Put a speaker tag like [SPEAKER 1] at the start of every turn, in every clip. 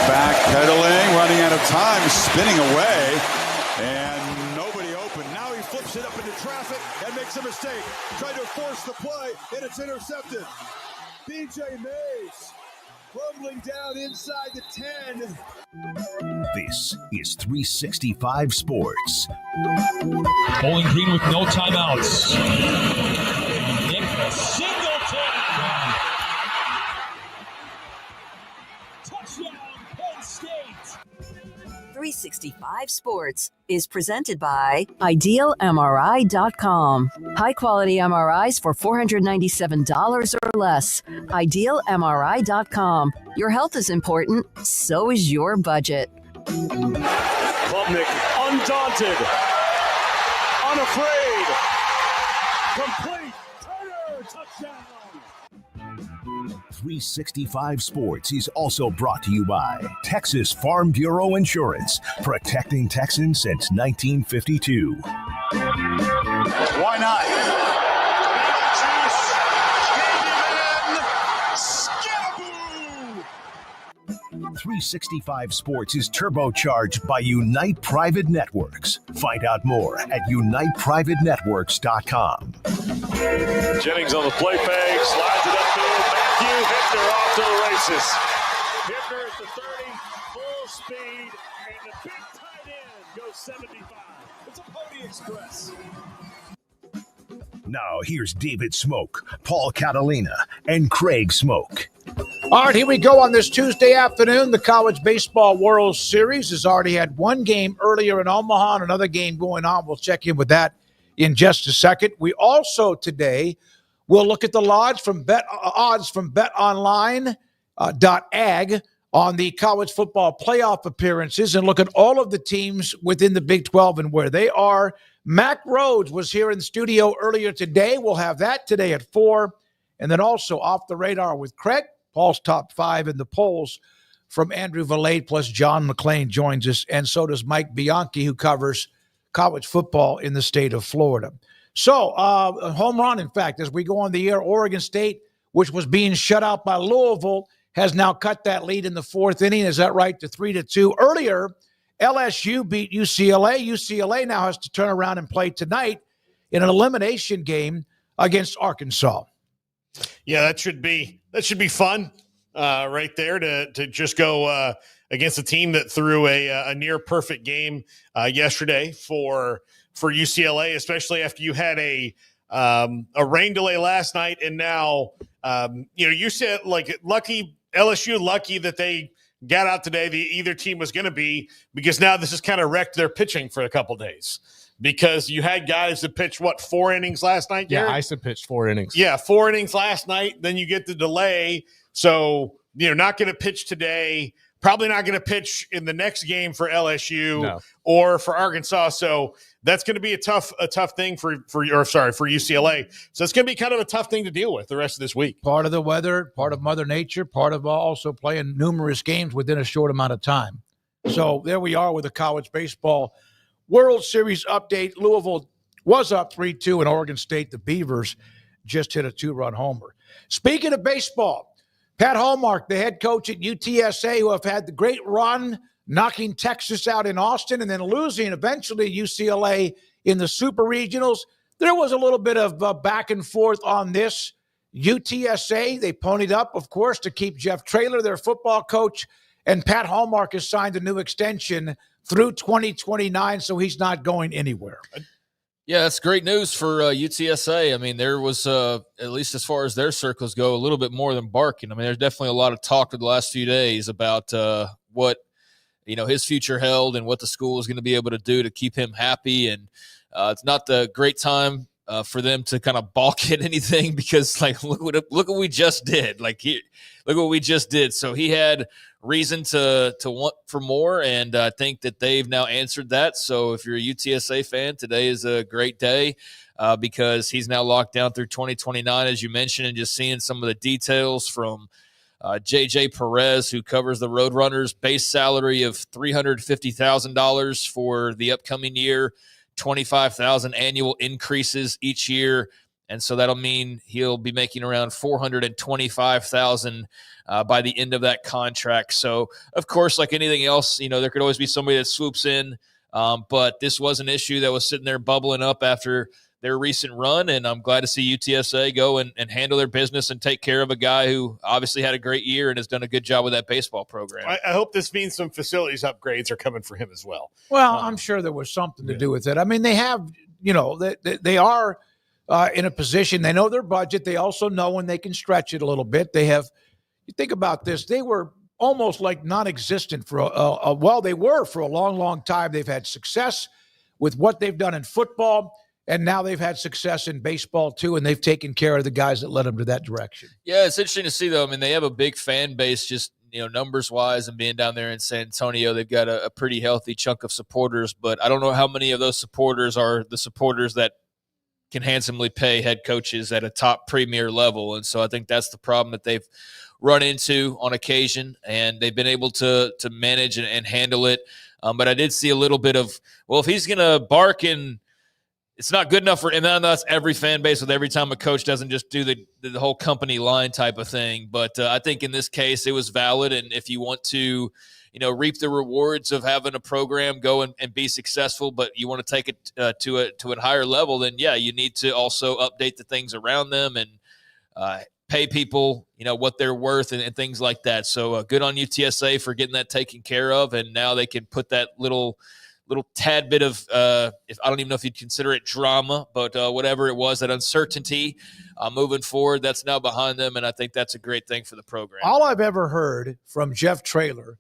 [SPEAKER 1] Backpedaling, running out of time, spinning away, and nobody open. Now he flips it up into traffic and makes a mistake. Tried to force the play, and it's intercepted. BJ Mays rumbling down inside the 10.
[SPEAKER 2] This is 365 Sports.
[SPEAKER 3] Bowling Green with no timeouts. Nick Singleton. Touchdown, Penn State.
[SPEAKER 4] 365 Sports is presented by IdealMRI.com. High-quality MRIs for $497 or less. IdealMRI.com. Your health is important, so is your budget.
[SPEAKER 5] Klubnik, undaunted, unafraid, complete, Turner, touchdown.
[SPEAKER 2] 365 Sports is also brought to you by Texas Farm Bureau Insurance, protecting Texans since 1952.
[SPEAKER 1] Why not?
[SPEAKER 2] 365 Sports is turbocharged by Unite Private Networks. Find out more at uniteprivatenetworks.com.
[SPEAKER 5] Jennings on the play fake, slides it upfield. Matthew Hickner off to the races. Hickner at the 30, full speed, and the big tight end goes 75. It's a Pony Express.
[SPEAKER 2] Now here's David Smoak, Paul Catalina, and Craig Smoak.
[SPEAKER 6] All right, here we go on this Tuesday afternoon. The College Baseball World Series has already had one game earlier in Omaha and another game going on. We'll check in with that in just a second. We also today will look at the odds from BetOnline.ag on the college football playoff appearances and look at all of the teams within the Big 12 and where they are. Mack Rhoades was here in the studio earlier today. We'll have that today at 4. And then also off the radar with Craig, Paul's top 5 in the polls from Andrew Valade, plus John McClain joins us, and so does Mike Bianchi, who covers college football in the state of Florida. So, a home run, in fact, as we go on the air, Oregon State, which was being shut out by Louisville, has now cut that lead in the 4th inning. Is that right? To 3-2. Earlier, LSU beat UCLA. UCLA now has to turn around and play tonight in an elimination game against Arkansas.
[SPEAKER 7] Yeah, that should be fun right there to just go against a team that threw a near perfect game yesterday for UCLA, especially after you had a rain delay last night, and now you said LSU lucky that they got out today. Either team was going to be, because now this has kind of wrecked their pitching for a couple days. Because you had guys that pitched, 4 innings last night, Garrett?
[SPEAKER 8] Yeah, Issa pitched 4 innings.
[SPEAKER 7] Yeah, 4 innings last night. Then you get the delay. So, not going to pitch today. Probably not going to pitch in the next game for LSU or for Arkansas. So that's going to be a tough thing for UCLA. So it's going to be kind of a tough thing to deal with the rest of this week.
[SPEAKER 6] Part of the weather, part of Mother Nature, part of also playing numerous games within a short amount of time. So there we are with the college baseball World Series update. Louisville was up 3-2 in Oregon State. The Beavers just hit a 2-run homer. Speaking of baseball, Pat Hallmark, the head coach at UTSA, who have had the great run, knocking Texas out in Austin and then losing eventually UCLA in the Super Regionals. There was a little bit of back and forth on this. UTSA, they ponied up, of course, to keep Jeff Traylor, their football coach, and Pat Hallmark has signed a new extension through 2029, so he's not going anywhere.
[SPEAKER 9] Yeah, that's great news for UTSA. I mean, there was, at least as far as their circles go, a little bit more than barking. I mean, there's definitely a lot of talk for the last few days about what, his future held and what the school is going to be able to do to keep him happy. And it's not the great time for them to kind of balk at anything, because, look what we just did. Look what we just did. So he had reason to want for more, and I think that they've now answered that. So if you're a UTSA fan, today is a great day because he's now locked down through 2029, as you mentioned, and just seeing some of the details from JJ Perez, who covers the Roadrunners, base salary of $350,000 for the upcoming year, 25,000 annual increases each year. And so that'll mean he'll be making around $425,000 by the end of that contract. So, of course, like anything else, there could always be somebody that swoops in. But this was an issue that was sitting there bubbling up after their recent run. And I'm glad to see UTSA go and handle their business and take care of a guy who obviously had a great year and has done a good job with that baseball program.
[SPEAKER 7] I hope this means some facilities upgrades are coming for him as well.
[SPEAKER 6] Well, I'm sure there was something to do with it. I mean, they have, they are in a position, they know their budget. They also know when they can stretch it a little bit. They have, you think about this, they were almost like non-existent for they were for a long, long time. They've had success with what they've done in football, and now they've had success in baseball too, and they've taken care of the guys that led them to that direction.
[SPEAKER 9] Yeah, it's interesting to see, though. I mean, they have a big fan base, just numbers-wise, and being down there in San Antonio, they've got a pretty healthy chunk of supporters, but I don't know how many of those supporters are the supporters that can handsomely pay head coaches at a top premier level. And so I think that's the problem that they've run into on occasion, and they've been able to manage and handle it. But I did see a little bit of, if he's going to bark and it's not good enough for him, and that's every fan base with every time a coach doesn't just do the whole company line type of thing. But I think in this case it was valid. And if you want to, reap the rewards of having a program go and be successful, but you want to take it to a higher level, then yeah, you need to also update the things around them and pay people, what they're worth and things like that. So good on UTSA for getting that taken care of. And now they can put that little tad bit of, if I don't even know if you'd consider it drama, but whatever it was, that uncertainty moving forward, that's now behind them. And I think that's a great thing for the program.
[SPEAKER 6] All I've ever heard from Jeff Traylor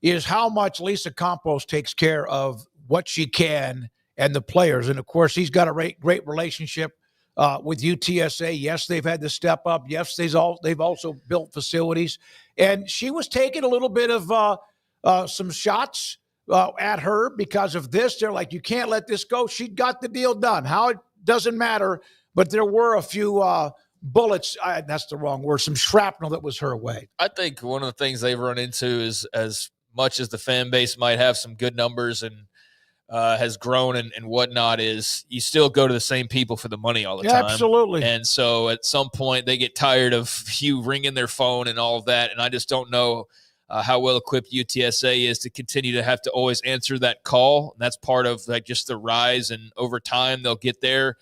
[SPEAKER 6] is how much Lisa Campos takes care of what she can and the players. And, of course, he's got a great relationship with UTSA. Yes, they've had to step up. Yes, they've also built facilities. And she was taking a little bit of some shots at her because of this. They're like, you can't let this go. She got the deal done. How it doesn't matter, but there were a few bullets. That's the wrong word. Some shrapnel that was her way.
[SPEAKER 9] I think one of the things they've run into is, as much as the fan base might have some good numbers and has grown and whatnot, is you still go to the same people for the money all the time.
[SPEAKER 6] Absolutely.
[SPEAKER 9] And so at some point they get tired of you ringing their phone and all of that. And I just don't know how well equipped UTSA is to continue to have to always answer that call. And that's part of like just the rise, and over time they'll get there.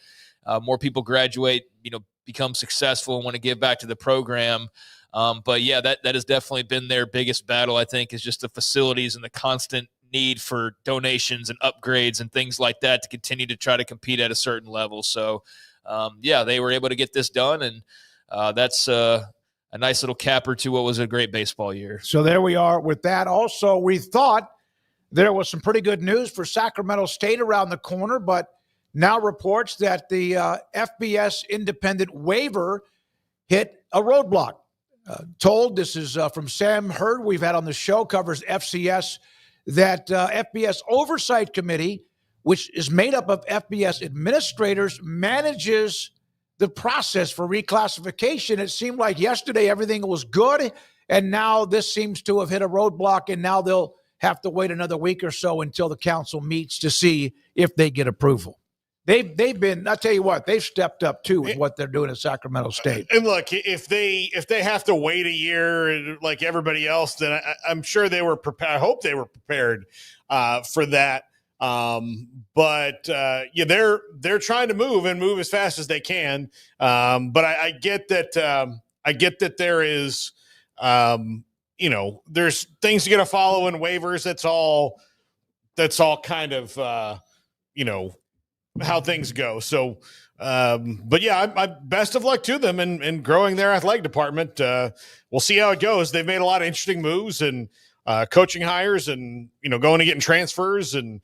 [SPEAKER 9] More people graduate, become successful and want to give back to the program. But yeah, that has definitely been their biggest battle, I think, is just the facilities and the constant need for donations and upgrades and things like that to continue to try to compete at a certain level. So yeah, they were able to get this done, and that's a nice little capper to what was a great baseball year.
[SPEAKER 6] So there we are with that. Also, we thought there was some pretty good news for Sacramento State around the corner, but now reports that the FBS independent waiver hit a roadblock. Told, this is from Sam Hurd, we've had on the show, covers FCS, that FBS Oversight Committee, which is made up of FBS administrators, manages the process for reclassification. It seemed like yesterday everything was good, and now this seems to have hit a roadblock, and now they'll have to wait another week or so until the council meets to see if they get approval. They've been, I'll tell you what, they've stepped up too with what they're doing at Sacramento State.
[SPEAKER 7] And look, if they have to wait a year like everybody else, then I'm sure they were prepared. I hope they were prepared for that. But yeah, they're trying to move as fast as they can. But I get that. I get that there is, there's things you got to follow in waivers. That's all kind of, how things go. So, but yeah, I best of luck to them in growing their athletic department. We'll see how it goes. They've made a lot of interesting moves and coaching hires, and going and getting transfers and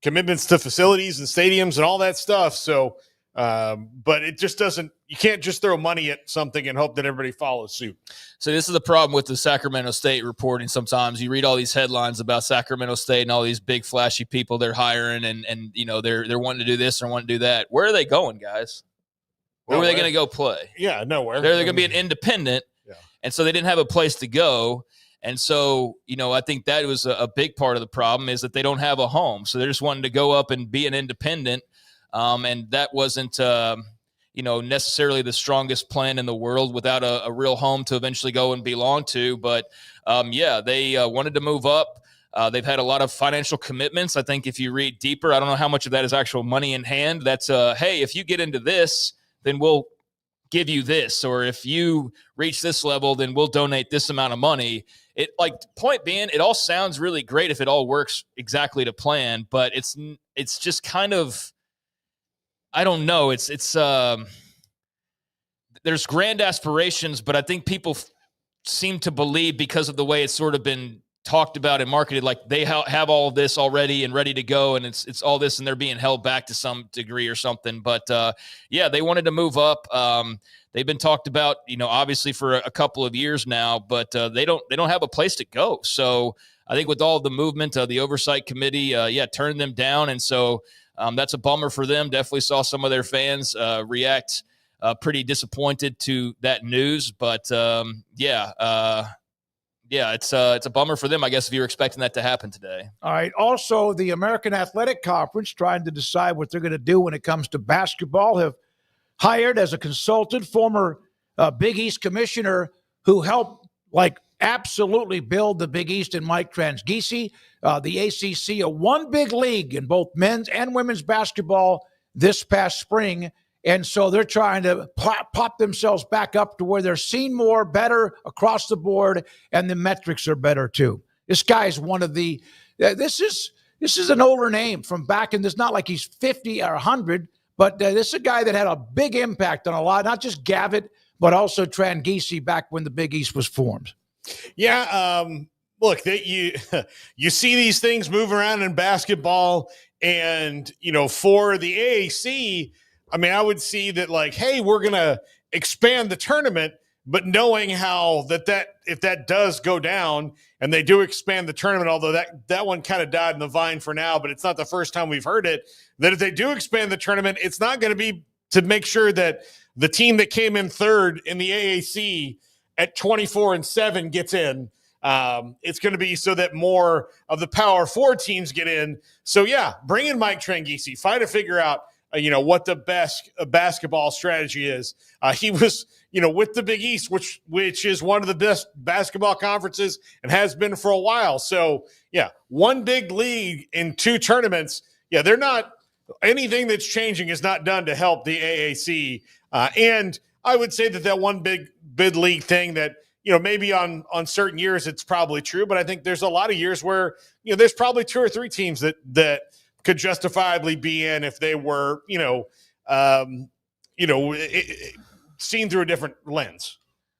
[SPEAKER 7] commitments to facilities and stadiums and all that stuff. So, but it just doesn't. You can't just throw money at something and hope that everybody follows suit.
[SPEAKER 9] So this is the problem with the Sacramento State reporting. Sometimes you read all these headlines about Sacramento State and all these big flashy people they're hiring, and they're wanting to do this or wanting to do that. Where are they going, guys? Where are they going to go play?
[SPEAKER 7] Yeah, nowhere.
[SPEAKER 9] They're going to be an independent, and so they didn't have a place to go. And so, I think that was a big part of the problem, is that they don't have a home. So they're just wanting to go up and be an independent, and that wasn't necessarily the strongest plan in the world without a real home to eventually go and belong to. But they wanted to move up. They've had a lot of financial commitments. I think if you read deeper, I don't know how much of that is actual money in hand. That's hey, if you get into this, then we'll give you this, or if you reach this level, then we'll donate this amount of money. It, like, point being, it all sounds really great if it all works exactly to plan, but it's just kind of, I don't know. It's there's grand aspirations, but I think people seem to believe, because of the way it's sort of been talked about and marketed, like they have all of this already and ready to go, and it's all this, and they're being held back to some degree or something. But yeah, they wanted to move up. They've been talked about, obviously for a couple of years now, but they don't have a place to go. So I think with all the movement, the oversight committee, turned them down, and so that's a bummer for them. Definitely saw some of their fans react pretty disappointed to that news, but it's a bummer for them, I guess, if you're expecting that to happen today.
[SPEAKER 6] All right. Also, the American Athletic Conference, trying to decide what they're going to do when it comes to basketball, have hired as a consultant former Big East commissioner who helped absolutely build the Big East, and Mike Transgisi. The ACC, a one big league in both men's and women's basketball this past spring. And so they're trying to pop themselves back up to where they're seen more, better across the board, and the metrics are better too. This guy is one of the this is an older name from back in this, not like he's 50 or 100, but this is a guy that had a big impact on a lot, not just Gavitt, but also Transgisi back when the Big East was formed.
[SPEAKER 7] Yeah, look, you see these things move around in basketball, and for the AAC, I mean, I would see that like, hey, we're going to expand the tournament, but knowing how that if that does go down and they do expand the tournament, although that one kind of died in the vine for now, but it's not the first time we've heard it, that if they do expand the tournament, it's not going to be to make sure that the team that came in third in the AAC at 24-7 gets in. It's going to be so that more of the Power 4 teams get in. So, yeah, bring in Mike Tranghese. Try to figure out, what the best basketball strategy is. He was, with the Big East, which is one of the best basketball conferences and has been for a while. So, yeah, one big league in 2 tournaments. Yeah, they're not – anything that's changing is not done to help the AAC. And I would say that one big league thing that – maybe on certain years it's probably true, but I think there's a lot of years where, there's probably 2 or 3 teams that could justifiably be in if they were, seen through a different lens.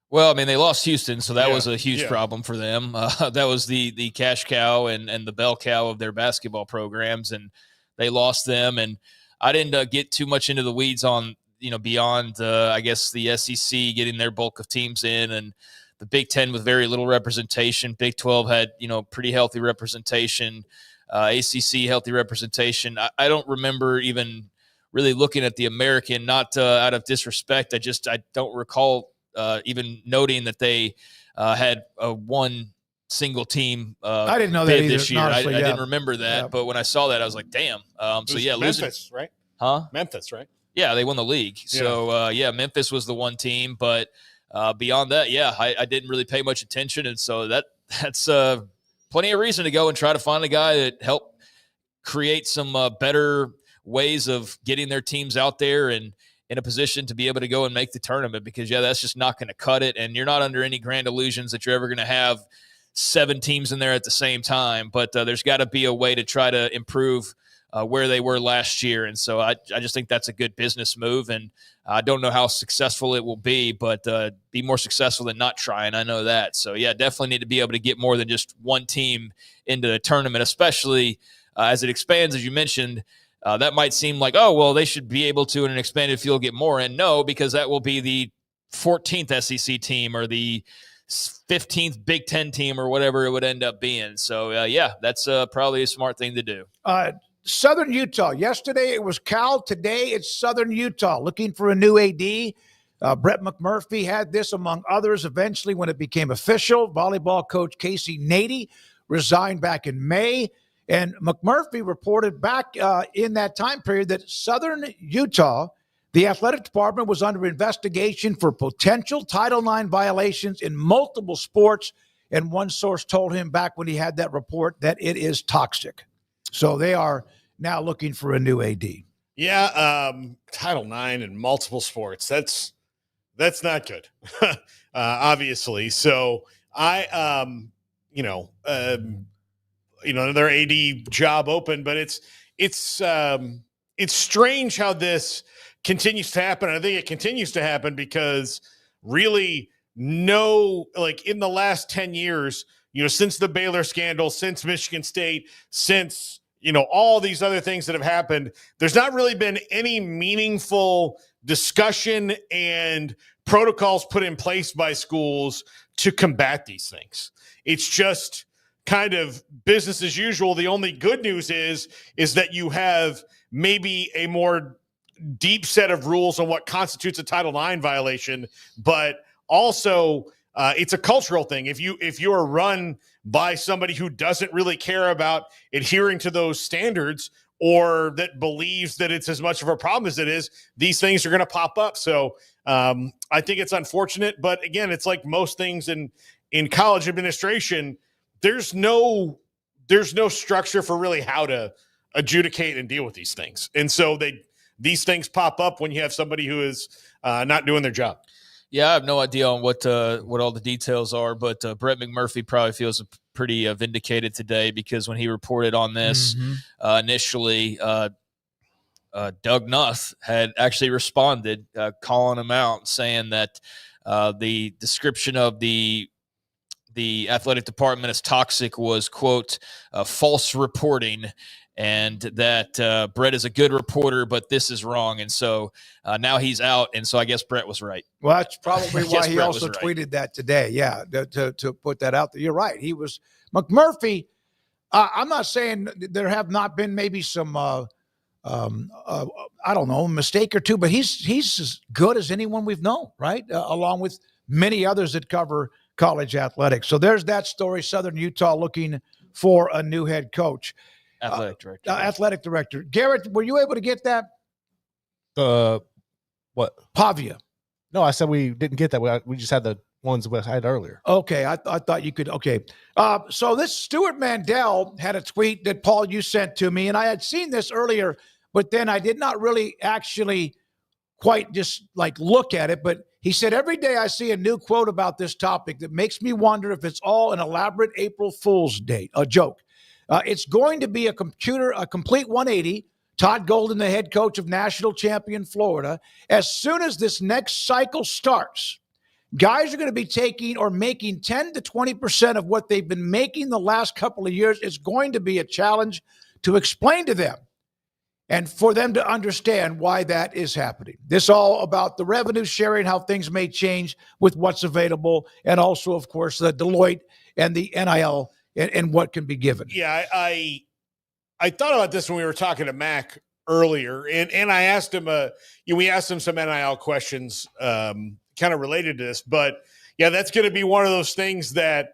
[SPEAKER 9] Well, I mean, they lost Houston, so that was a huge problem for them. That was the cash cow and the bell cow of their basketball programs, and they lost them. And I didn't get too much into the weeds on, beyond, I guess, the SEC getting their bulk of teams in, and the Big Ten with very little representation. Big 12 had, pretty healthy representation. ACC, healthy representation. I don't remember even really looking at the American, not out of disrespect. I don't recall even noting that they had one single team
[SPEAKER 6] I didn't know that either,
[SPEAKER 9] this year.
[SPEAKER 6] honestly,
[SPEAKER 9] I didn't remember that, but when I saw that, I was like, damn.
[SPEAKER 7] Memphis, right?
[SPEAKER 9] Huh?
[SPEAKER 7] Memphis, right?
[SPEAKER 9] Yeah, they won the league. So, Memphis was the one team, but beyond that, I didn't really pay much attention, and so that's plenty of reason to go and try to find a guy that helped create some better ways of getting their teams out there and in a position to be able to go and make the tournament, because, that's just not going to cut it, and you're not under any grand illusions that you're ever going to have 7 teams in there at the same time, but there's got to be a way to try to improve where they were last year. And so I just think that's a good business move. And I don't know how successful it will be, but be more successful than not trying. I know that. So, definitely need to be able to get more than just one team into the tournament, especially as it expands, as you mentioned. That might seem like, oh, well, they should be able to in an expanded field get more. And no, because that will be the 14th SEC team or the 15th Big Ten team or whatever it would end up being. So, that's probably a smart thing to do.
[SPEAKER 6] Southern Utah. Yesterday it was Cal. Today it's Southern Utah looking for a new AD. Brett McMurphy had this among others. Eventually, when it became official, volleyball coach Casey Nady resigned back in May. And McMurphy reported back in that time period that Southern Utah, the athletic department, was under investigation for potential Title IX violations in multiple sports. And one source told him back when he had that report that it is toxic. So they are now looking for a new AD.
[SPEAKER 7] Yeah, Title IX in multiple sports. That's not good, obviously. So another AD job open, but it's strange how this continues to happen. I think it continues to happen because really in the last 10 years, since the Baylor scandal, since Michigan State, since, all these other things that have happened, there's not really been any meaningful discussion and protocols put in place by schools to combat these things. It's just kind of business as usual. The only good news is that you have maybe a more deep set of rules on what constitutes a Title IX violation, but also it's a cultural thing. If you are run by somebody who doesn't really care about adhering to those standards or that believes that it's as much of a problem as it is, these things are going to pop up. So I think it's unfortunate, but again, it's like most things in college administration. There's no structure for really how to adjudicate and deal with these things. And so these things pop up when you have somebody who is not doing their job.
[SPEAKER 9] Yeah, I have no idea on what all the details are, but Brett McMurphy probably feels pretty vindicated today because when he reported on this initially, Doug Nuth had actually responded, calling him out, saying that the description of the athletic department as toxic was, quote, false reporting. and that Brett is a good reporter, but this is wrong. And so now he's out. And so I guess Brett was right.
[SPEAKER 6] Well, that's probably why he
[SPEAKER 9] Brett
[SPEAKER 6] also
[SPEAKER 9] was right.
[SPEAKER 6] tweeted that today. Yeah, to put that out there. You're right. He was McMurphy. I'm not saying there have not been maybe some, I don't know, mistake or two, but he's as good as anyone we've known, right? Along with many others that cover college athletics. So there's that story. Southern Utah looking for a new head coach.
[SPEAKER 9] Athletic director.
[SPEAKER 6] Athletic director. Garrett, were you able to get that?
[SPEAKER 8] What?
[SPEAKER 6] Pavia.
[SPEAKER 8] No, I said we didn't get that. We just had the ones we had earlier.
[SPEAKER 6] Okay, I thought you could. Okay. So this Stuart Mandel had a tweet that, Paul, you sent to me, and I had seen this earlier, but then I did not really actually quite just like look at it. But he said, every day I see a new quote about this topic that makes me wonder if it's all an elaborate April Fool's Day, a joke. It's going to be a complete 180. Todd Golden, the head coach of national champion Florida. As soon as this next cycle starts, guys are going to be taking or making 10 to 20% of what they've been making the last couple of years. It's going to be a challenge to explain to them and for them to understand why that is happening. This all about the revenue sharing, how things may change with what's available, and also, of course, the Deloitte and the NIL and what can be given.
[SPEAKER 7] Yeah, I thought about this when we were talking to Mack earlier, and I asked him, we asked him some NIL questions kind of related to this, but yeah, that's going to be one of those things that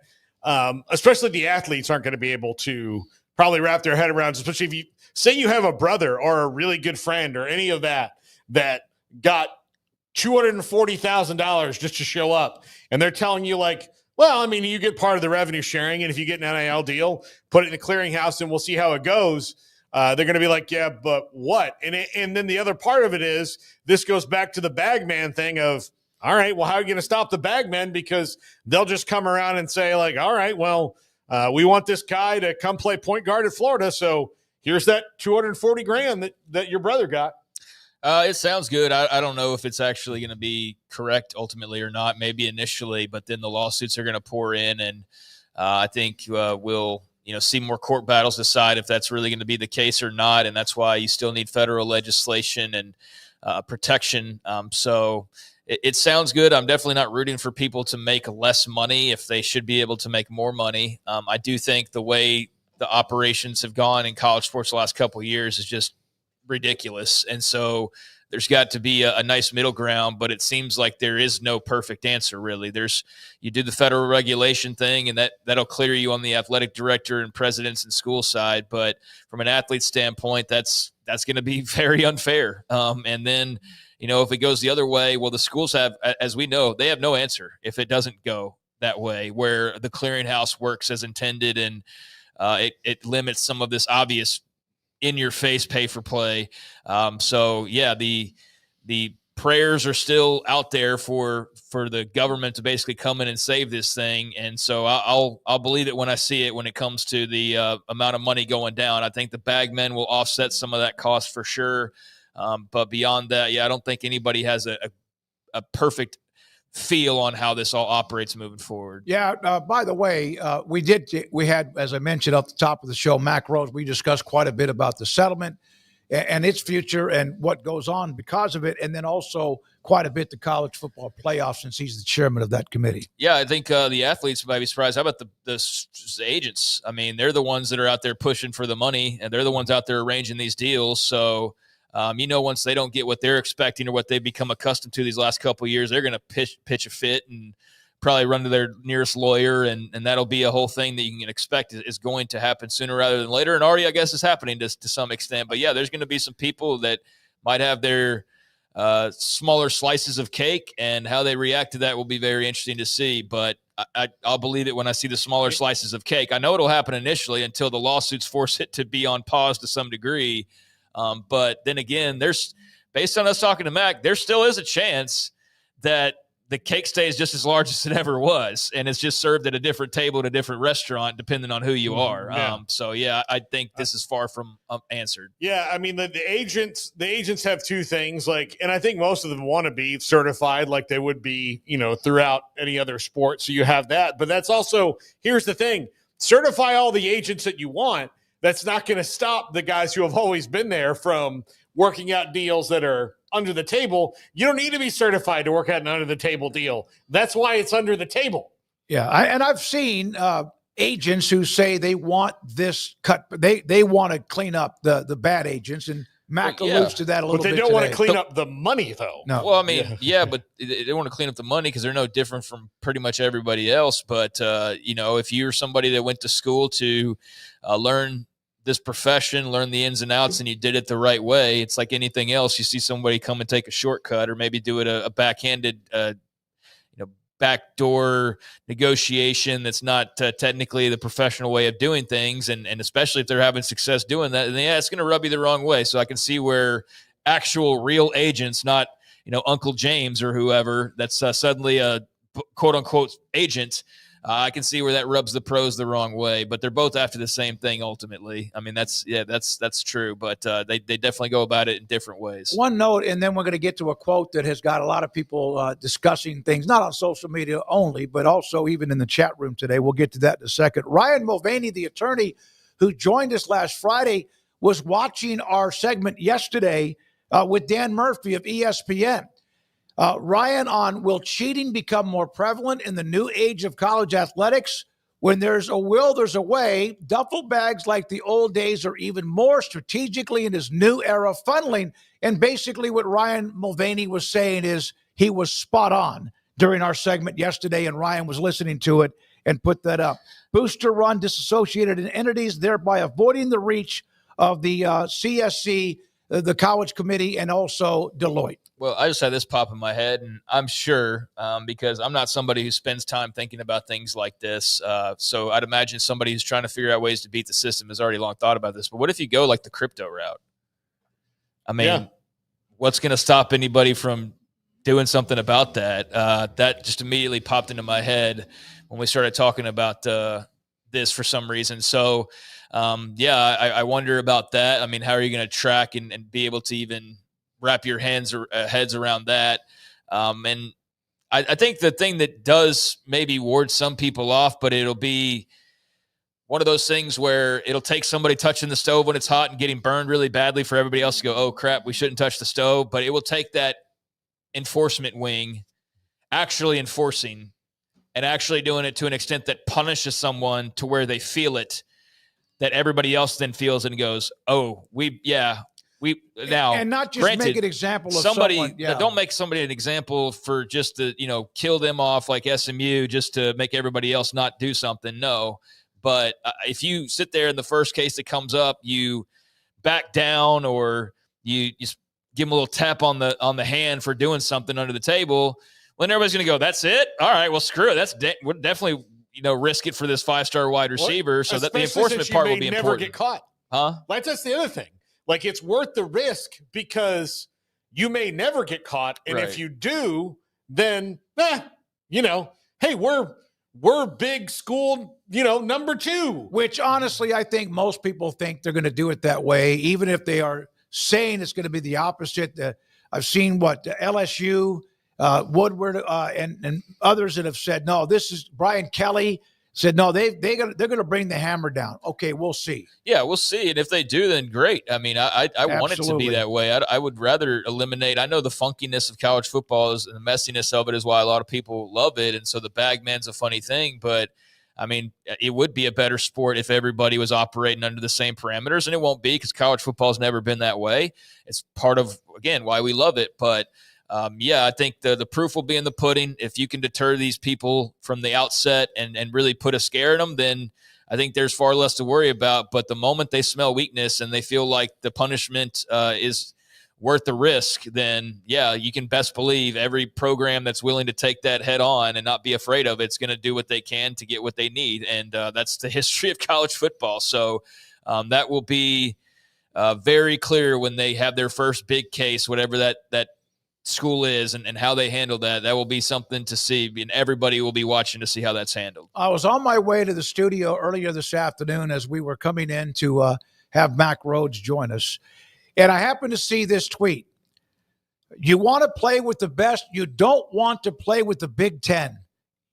[SPEAKER 7] especially the athletes aren't going to be able to probably wrap their head around, especially if you say you have a brother or a really good friend or any of that got $240,000 just to show up, and they're telling you like, well, I mean, you get part of the revenue sharing, and if you get an NIL deal, put it in the clearinghouse, and we'll see how it goes. They're going to be like, yeah, but what? And then the other part of it is this goes back to the bagman thing of, all right, well, how are you going to stop the bagmen? Because they'll just come around and say like, all right, well, we want this guy to come play point guard at Florida, so here's that $240,000 that your brother got.
[SPEAKER 9] It sounds good. I don't know if it's actually going to be correct ultimately or not, maybe initially, but then the lawsuits are going to pour in, and I think we'll see more court battles decide if that's really going to be the case or not, and that's why you still need federal legislation and protection. So it sounds good. I'm definitely not rooting for people to make less money if they should be able to make more money. I do think the way the operations have gone in college sports the last couple of years is just ridiculous. And so there's got to be a nice middle ground, but it seems like there is no perfect answer really. You do the federal regulation thing, and that'll clear you on the athletic director and presidents and school side. But from an athlete standpoint, that's going to be very unfair. And then, if it goes the other way, well, the schools have, as we know, they have no answer if it doesn't go that way, where the clearinghouse works as intended, and it limits some of this obvious in-your-face pay-for-play. So, yeah, the prayers are still out there for the government to basically come in and save this thing. And so I'll believe it when I see it when it comes to the amount of money going down. I think the bagmen will offset some of that cost for sure. But beyond that, yeah, I don't think anybody has a perfect feel on how this all operates moving forward.
[SPEAKER 6] Yeah. By the way, we had, as I mentioned at the top of the show, Mack Rhoades. We discussed quite a bit about the settlement and its future and what goes on because of it, and then also quite a bit the college football playoff since he's the chairman of that committee.
[SPEAKER 9] Yeah, I think the athletes might be surprised. How about the agents? I mean, they're the ones that are out there pushing for the money, and they're the ones out there arranging these deals. So, once they don't get what they're expecting or what they've become accustomed to these last couple of years, they're going to pitch a fit and probably run to their nearest lawyer, and that'll be a whole thing that you can expect is going to happen sooner rather than later, and already, I guess, is happening to some extent. But, yeah, there's going to be some people that might have their smaller slices of cake, and how they react to that will be very interesting to see. But I'll believe it when I see the smaller slices of cake. I know it'll happen initially until the lawsuits force it to be on pause to some degree. But then again, based on us talking to Mack, there still is a chance that the cake stays just as large as it ever was, and it's just served at a different table at a different restaurant, depending on who you are.
[SPEAKER 7] Yeah.
[SPEAKER 9] So yeah, I think this is far from answered.
[SPEAKER 7] Yeah, I mean the agents have two things, and I think most of them want to be certified like they would be, throughout any other sport. So you have that, but that's also, here's the thing: certify all the agents that you want. that's not going to stop the guys who have always been there from working out deals that are under the table. You don't need to be certified to work out an under the table deal. That's why it's under the table.
[SPEAKER 6] Yeah, I've seen agents who say they want this cut. They want to clean up the bad agents, and Mack alludes to that a little bit.
[SPEAKER 7] But they don't want to clean up the money, though.
[SPEAKER 6] No.
[SPEAKER 9] Well, I mean, but they don't want to clean up the money because they're no different from pretty much everybody else. But, if you're somebody that went to school to learn this profession, learn the ins and outs, and you did it the right way, it's like anything else. You see somebody come and take a shortcut or maybe do it a backhanded backdoor negotiation that's not technically the professional way of doing things, and especially if they're having success doing that, and it's going to rub you the wrong way. So I can see where actual real agents, not Uncle James or whoever that's suddenly a quote unquote agent, I can see where that rubs the pros the wrong way. But they're both after the same thing ultimately. I mean, that's true, but they definitely go about it in different ways.
[SPEAKER 6] One note, and then we're going to get to a quote that has got a lot of people discussing things, not on social media only, but also even in the chat room today. We'll get to that in a second. Ryan Mulvaney, the attorney who joined us last Friday, was watching our segment yesterday with Dan Murphy of ESPN. Ryan, on will cheating become more prevalent in the new age of college athletics? When there's a will, there's a way. Duffel bags like the old days are even more strategically in his new era funneling. And basically what Ryan Mulvaney was saying is he was spot on during our segment yesterday, and Ryan was listening to it and put that up. Booster run disassociated entities, thereby avoiding the reach of the CSC, the college committee, and also Deloitte.
[SPEAKER 9] Well, I just had this pop in my head, and I'm sure because I'm not somebody who spends time thinking about things like this. So I'd imagine somebody who's trying to figure out ways to beat the system has already long thought about this. But what if you go like the crypto route? I mean, what's going to stop anybody from doing something about that? That just immediately popped into my head when we started talking about this for some reason. So, I wonder about that. I mean, how are you going to track and be able to even wrap your heads around that? And I think the thing that does maybe ward some people off, but it'll be one of those things where it'll take somebody touching the stove when it's hot and getting burned really badly for everybody else to go, oh crap, we shouldn't touch the stove. But it will take that enforcement wing actually enforcing and actually doing it to an extent that punishes someone to where they feel it, that everybody else then feels and goes, oh, we now,
[SPEAKER 6] and not just
[SPEAKER 9] granted,
[SPEAKER 6] make an example of
[SPEAKER 9] somebody.
[SPEAKER 6] someone, yeah.
[SPEAKER 9] Don't make somebody an example for just to kill them off like SMU just to make everybody else not do something. No, but if you sit there in the first case that comes up, you back down or you just give them a little tap on the hand for doing something under the table. When everybody's going to go, that's it. All right, well, screw it. We'll definitely risk it for this 5-star wide receiver, so that the enforcement part will be important.
[SPEAKER 7] Never get caught,
[SPEAKER 9] huh?
[SPEAKER 7] That's the other thing. Like, it's worth the risk because you may never get caught, and if you do, then hey, we're big school, number 2.
[SPEAKER 6] Which honestly, I think most people think they're going to do it that way, even if they are saying it's going to be the opposite. I've seen LSU. Woodward and others that have said, no, this is Brian Kelly said, no, they're going to bring the hammer down. Okay, we'll see.
[SPEAKER 9] Yeah, we'll see. And if they do, then great. I mean, I want it to be that way. I would rather eliminate. I know the funkiness of college football and the messiness of it is why a lot of people love it. And so the bagman's a funny thing, but I mean, it would be a better sport if everybody was operating under the same parameters, and it won't be because college football has never been that way. It's part of, again, why we love it. But I think the proof will be in the pudding. If you can deter these people from the outset and really put a scare in them, then I think there's far less to worry about. But the moment they smell weakness and they feel like the punishment is worth the risk, then, you can best believe every program that's willing to take that head on and not be afraid of it's going to do what they can to get what they need. And that's the history of college football. So that will be very clear when they have their first big case, whatever that school is, and how they handle that. That will be something to see, and everybody will be watching to see how that's handled.
[SPEAKER 6] I was on my way to the studio earlier this afternoon as we were coming in to have Mack Rhoades join us, and I happened to see this tweet. You want to play with the best. You don't want to play with the Big Ten.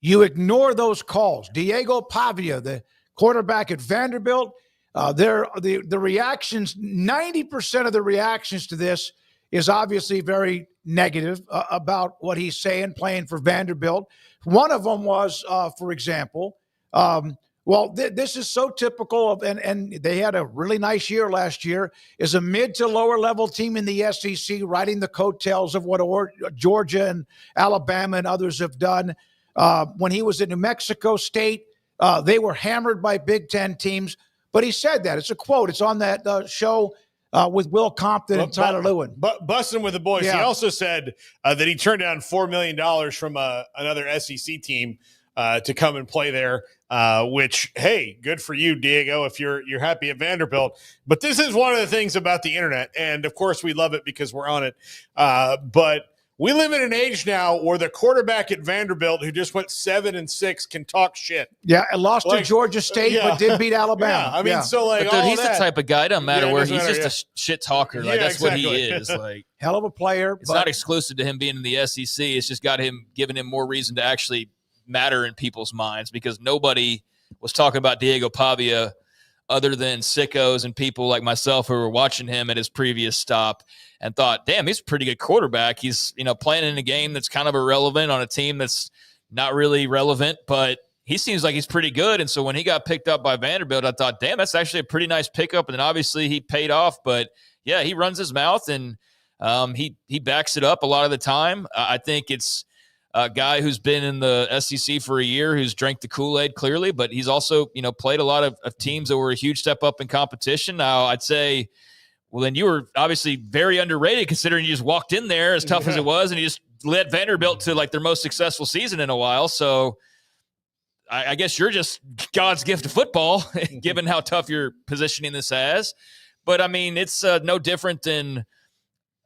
[SPEAKER 6] You ignore those calls. Diego Pavia, the quarterback at Vanderbilt, The reactions, 90% of the reactions to this is obviously very negative about what he's saying, playing for Vanderbilt. One of them was, for example, this is so typical of, and they had a really nice year last year, is a mid to lower level team in the SEC riding the coattails of what Georgia and Alabama and others have done. When he was at New Mexico State, they were hammered by Big Ten teams. But he said that. It's a quote. It's on that show with Will Compton and Tyler Lewin.
[SPEAKER 7] Busting with the boys.
[SPEAKER 6] Yeah.
[SPEAKER 7] He also said that he turned down $4 million from another SEC team to come and play there, which, hey, good for you, Diego, if you're happy at Vanderbilt. But this is one of the things about the internet, and, of course, we love it because we're on it. But we live in an age now where the quarterback at Vanderbilt, who just went 7-6, can talk shit.
[SPEAKER 6] Yeah, and lost to Georgia State, but did beat Alabama.
[SPEAKER 7] Yeah, I mean, so
[SPEAKER 9] but dude, he's the type of guy. Doesn't matter where he's just a shit talker. Like that's
[SPEAKER 7] exactly.
[SPEAKER 9] what he is. Like
[SPEAKER 6] hell of a player.
[SPEAKER 9] It's not exclusive to him being in the SEC. It's just giving him more reason to actually matter in people's minds, because nobody was talking about Diego Pavia other than sickos and people like myself who were watching him at his previous stop and thought, damn, he's a pretty good quarterback. He's, playing in a game that's kind of irrelevant on a team that's not really relevant, but he seems like he's pretty good. And so when he got picked up by Vanderbilt, I thought, damn, that's actually a pretty nice pickup. And then obviously he paid off, but yeah, he runs his mouth and he backs it up a lot of the time. I think it's a guy who's been in the SEC for a year, who's drank the Kool-Aid clearly, but he's also, played a lot of teams that were a huge step up in competition. Now I'd say, well, then you were obviously very underrated considering you just walked in there as tough as it was, and you just led Vanderbilt to like their most successful season in a while. So I guess you're just God's gift to football, given how tough you're positioning this as. But I mean, it's no different than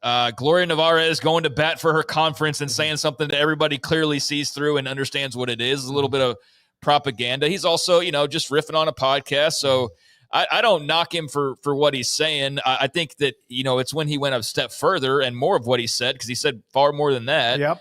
[SPEAKER 9] Gloria Nevarez going to bat for her conference and saying something that everybody clearly sees through and understands what it is. A little bit of propaganda. He's also, just riffing on a podcast. So I don't knock him for what he's saying. I think that, it's when he went a step further and more of what he said, because he said far more than that.
[SPEAKER 6] Yep.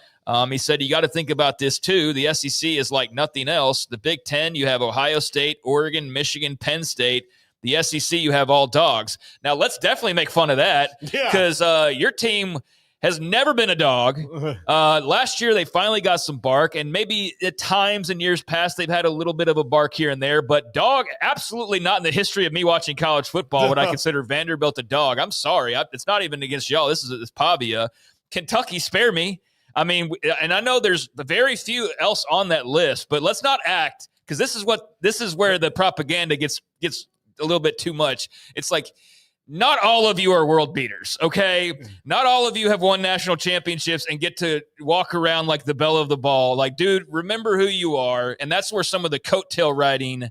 [SPEAKER 9] He said, you got to think about this too. The SEC is like nothing else. The Big Ten, you have Ohio State, Oregon, Michigan, Penn State. The SEC, you have all dogs. Now, let's definitely make fun of that, because your team has never been a dog. Last year, they finally got some bark, and maybe at times in years past, they've had a little bit of a bark here and there, but dog, absolutely not in the history of me watching college football would I consider Vanderbilt a dog. I'm sorry. It's not even against y'all. This is Pavia. Kentucky, spare me. I mean, and I know there's very few else on that list, but let's not act, because this is where the propaganda gets a little bit too much. It's like, not all of you are world beaters, okay? Not all of you have won national championships and get to walk around like the belle of the ball. Like, dude, remember who you are. And that's where some of the coattail riding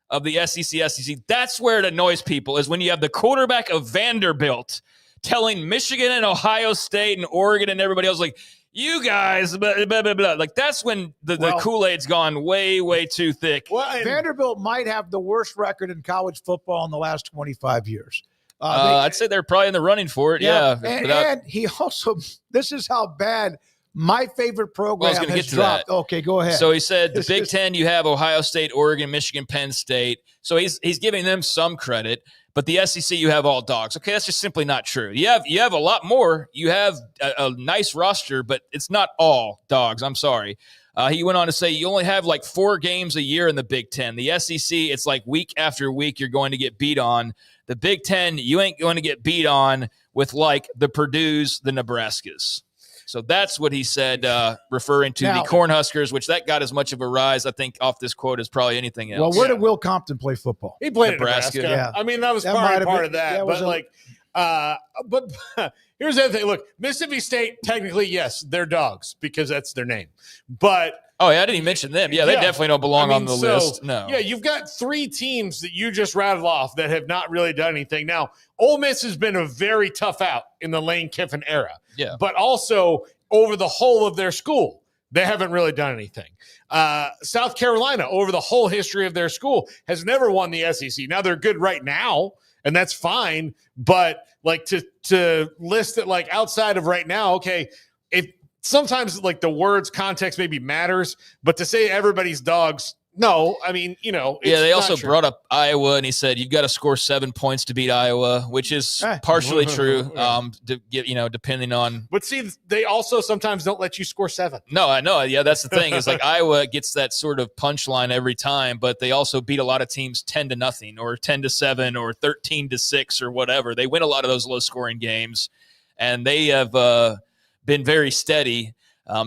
[SPEAKER 9] of the SEC, that's where it annoys people, is when you have the quarterback of Vanderbilt telling Michigan and Ohio State and Oregon and everybody else, like, you guys, blah, blah, blah, blah. Like, that's when the Kool-Aid's gone way, way too thick.
[SPEAKER 6] Well, Vanderbilt might have the worst record in college football in the last 25 years.
[SPEAKER 9] I'd say they're probably in the running for it. Yeah.
[SPEAKER 6] And he also, this is how bad my favorite program has
[SPEAKER 9] get to
[SPEAKER 6] dropped.
[SPEAKER 9] that.
[SPEAKER 6] Okay, go ahead.
[SPEAKER 9] So he said the Big Ten, you have Ohio State, Oregon, Michigan, Penn State. So he's giving them some credit. But the SEC, you have all dogs. Okay, that's just simply not true. You have a lot more. You have a nice roster, but it's not all dogs. I'm sorry. He went on to say you only have like 4 games a year in the Big Ten. The SEC, it's like week after week you're going to get beat on. The Big Ten, you ain't going to get beat on with like the Purdues, the Nebraskas. So that's what he said, referring to the Cornhuskers, which that got as much of a rise, I think, off this quote as probably anything else.
[SPEAKER 6] Well, where did Will Compton play football?
[SPEAKER 7] He played Nebraska. Yeah. I mean, that was part of that. But here's the other thing. Look, Mississippi State, technically, yes, they're dogs because that's their name. But
[SPEAKER 9] I didn't even mention them. Yeah, they definitely don't belong on the list. No.
[SPEAKER 7] Yeah, you've got 3 teams that you just rattled off that have not really done anything. Now, Ole Miss has been a very tough out in the Lane Kiffin era.
[SPEAKER 9] Yeah.
[SPEAKER 7] But also over the whole of their school, they haven't really done anything. South Carolina, over the whole history of their school, has never won the SEC. Now, they're good right now, and that's fine. But like to list it like outside of right now, okay, if sometimes like the words context maybe matters, but to say everybody's dogs No, I mean,
[SPEAKER 9] yeah, they also brought up Iowa, and he said you've got to score 7 points to beat Iowa, which is partially true. Depending on.
[SPEAKER 7] But see, they also sometimes don't let you score 7.
[SPEAKER 9] No, I know. Yeah, that's the thing. Is like Iowa gets that sort of punchline every time, but they also beat a lot of teams 10-0 or 10-7 or 13-6 or whatever. They win a lot of those low-scoring games, and they have been very steady.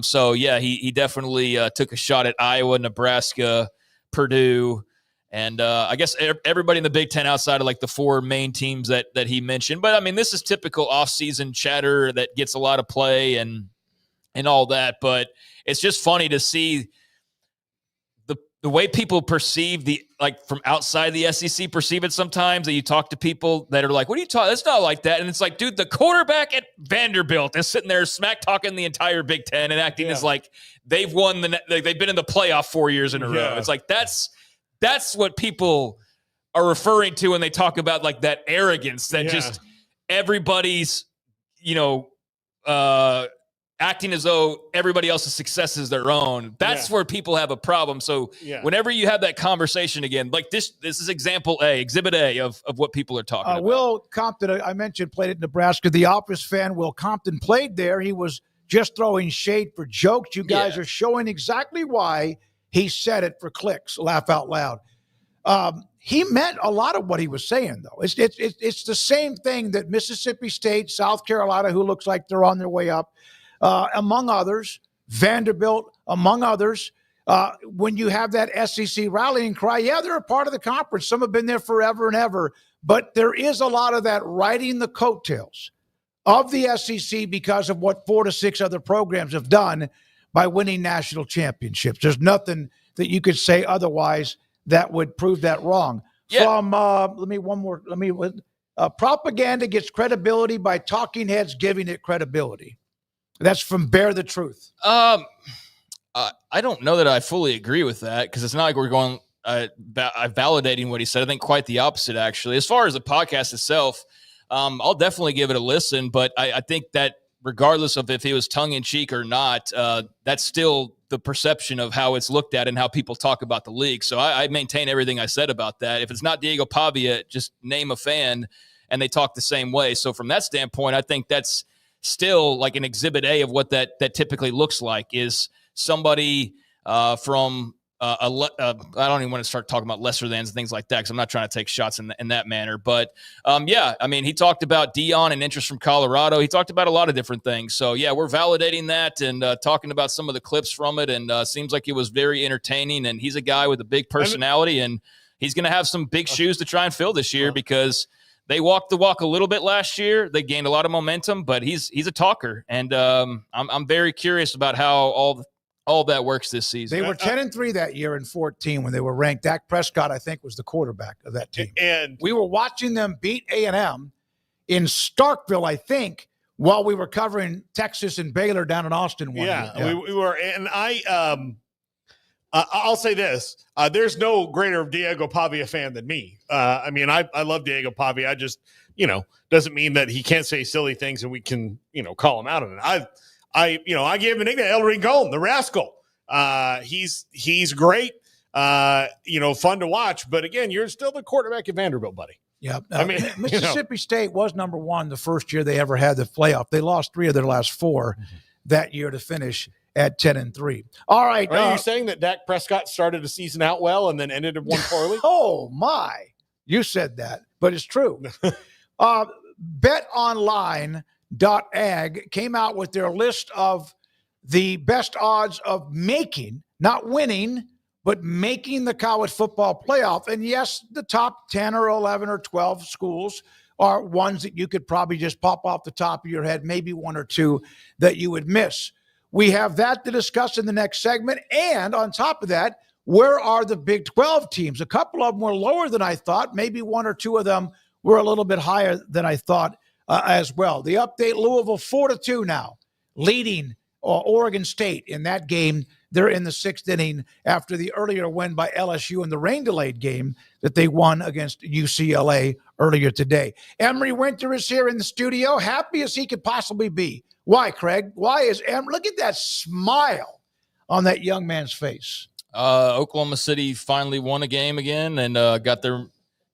[SPEAKER 9] So yeah, he definitely took a shot at Iowa, Nebraska, Purdue, and I guess everybody in the Big Ten outside of like the 4 main teams that he mentioned. But I mean, this is typical offseason chatter that gets a lot of play and all that. But it's just funny to see the way people perceive from outside the SEC perceive it sometimes, that you talk to people that are like, what are you talking? It's not like that. And it's like, dude, the quarterback at Vanderbilt is sitting there smack talking the entire Big Ten and acting as like they've won they've been in the playoff 4 years in a row. It's like, that's what people are referring to when they talk about like that arrogance that just everybody's, acting as though everybody else's success is their own. That's where people have a problem. So whenever you have that conversation again, like this is exhibit A of what people are talking about.
[SPEAKER 6] Will Compton, I mentioned, played at Nebraska. The Office fan Will Compton played there. He was just throwing shade for jokes. You guys are showing exactly why he said it for clicks, laugh out loud. He meant a lot of what he was saying, though. It's the same thing that Mississippi State, South Carolina, who looks like they're on their way up, among others, Vanderbilt, among others, when you have that SEC rallying cry, they're a part of the conference. Some have been there forever and ever, but there is a lot of that riding the coattails of the SEC because of what 4 to 6 other programs have done by winning national championships. There's nothing that you could say otherwise that would prove that wrong. From, propaganda gets credibility by talking heads giving it credibility. That's from Bear the Truth.
[SPEAKER 9] I don't know that I fully agree with that, because it's not like we're going validating what he said. I think quite the opposite, actually. As far as the podcast itself, I'll definitely give it a listen, but I think that regardless of if he was tongue-in-cheek or not, that's still the perception of how it's looked at and how people talk about the league. So I maintain everything I said about that. If it's not Diego Pavia, just name a fan, and they talk the same way. So from that standpoint, I think that's still like an exhibit A of what that typically looks like, is somebody from I don't even want to start talking about lesser thans and things like that, because I'm not trying to take shots in that manner. But I mean, he talked about Dion and interest from Colorado. He talked about a lot of different things. So we're validating that and talking about some of the clips from it. And seems like it was very entertaining. And he's a guy with a big personality, and he's going to have some big shoes to try and fill this year, because they walked the walk a little bit last year. They gained a lot of momentum, but he's a talker, and I'm very curious about how all that works this season.
[SPEAKER 6] They were 10-3 that year in 14 when they were ranked. Dak Prescott, I think, was the quarterback of that team.
[SPEAKER 7] And
[SPEAKER 6] we were watching them beat A&M in Starkville, I think, while we were covering Texas and Baylor down in Austin.
[SPEAKER 7] We were, and I'll say this. There's no greater Diego Pavia fan than me. I mean, I love Diego Pavia. I just, doesn't mean that he can't say silly things and we can, call him out on it. I gave him a nickname, El Rincon, the rascal. He's great. Fun to watch. But again, you're still the quarterback at Vanderbilt, buddy.
[SPEAKER 6] Yeah. I mean, Mississippi State was number 1 the first year they ever had the playoff. They lost 3 of their last 4 that year to finish at 10-3. All right.
[SPEAKER 7] Are you saying that Dak Prescott started the season out well and then ended up one poorly?
[SPEAKER 6] Oh, my. You said that, but it's true. BetOnline.ag came out with their list of the best odds of making, not winning, but making the college football playoff. And yes, the top 10 or 11 or 12 schools are ones that you could probably just pop off the top of your head, maybe 1 or 2 that you would miss. We have that to discuss in the next segment. And on top of that, where are the Big 12 teams? A couple of them were lower than I thought. Maybe 1 or 2 of them were a little bit higher than I thought as well. The update, Louisville 4-2 now, leading Oregon State in that game. They're in the 6th inning after the earlier win by LSU in the rain-delayed game that they won against UCLA earlier today. Emery Winter is here in the studio, happy as he could possibly be. Why, Craig? Why is Emery? Look at that smile on that young man's face.
[SPEAKER 9] Oklahoma City finally won a game again and got their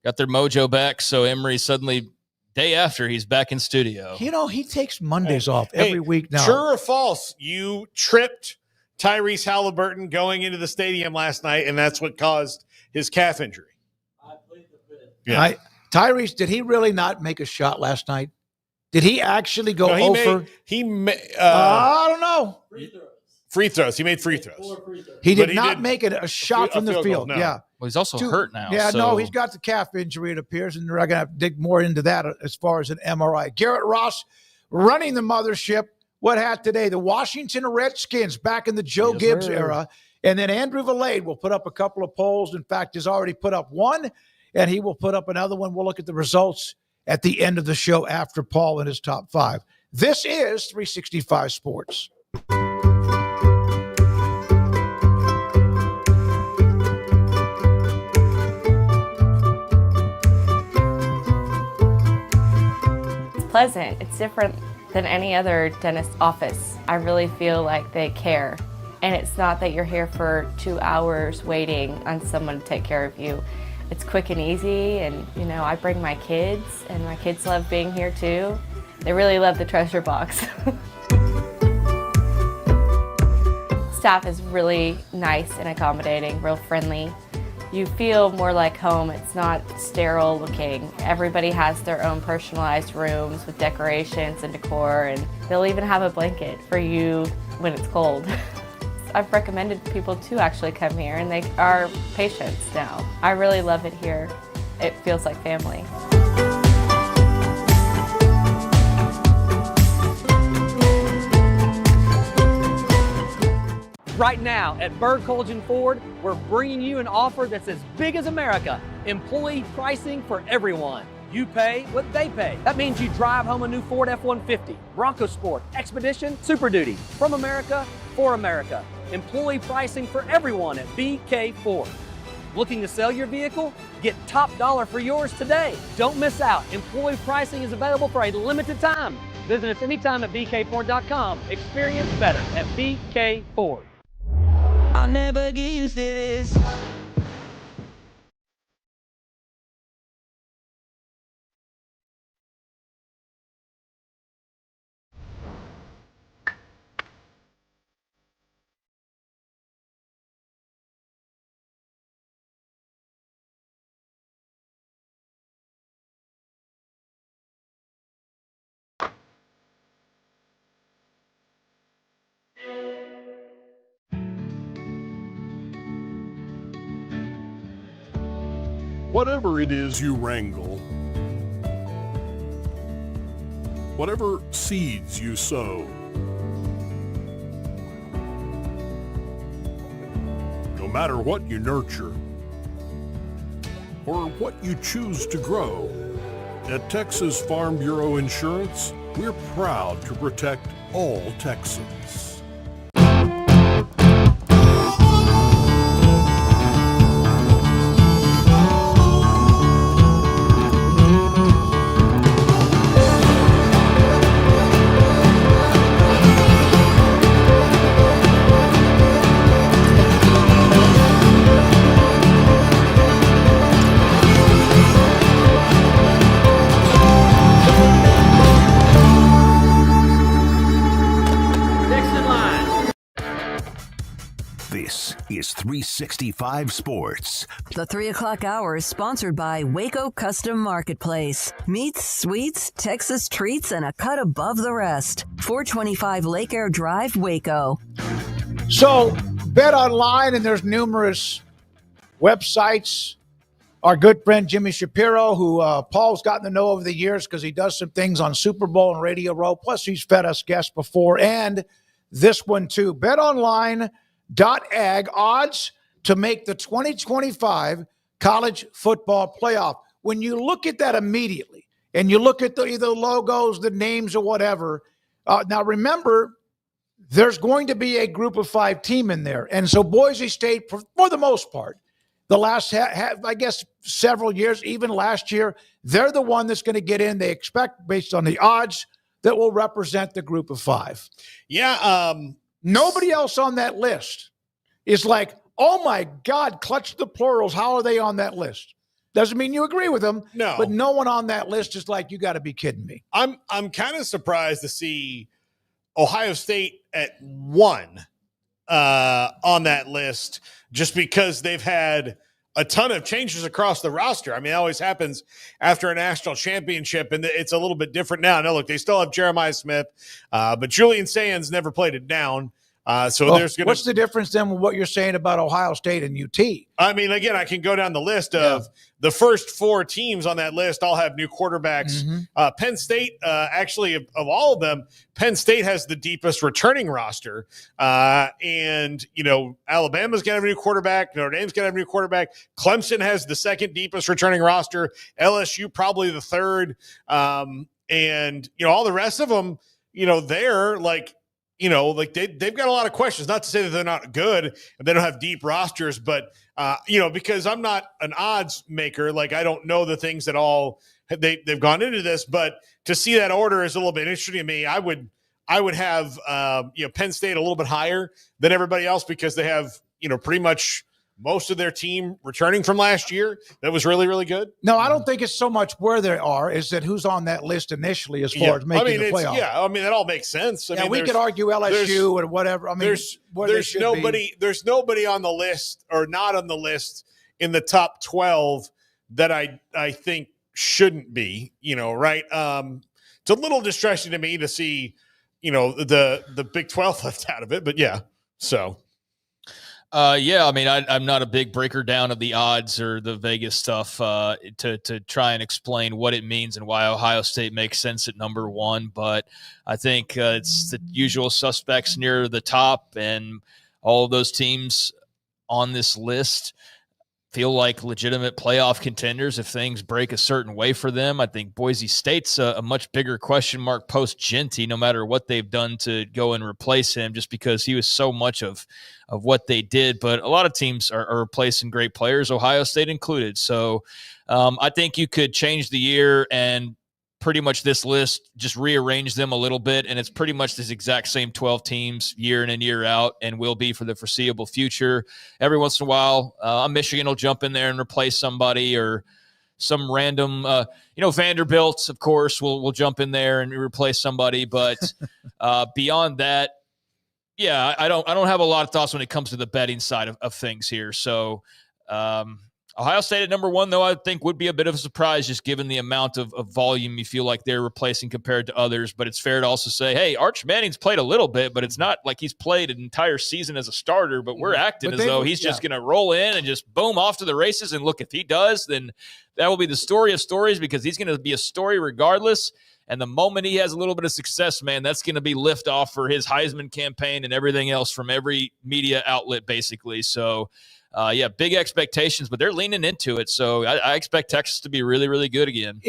[SPEAKER 9] mojo back. So Emory suddenly, day after, he's back in studio.
[SPEAKER 6] He takes Mondays off every week now.
[SPEAKER 7] True or false? You tripped Tyrese Halliburton going into the stadium last night, and that's what caused his calf injury.
[SPEAKER 6] Yeah. Tyrese, did he really not make a shot last night? Did he actually go over? I don't know.
[SPEAKER 7] Free throws. He made free throws.
[SPEAKER 6] He did not make a shot from the field.
[SPEAKER 7] No.
[SPEAKER 6] Yeah.
[SPEAKER 9] Well, he's also hurt now.
[SPEAKER 6] Yeah,
[SPEAKER 9] so.
[SPEAKER 6] no, he's got the calf injury, it appears, and they're going to have to dig more into that as far as an MRI. Garrett Ross running the mothership. What had today? The Washington Redskins back in the Joe Gibbs era. And then Andrew Valade will put up a couple of polls. In fact, has already put up one, and he will put up another one. We'll look at the results at the end of the show after Paul and his top five. This is 365 Sports.
[SPEAKER 10] Pleasant. It's different than any other dentist office. I really feel like they care. And it's not that you're here for 2 hours waiting on someone to take care of you. It's quick and easy, and I bring my kids, and my kids love being here too. They really love the treasure box. Staff is really nice and accommodating, real friendly. You feel more like home. It's not sterile looking. Everybody has their own personalized rooms with decorations and decor, and they'll even have a blanket for you when it's cold. I've recommended people to actually come here, and they are patients now. I really love it here. It feels like family.
[SPEAKER 11] Right now at Berg Colgin Ford, we're bringing you an offer that's as big as America. Employee pricing for everyone. You pay what they pay. That means you drive home a new Ford F-150, Bronco Sport, Expedition, Super Duty. From America, for America. Employee pricing for everyone at BK Ford. Looking to sell your vehicle? Get top dollar for yours today. Don't miss out. Employee pricing is available for a limited time. Visit us anytime at bkford.com. Experience better at BK Ford.
[SPEAKER 12] I'll never get used to this.
[SPEAKER 13] Whatever it is you wrangle, whatever seeds you sow, no matter what you nurture or what you choose to grow, at Texas Farm Bureau Insurance, we're proud to protect all Texans.
[SPEAKER 2] This is 365 Sports.
[SPEAKER 4] The 3 o'clock hour is sponsored by Waco Custom Marketplace. Meats, sweets, Texas treats, and a cut above the rest. 425 Lake Air Drive, Waco.
[SPEAKER 6] So, bet online, and there's numerous websites. Our good friend Jimmy Shapiro, who Paul's gotten to know over the years because he does some things on Super Bowl and Radio Row. Plus, he's fed us guests before, and this one too. BetOnline.ag odds to make the 2025 college football playoff. When you look at that immediately, and you look at either the logos, the names, or whatever, now remember, there's going to be a group of 5 team in there. And so Boise State, for the most part, the last, I guess, several years, even last year, they're the one that's going to get in. They expect, based on the odds, that will represent the group of 5.
[SPEAKER 7] Yeah.
[SPEAKER 6] Nobody else on that list is like, Oh, my God, clutch the plurals. How are they on that list? Doesn't mean you agree with them.
[SPEAKER 7] No.
[SPEAKER 6] But no one on that list is like, you got to be kidding me.
[SPEAKER 7] I'm kind of surprised to see Ohio State at 1 on that list, just because they've had a ton of changes across the roster. I mean, it always happens after a national championship, and it's a little bit different now. Now, look, they still have Jeremiah Smith, but Julian Sands never played it down. There's going to.
[SPEAKER 6] What's the difference then with what you're saying about Ohio State and UT?
[SPEAKER 7] I mean, again, I can go down the list of the first 4 teams on that list. All have new quarterbacks.
[SPEAKER 6] Mm-hmm.
[SPEAKER 7] Penn State, actually, of all of them, Penn State has the deepest returning roster. And, Alabama's going to have a new quarterback. Notre Dame's going to have a new quarterback. Clemson has the second deepest returning roster. LSU probably the third. And, all the rest of them, they're like, they've got a lot of questions. Not to say that they're not good and they don't have deep rosters, but because I'm not an odds maker, like I don't know the things that all they've gone into this. But to see that order is a little bit interesting to me. I would have Penn State a little bit higher than everybody else, because they have pretty much most of their team returning from last year. That was really, really good.
[SPEAKER 6] No, I don't think it's so much where they are, is that who's on that list initially as far as making the playoff.
[SPEAKER 7] Yeah, I mean, that all makes sense. I mean,
[SPEAKER 6] we could argue LSU or whatever. I mean,
[SPEAKER 7] there's nobody on the list or not on the list in the top 12 that I think shouldn't be, right? It's a little distressing to me to see, the Big 12 left out of it, but yeah, so.
[SPEAKER 9] I mean, I'm not a big breaker down of the odds or the Vegas stuff to try and explain what it means and why Ohio State makes sense at number 1. But I think it's the usual suspects near the top, and all of those teams on this list feel like legitimate playoff contenders if things break a certain way for them. I think Boise State's a much bigger question mark post-Genty, no matter what they've done to go and replace him, just because he was so much of what they did. But a lot of teams are replacing great players, Ohio State included. So I think you could change the year and pretty much this list, just rearrange them a little bit, and it's pretty much this exact same 12 teams year in and year out, and will be for the foreseeable future. Every once in a while, Michigan will jump in there and replace somebody, or some random, Vanderbilt, of course, will jump in there and replace somebody. But beyond that, I don't have a lot of thoughts when it comes to the betting side of things here. So Ohio State at number 1, though, I think would be a bit of a surprise, just given the amount of volume you feel like they're replacing compared to others. But it's fair to also say, hey, Arch Manning's played a little bit, but it's not like he's played an entire season as a starter. But we're acting as though he's just going to roll in and just boom off to the races. And look, if he does, then that will be the story of stories, because he's going to be a story regardless. And the moment he has a little bit of success, man, that's going to be liftoff for his Heisman campaign and everything else from every media outlet, basically. So, big expectations, but they're leaning into it. So I expect Texas to be really, really good again.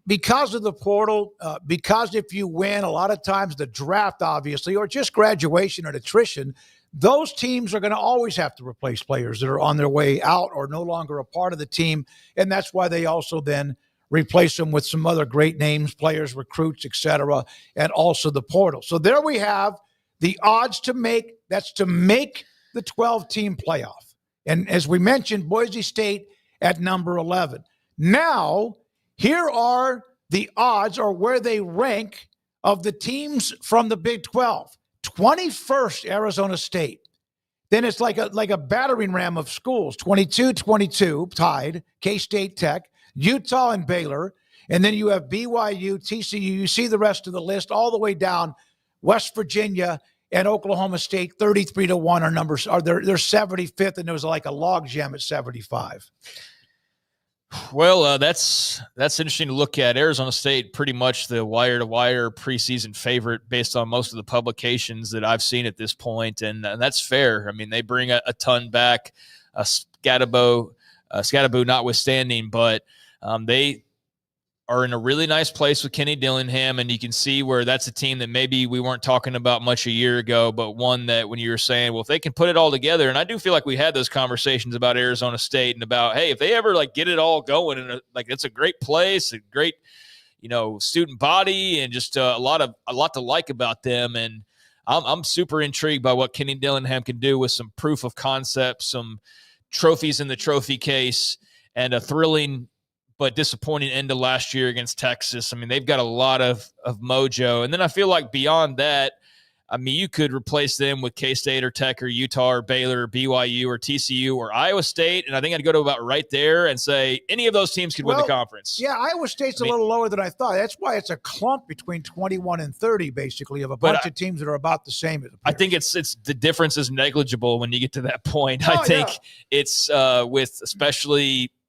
[SPEAKER 6] Because of the portal, because if you win, a lot of times the draft, obviously, or just graduation or attrition, those teams are going to always have to replace players that are on their way out or no longer a part of the team. And that's why they also then replace them with some other great names, players, recruits, etc., and also the portal. So there we have the odds to make the 12-team playoff. And as we mentioned, Boise State at number 11. Now, here are the odds, or where they rank, of the teams from the Big 12. 21st, Arizona State. Then it's like a battering ram of schools. 22-22, tied, K-State Tech, Utah and Baylor. And then you have BYU, TCU. You see the rest of the list all the way down. West Virginia and Oklahoma State, 33-1 are numbers. They're 75th, and there was like a log jam at 75.
[SPEAKER 9] Well, that's interesting to look at. Arizona State, pretty much the wire-to-wire preseason favorite based on most of the publications that I've seen at this point, and that's fair. I mean, they bring a ton back, Scatterbo notwithstanding, but they are in a really nice place with Kenny Dillingham, and you can see where that's a team that maybe we weren't talking about much a year ago, but one that when you were saying, well, if they can put it all together, and I do feel like we had those conversations about Arizona State and about, hey, if they ever get it all going, and it's a great place, a great, student body, and just a lot to like about them. And I'm super intrigued by what Kenny Dillingham can do with some proof of concept, some trophies in the trophy case, and a thrilling but disappointing end to last year against Texas. I mean, they've got a lot of mojo. And then I feel like beyond that, I mean, you could replace them with K-State or Tech or Utah or Baylor or BYU or TCU or Iowa State, and I think I'd go to about right there and say any of those teams could win the conference.
[SPEAKER 6] Yeah, Iowa State's a little lower than I thought. That's why it's a clump between 21 and 30, basically, of a bunch of teams that are about the same.
[SPEAKER 9] I think it's the difference is negligible when you get to that point. I think it's with especially –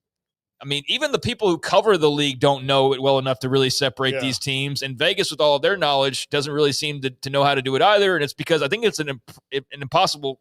[SPEAKER 9] I mean, even the people who cover the league don't know it well enough to really separate these teams. And Vegas, with all of their knowledge, doesn't really seem to know how to do it either. And it's because I think it's an impossible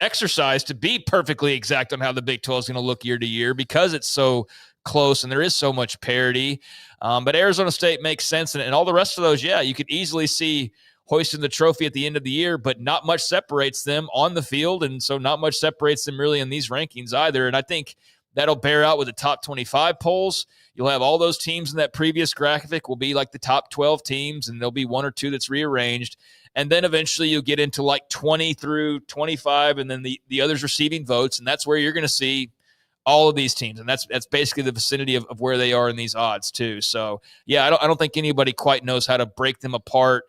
[SPEAKER 9] exercise to be perfectly exact on how the Big 12 is going to look year to year because it's so close and there is so much parity. But Arizona State makes sense. And all the rest of those, you could easily see hoisting the trophy at the end of the year, but not much separates them on the field. And so not much separates them really in these rankings either. And I think that'll bear out with the top 25 polls. You'll have all those teams in that previous graphic will be like the top 12 teams, and there'll be one or two that's rearranged. And then eventually you'll get into like 20 through 25, and then the others receiving votes, and that's where you're going to see all of these teams. And that's basically the vicinity of where they are in these odds too. So, I don't think anybody quite knows how to break them apart.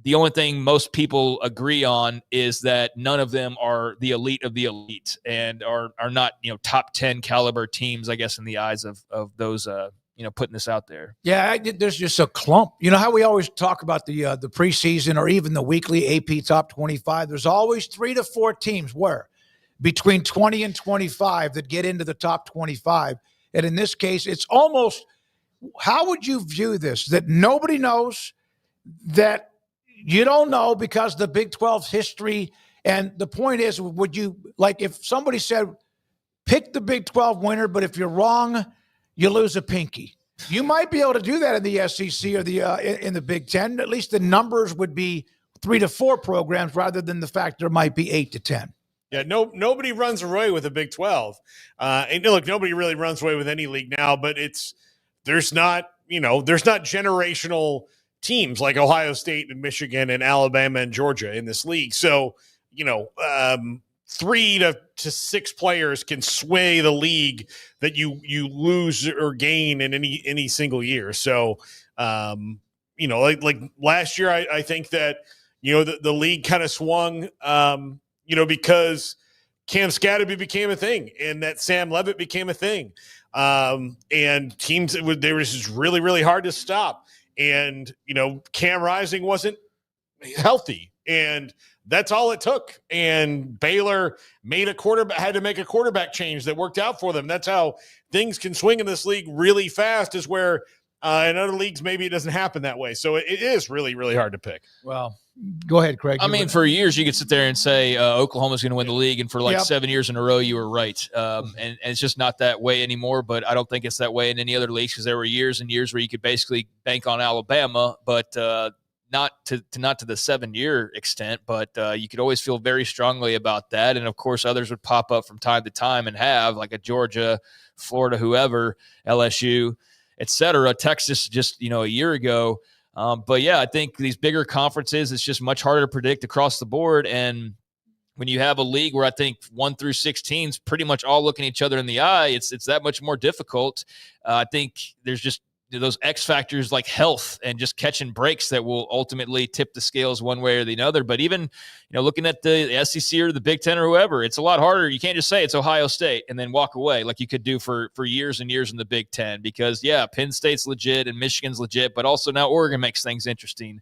[SPEAKER 9] The only thing most people agree on is that none of them are the elite of the elite and are not, top 10 caliber teams, I guess, in the eyes of those, putting this out there.
[SPEAKER 6] Yeah, there's just a clump. You know how we always talk about the preseason or even the weekly AP top 25? There's always 3 to 4 teams between 20 and 25 that get into the top 25. And in this case, it's almost, how would you view this? That nobody knows, that you don't know because the Big 12's history. And the point is, would you, like if somebody said, pick the Big 12 winner, but if you're wrong, you lose a pinky. You might be able to do that in the SEC or in the Big 10. At least the numbers would be 3 to 4 programs rather than the fact there might be 8 to 10.
[SPEAKER 7] Yeah, nobody runs away with the Big 12. And look, nobody really runs away with any league now, but there's not generational teams like Ohio State and Michigan and Alabama and Georgia in this league. So, 3 to 6 players can sway the league that you lose or gain in any single year. So, like last year, I think that, the league kind of swung, because Cam Scatterby became a thing and that Sam Levitt became a thing. And teams, they were just really, really hard to stop. And, Cam Rising wasn't healthy, and that's all it took. And Baylor had to make a quarterback change that worked out for them. That's how things can swing in this league really fast, is where in other leagues, maybe it doesn't happen that way. So it is really, really hard to pick.
[SPEAKER 6] Well, go ahead, Craig.
[SPEAKER 9] I mean, for years you could sit there and say Oklahoma's going to win the league, and for 7 years in a row you were right. And it's just not that way anymore. But I don't think it's that way in any other leagues, because there were years and years where you could basically bank on Alabama, but not to the 7-year extent. But you could always feel very strongly about that. And of course, others would pop up from time to time and have, like a Georgia, Florida, whoever, LSU, etc. Texas just a year ago. But I think these bigger conferences, it's just much harder to predict across the board. And when you have a league where I think 1 through 16s pretty much all looking each other in the eye, it's that much more difficult. I think there's just those X factors like health and just catching breaks that will ultimately tip the scales one way or the other. But even, looking at the SEC or the Big Ten or whoever, it's a lot harder. You can't just say it's Ohio State and then walk away like you could do for years and years in the Big Ten, because Penn State's legit and Michigan's legit, but also now Oregon makes things interesting.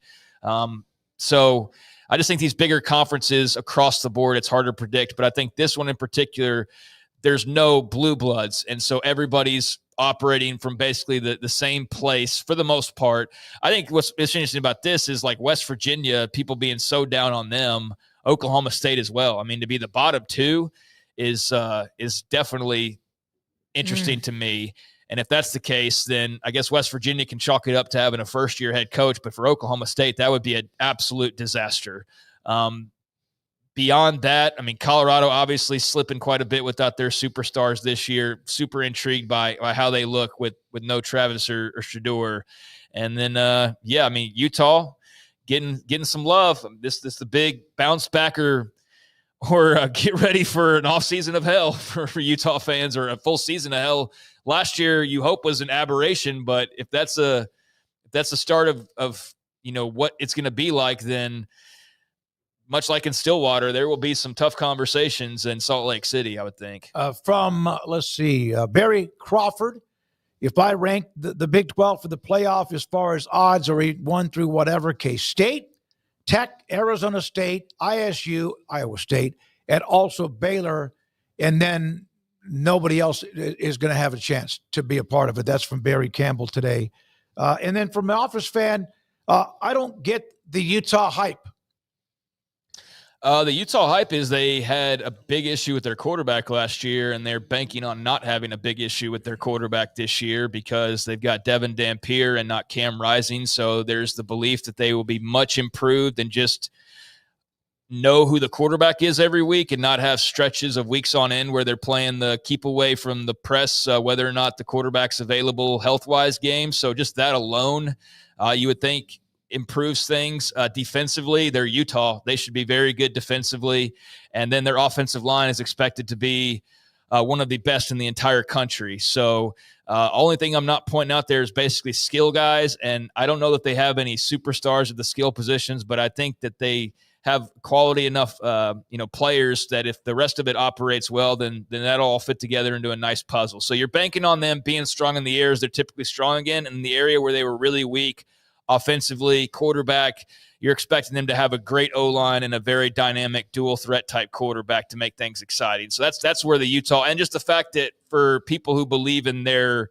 [SPEAKER 9] So I just think these bigger conferences across the board, it's harder to predict. But I think this one in particular, there's no blue bloods. And so everybody's operating from basically the same place for the most part. I think what's interesting about this is like West Virginia, people being so down on them, Oklahoma State as well. I mean, to be the bottom 2 is definitely interesting to me. And if that's the case, then I guess West Virginia can chalk it up to having a first-year head coach. But for Oklahoma State, that would be an absolute disaster. Beyond that, I mean, Colorado obviously slipping quite a bit without their superstars this year. Super intrigued by how they look with no Travis or Shedeur. And then, I mean, Utah getting some love. This the big bounce backer, or get ready for an offseason of hell for Utah fans, or a full season of hell. Last year, you hope was an aberration, but if that's the start of what it's going to be like, then much like in Stillwater, there will be some tough conversations in Salt Lake City, I would think.
[SPEAKER 6] Let's see, Barry Crawford. If I rank the Big 12 for the playoff as far as odds, or 1 through whatever, K-State, Tech, Arizona State, ISU, Iowa State, and also Baylor, and then nobody else is going to have a chance to be a part of it. That's from Barry Campbell today. And then from an Office fan, I don't get the Utah hype.
[SPEAKER 9] The Utah hype is they had a big issue with their quarterback last year, and they're banking on not having a big issue with their quarterback this year because they've got Devin Dampier and not Cam Rising. So there's the belief that they will be much improved and just know who the quarterback is every week and not have stretches of weeks on end where they're playing the keep away from the press, whether or not the quarterback's available health-wise game. So just that alone, you would think improves things. Defensively, they're Utah. They should be very good defensively. And then their offensive line is expected to be one of the best in the entire country. So only thing I'm not pointing out there is basically skill guys. And I don't know that they have any superstars at the skill positions, but I think that they have quality enough, players that if the rest of it operates well, then that'll all fit together into a nice puzzle. So you're banking on them being strong in the areas they're typically strong again. And in the area where they were really weak offensively, quarterback, you're expecting them to have a great O-line and a very dynamic dual threat type quarterback to make things exciting. So that's where the Utah, and just the fact that for people who believe in their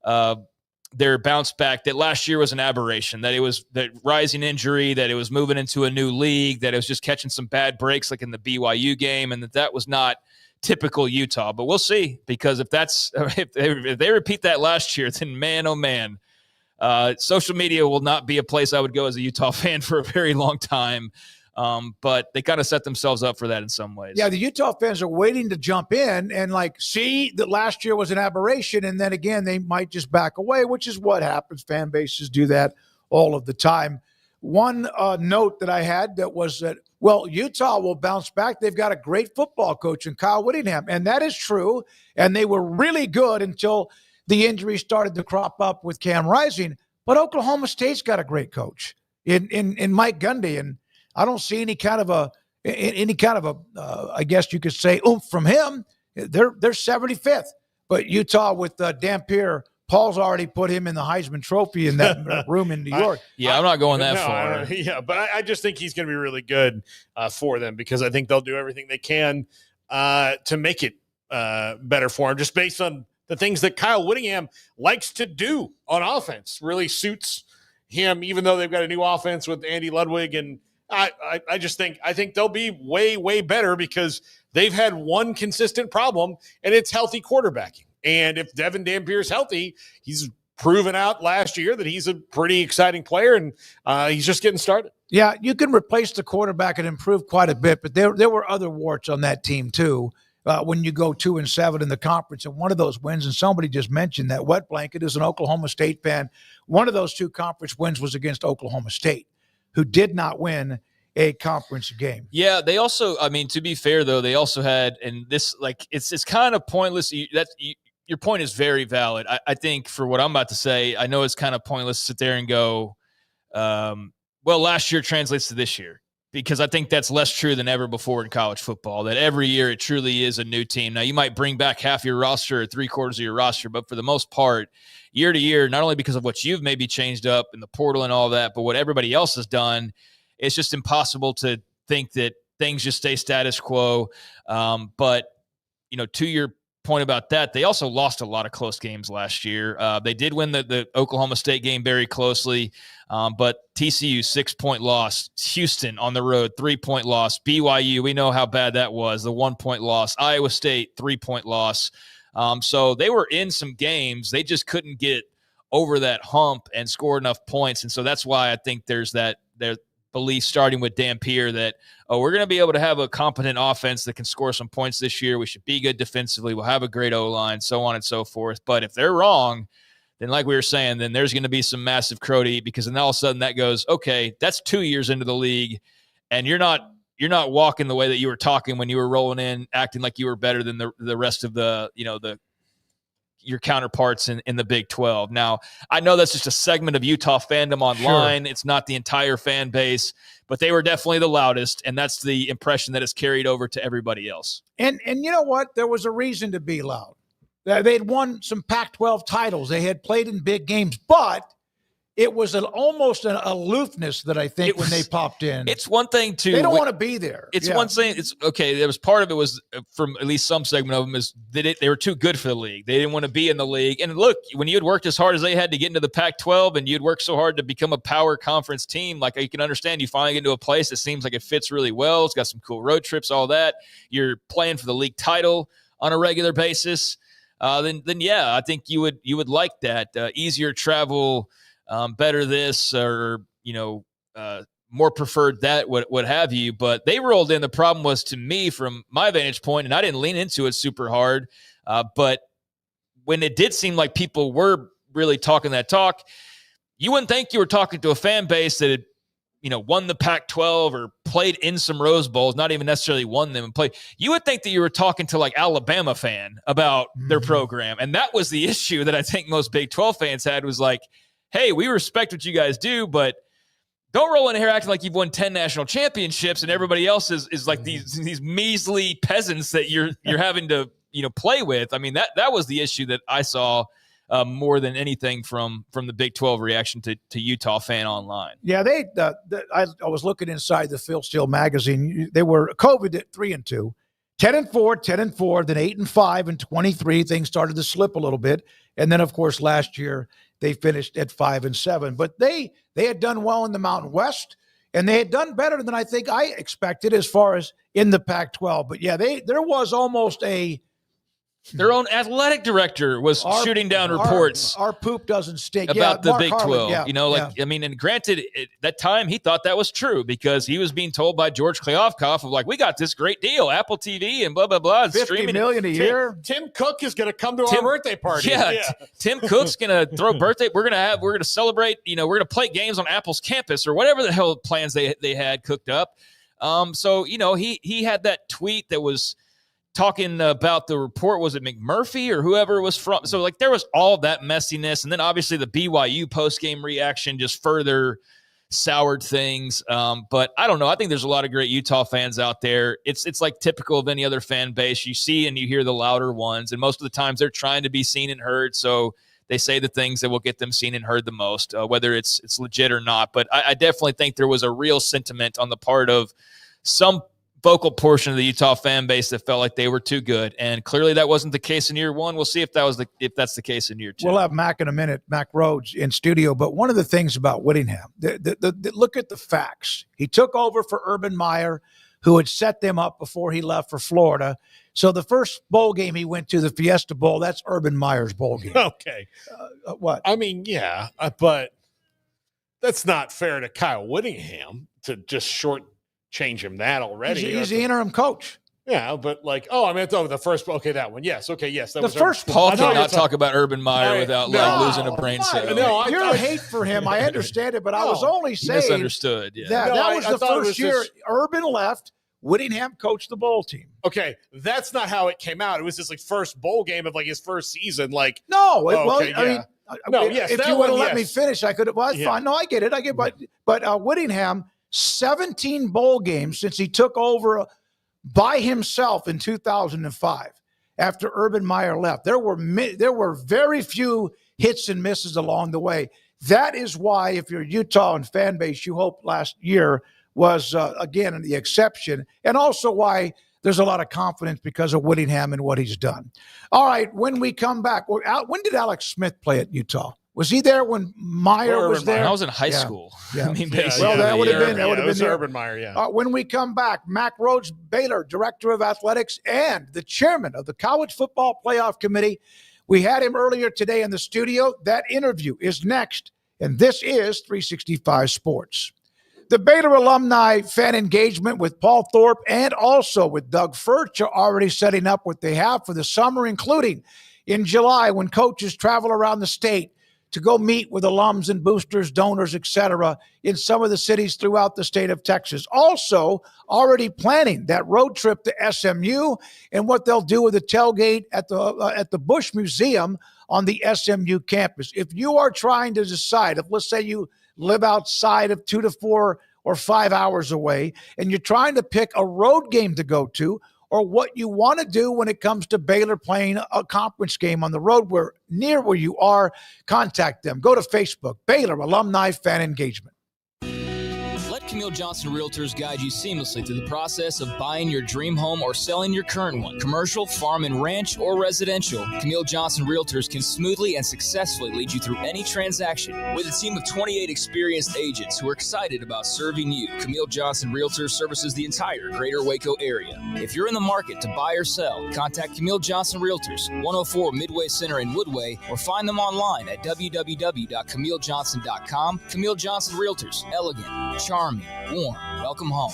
[SPEAKER 9] bounce back, that last year was an aberration, that it was that rising injury, that it was moving into a new league, that it was just catching some bad breaks like in the BYU game, and that was not typical Utah. But we'll see, because if they repeat that last year, then man, oh man, social media will not be a place I would go as a Utah fan for a very long time. But they kind of set themselves up for that in some ways.
[SPEAKER 6] Yeah, the Utah fans are waiting to jump in and see that last year was an aberration, and then again they might just back away, which is what happens. Fan bases do that all of the time. One note that I had that was that, Utah will bounce back. They've got a great football coach in Kyle Whittingham, and that is true. And they were really good until the injuries started to crop up with Cam Rising. But Oklahoma State's got a great coach in Mike Gundy, and I don't see any kind of a I guess you could say oomph from him. They're 75th, but Utah with Dampier, Paul's already put him in the Heisman Trophy in that room in New York.
[SPEAKER 9] I'm not going that far.
[SPEAKER 7] But I just think he's going to be really good for them, because I think they'll do everything they can to make it better for him, just based on the things that Kyle Whittingham likes to do on offense. Really suits him, even though they've got a new offense with Andy Ludwig. And I think they'll be way, way better, because they've had one consistent problem, and it's healthy quarterbacking. And if Devin Dampier is healthy, he's proven out last year that he's a pretty exciting player, and he's just getting started.
[SPEAKER 6] Yeah, you can replace the quarterback and improve quite a bit, but there were other warts on that team too. When you go 2-7 in the conference, and one of those wins, and somebody just mentioned that Wet Blanket is an Oklahoma State fan. One of those 2 conference wins was against Oklahoma State, who did not win a conference game.
[SPEAKER 9] Yeah, they also, to be fair though, they also had, and this, it's kind of pointless. Your point is very valid. I think for what I'm about to say, I know it's kind of pointless to sit there and go, last year translates to this year, because I think that's less true than ever before in college football, that every year it truly is a new team. Now, you might bring back half your roster or 3/4 of your roster, but for the most part, year to year, not only because of what you've maybe changed up in the portal and all that, but what everybody else has done, it's just impossible to think that things just stay status quo. But, to your point about that, they also lost a lot of close games last year. They did win the Oklahoma State game very closely, but TCU 6-point loss, Houston on the road 3-point loss, BYU, we know how bad that was, the 1-point loss, Iowa State 3-point loss. So they were in some games, they just couldn't get over that hump and score enough points, and so that's why I think there's their belief, starting with Dampier, that we're going to be able to have a competent offense that can score some points this year. We should be good defensively. We'll have a great O-line, so on and so forth. But if they're wrong, then like we were saying, then there's going to be some massive crow to eat, because then all of a sudden that goes, okay, that's 2 years into the league, and you're not walking the way that you were talking when you were rolling in, acting like you were better than the rest of your counterparts in the Big 12. Now, I know that's just a segment of Utah fandom online. Sure. It's not the entire fan base, but they were definitely the loudest, and that's the impression that is carried over to everybody else. And
[SPEAKER 6] you know what? There was a reason to be loud. They'd won some Pac-12 titles. They had played in big games, but it was almost an aloofness that I think when they popped in.
[SPEAKER 9] It's one thing to –
[SPEAKER 6] they don't want to be there.
[SPEAKER 9] It's one thing – it's okay. There was part of it was from at least some segment of them is that they were too good for the league. They didn't want to be in the league. And look, when you had worked as hard as they had to get into the Pac-12 and you'd worked so hard to become a power conference team, like you can understand, you finally get into a place that seems like it fits really well. It's got some cool road trips, all that. You're playing for the league title on a regular basis. Then yeah, I think you would like that. Easier travel – better this, or more preferred that, what have you. But they rolled in. The problem was, to me, from my vantage point, and I didn't lean into it super hard, but when it did seem like people were really talking that talk, you wouldn't think you were talking to a fan base that had won the Pac-12 or played in some Rose Bowls, not even necessarily won them and played. You would think that you were talking to like Alabama fan about their program. And that was the issue that I think most Big 12 fans had, was like, hey, we respect what you guys do, but don't roll in here acting like you've won 10 national championships and everybody else is like these measly peasants that you're having to play with. I mean, that was the issue that I saw more than anything from the Big 12 reaction to Utah fan online.
[SPEAKER 6] Yeah, I was looking inside the Phil Steele magazine. They were COVID at 3-2, 10-4, 10-4, then 8-5 and 23. Things started to slip a little bit, and then of course last year they finished at 5-7. But they had done well in the Mountain West, and they had done better than I think I expected as far as in the Pac-12. But yeah, there was almost
[SPEAKER 9] their own athletic director was shooting down reports.
[SPEAKER 6] Our poop doesn't stink
[SPEAKER 9] about the
[SPEAKER 6] Mark
[SPEAKER 9] Big 12.
[SPEAKER 6] Harlan,
[SPEAKER 9] I mean, and granted, at that time he thought that was true because he was being told by George Kleofkoff of like, we got this great deal, Apple TV and blah blah blah,
[SPEAKER 6] $50 million a year.
[SPEAKER 7] Tim Cook is going to come to our birthday party.
[SPEAKER 9] Yeah. Tim Cook's going to throw birthday. We're going to celebrate. We're going to play games on Apple's campus or whatever the hell plans they had cooked up. So he had that tweet that was talking about the report. Was it McMurphy or whoever it was from? So like there was all that messiness. And then obviously the BYU post-game reaction just further soured things. But I don't know. I think there's a lot of great Utah fans out there. It's like typical of any other fan base. You see and you hear the louder ones. And most of the times they're trying to be seen and heard. So they say the things that will get them seen and heard the most, whether it's legit or not. But I definitely think there was a real sentiment on the part of some vocal portion of the Utah fan base that felt like they were too good, and clearly that wasn't the case in year one. We'll see if that's the case in year two.
[SPEAKER 6] We'll have Mack in a minute, Mack Rhoades in studio. But one of the things about Whittingham, look at the facts. He took over for Urban Meyer, who had set them up before he left for Florida. So the first bowl game he went to, the Fiesta Bowl, that's Urban Meyer's bowl game.
[SPEAKER 7] Okay,
[SPEAKER 6] what?
[SPEAKER 7] I mean, yeah, but that's not fair to Kyle Whittingham to just change him that already.
[SPEAKER 6] He's the interim coach.
[SPEAKER 7] Yeah, but like, I meant the first. Okay, that one. Yes. Okay. Yes. That
[SPEAKER 6] the
[SPEAKER 7] was
[SPEAKER 6] first.
[SPEAKER 9] Paul cannot talk about Urban Meyer without losing a brain cell.
[SPEAKER 6] No, your hate for him, I understand it, but I was only saying
[SPEAKER 9] misunderstood. Yeah,
[SPEAKER 6] that was the first year Urban left. Whittingham coached the bowl team.
[SPEAKER 7] Okay, that's not how it came out. It was his first bowl game of his first season.
[SPEAKER 6] If you would have let me finish, I could have. Well, that's fine. No, I get it. But Whittingham. 17 bowl games since he took over by himself in 2005 after Urban Meyer left. There were very few hits and misses along the way. That is why, if you're Utah and fan base, you hope last year was, again, the exception, and also why there's a lot of confidence because of Whittingham and what he's done. All right, when we come back, when did Alex Smith play at Utah? Was he there when Meyer was there?
[SPEAKER 9] I was in high school.
[SPEAKER 6] Yeah.
[SPEAKER 9] I mean,
[SPEAKER 6] that would have been
[SPEAKER 7] Urban Meyer, yeah.
[SPEAKER 6] When we come back, Mack Rhoades, Baylor, Director of Athletics, and the Chairman of the College Football Playoff Committee. We had him earlier today in the studio. That interview is next, and this is 365 Sports. The Baylor alumni fan engagement with Paul Thorpe and also with Doug Furch are already setting up what they have for the summer, including in July when coaches travel around the state to go meet with alums and boosters, donors, etc., in some of the cities throughout the state of Texas. Also, already planning that road trip to SMU and what they'll do with the tailgate at the Bush Museum on the SMU campus. If you are trying to decide, if let's say you live outside of 2 to 4 or 5 hours away, and you're trying to pick a road game to go to, or what you want to do when it comes to Baylor playing a conference game on the road near where you are, contact them. Go to Facebook, Baylor Alumni Fan Engagement.
[SPEAKER 14] Let Camille Johnson Realtors guide you seamlessly through the process of buying your dream home or selling your current one. Commercial, farm and ranch, or residential, Camille Johnson Realtors can smoothly and successfully lead you through any transaction. With a team of 28 experienced agents who are excited about serving you, Camille Johnson Realtors services the entire greater Waco area. If you're in the market to buy or sell, contact Camille Johnson Realtors, 104 Midway Center in Woodway, or find them online at www.camillejohnson.com. Camille Johnson Realtors, elegant, charming, warm. Welcome home.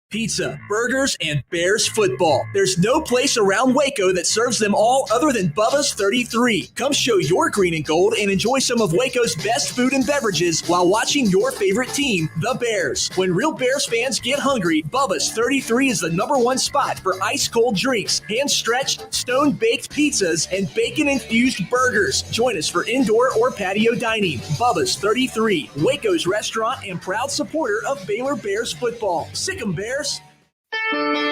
[SPEAKER 15] Pizza, burgers, and Bears football. There's no place around Waco that serves them all other than Bubba's 33. Come show your green and gold and enjoy some of Waco's best food and beverages while watching your favorite team, the Bears. When real Bears fans get hungry, Bubba's 33 is the #1 spot for ice-cold drinks, hand-stretched, stone-baked pizzas, and bacon-infused burgers. Join us for indoor or patio dining. Bubba's 33, Waco's restaurant and proud supporter of Baylor Bears football. Sick 'em, Bears.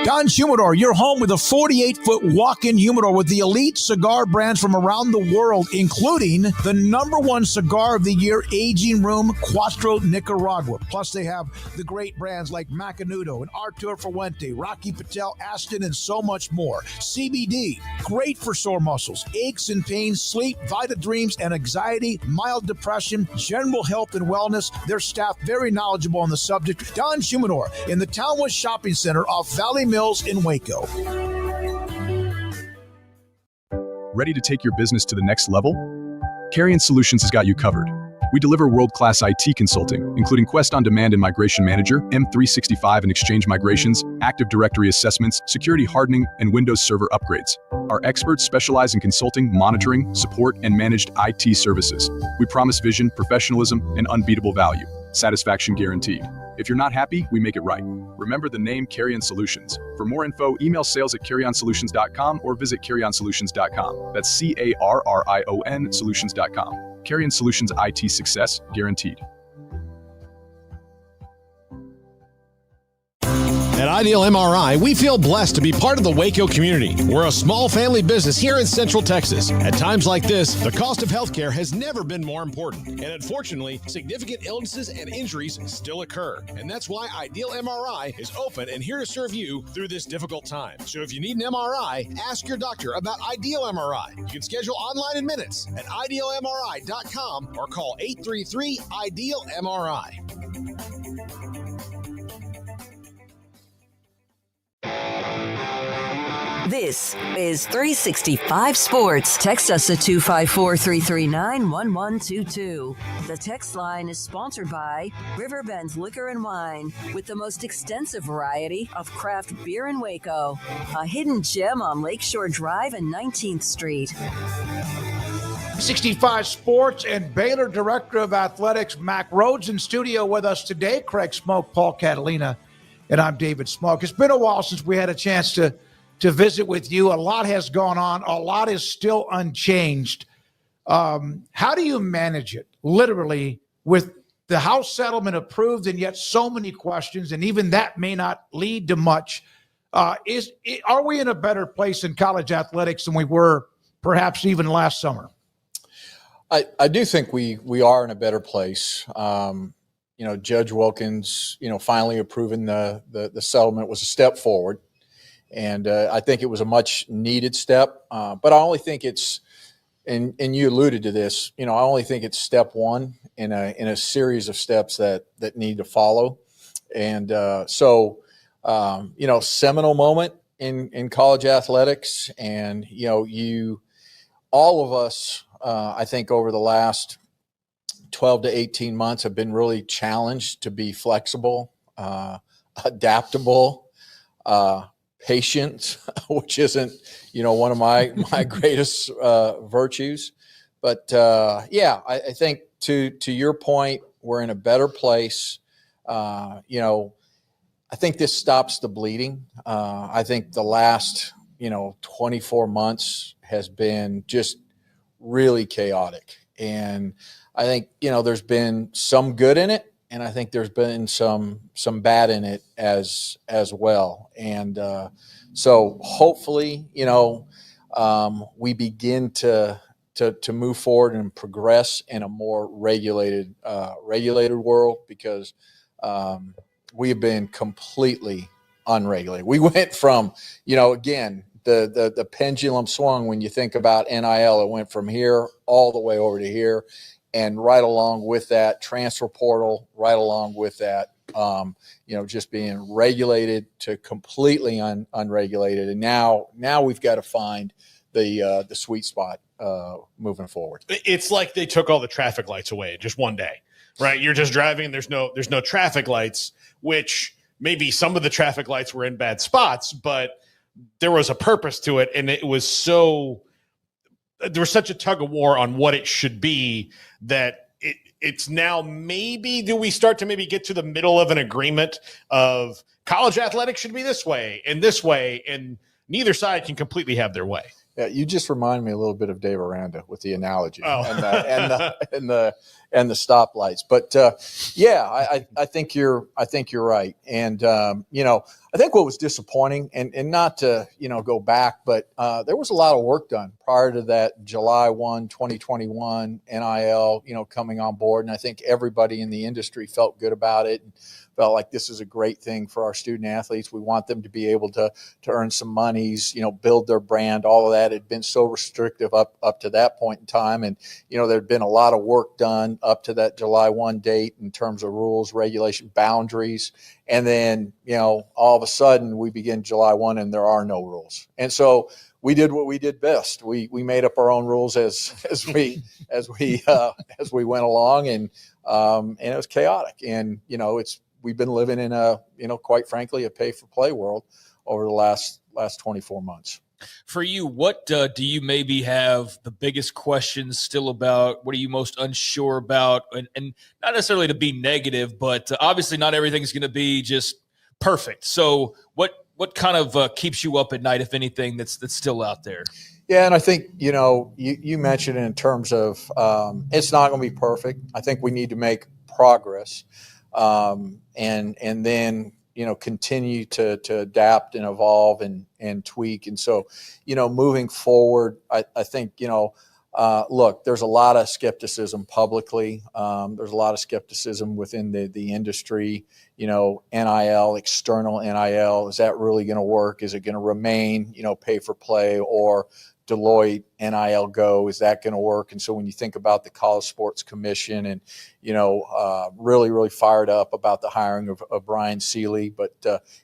[SPEAKER 6] Don's Humidor, your home with a 48-foot walk-in humidor with the elite cigar brands from around the world, including the #1 cigar of the year, Aging Room Cuatro Nicaragua. Plus, they have the great brands like Macanudo and Artur Fuente, Rocky Patel, Aston, and so much more. CBD, great for sore muscles, aches and pains, sleep, Vita Dreams, and anxiety, mild depression, general health and wellness. Their staff very knowledgeable on the subject. Don's Humidor in the Townwest Shopping Center off Valley Mills in Waco.
[SPEAKER 16] Ready to take your business to the next level? Carrion Solutions has got you covered. We deliver world-class IT consulting, including Quest On Demand and Migration Manager, M365 and Exchange migrations, Active Directory assessments, security hardening, and Windows Server upgrades. Our experts specialize in consulting, monitoring, support, and managed IT services. We promise vision, professionalism, and unbeatable value. Satisfaction guaranteed. If you're not happy, we make it right. Remember the name Carrion Solutions. For more info, email sales@carrionsolutions.com or visit carrionsolutions.com. That's CARRION solutions.com. Carrion Solutions, IT success guaranteed.
[SPEAKER 17] At Ideal MRI, we feel blessed to be part of the Waco community. We're a small family business here in Central Texas. At times like this, the cost of healthcare has never been more important. And unfortunately, significant illnesses and injuries still occur. And that's why Ideal MRI is open and here to serve you through this difficult time. So if you need an MRI, ask your doctor about Ideal MRI. You can schedule online in minutes at idealmri.com or call 833-IDEAL-MRI.
[SPEAKER 4] This is 365 Sports. Text us at 254-339-1122. The text line is sponsored by Riverbend's Liquor and Wine, with the most extensive variety of craft beer in Waco. A hidden gem on Lakeshore Drive and 19th Street.
[SPEAKER 6] 65 Sports and Baylor Director of Athletics, Mack Rhoades, in studio with us today. Craig Smoak, Paul Catalina, and I'm David Smoak. It's been a while since we had a chance to visit with you. A lot has gone on. A lot is still unchanged. How do you manage it, literally, with the House settlement approved and yet so many questions, and even that may not lead to much? Are we in a better place in college athletics than we were perhaps even last summer?
[SPEAKER 18] I do think we are in a better place. Judge Wilkins, finally approving the settlement was a step forward. And I think it was a much needed step, but I only think it's, and you alluded to this, I only think it's step one in a series of steps that need to follow. And seminal moment in college athletics, and all of us, I think over the last 12 to 18 months have been really challenged to be flexible, adaptable, patient, which isn't, one of my greatest virtues. I think to your point, we're in a better place. I think this stops the bleeding. I think the last 24 months has been just really chaotic, and I think there's been some good in it, and I think there's been some bad in it as well. And so hopefully, we begin to move forward and progress in a more regulated world, because we have been completely unregulated. We went from, again, the pendulum swung when you think about NIL. It went from here all the way over to here, and right along with that, transfer portal, right along with that, just being regulated to completely unregulated. And now we've got to find the sweet spot moving forward.
[SPEAKER 7] It's like they took all the traffic lights away in just one day, right? You're just driving and there's no traffic lights, which maybe some of the traffic lights were in bad spots, but there was a purpose to it. And it was there was such a tug of war on what it should be that it's now maybe, do we start to maybe get to the middle of an agreement of college athletics should be this way, and neither side can completely have their way.
[SPEAKER 18] Yeah, you just remind me a little bit of Dave Aranda with the analogy and the stoplights. But I think you're right. And I think what was disappointing, and not to go back, but there was a lot of work done prior to that July 1, 2021 NIL coming on board, and I think everybody in the industry felt good about it. And felt like this is a great thing for our student athletes. We want them to be able to earn some monies, build their brand. All of that had been so restrictive up to that point in time. And, there'd been a lot of work done up to that July 1 date in terms of rules, regulation, boundaries. And then, all of a sudden we begin July 1 and there are no rules. And so we did what we did best. We made up our own rules as we went along, and it was chaotic. And, we've been living in a, quite frankly, a pay for play world over the last 24 months.
[SPEAKER 9] For you, what do you maybe have the biggest questions still about? What are you most unsure about? And not necessarily to be negative, but obviously not everything's going to be just perfect. So what kind of keeps you up at night, if anything, that's still out there?
[SPEAKER 18] Yeah, and I think, you mentioned it in terms of it's not going to be perfect. I think we need to make progress. And then, continue to adapt and evolve and tweak. And so, moving forward, I think, look, there's a lot of skepticism publicly. There's a lot of skepticism within the industry, NIL, external NIL. Is that really going to work? Is it going to remain, pay for play, or Deloitte, NIL Go, is that going to work? And so when you think about the College Sports Commission and, really, really fired up about the hiring of Brian Seeley, but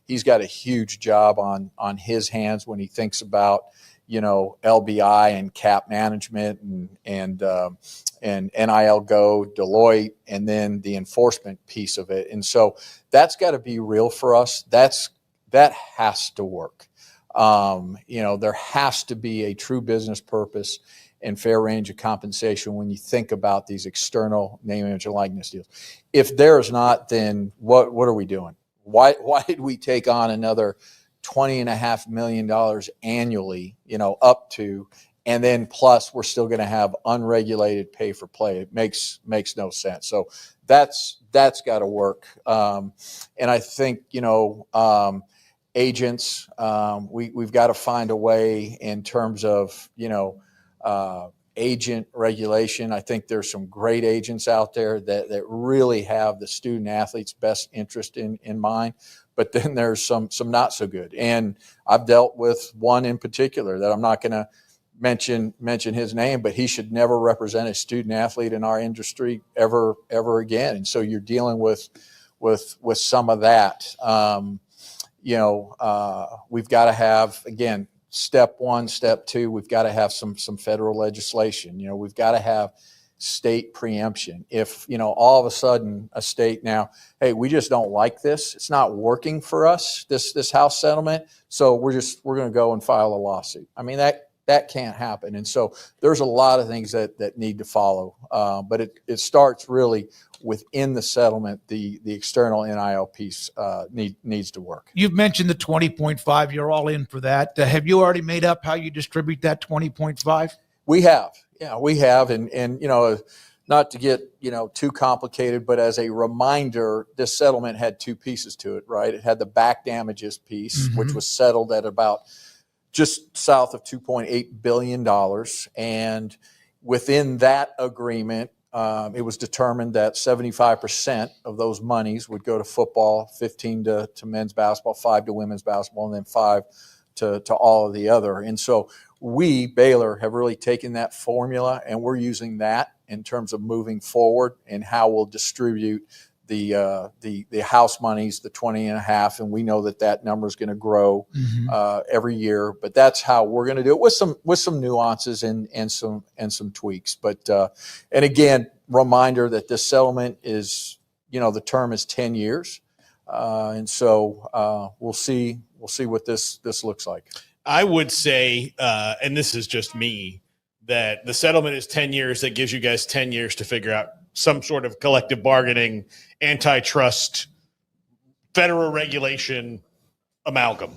[SPEAKER 18] he's got a huge job on his hands when he thinks about, LBI and cap management and NIL Go, Deloitte, and then the enforcement piece of it. And so that's got to be real for us. That has to work. There has to be a true business purpose and fair range of compensation when you think about these external name, image, and likeness deals. If there's not, then what are we doing? Why did we take on another $20.5 million annually, up to, and then plus we're still going to have unregulated pay for play? It makes no sense. So that's got to work. And I think, agents, we've got to find a way in terms of, agent regulation. I think there's some great agents out there that really have the student athlete's best interest in mind, but then there's some not so good. And I've dealt with one in particular that I'm not going to mention his name, but he should never represent a student athlete in our industry ever again. And so you're dealing with some of that. We've got to have, again, step one, step two, we've got to have some federal legislation. We've got to have state preemption. If, all of a sudden a state now, hey, we just don't like this, it's not working for us, this House settlement, so we're going to go and file a lawsuit. I mean, That can't happen. And so there's a lot of things that need to follow. But it starts really within the settlement. The external NIL piece needs to work.
[SPEAKER 6] You've mentioned the 20.5. You're all in for that. Have you already made up how you distribute that 20.5?
[SPEAKER 18] We have. Yeah, we have. And not to get, too complicated, but as a reminder, this settlement had two pieces to it, right? It had the back damages piece, which was settled at about just south of $2.8 billion. And within that agreement, it was determined that 75% of those monies would go to football, 15 to men's basketball, 5 to women's basketball, and then 5 to all of the other. And so we, Baylor, have really taken that formula, and we're using that in terms of moving forward and how we'll distribute the house monies, the 20.5, and we know that number is going to grow every year. But that's how we're going to do it with some nuances and some tweaks. But and again, reminder that this settlement is, the term is 10 years, and so we'll see what this looks like.
[SPEAKER 7] I would say, and this is just me, that the settlement is 10 years. That gives you guys 10 years to figure out some sort of collective bargaining, antitrust, federal regulation amalgam.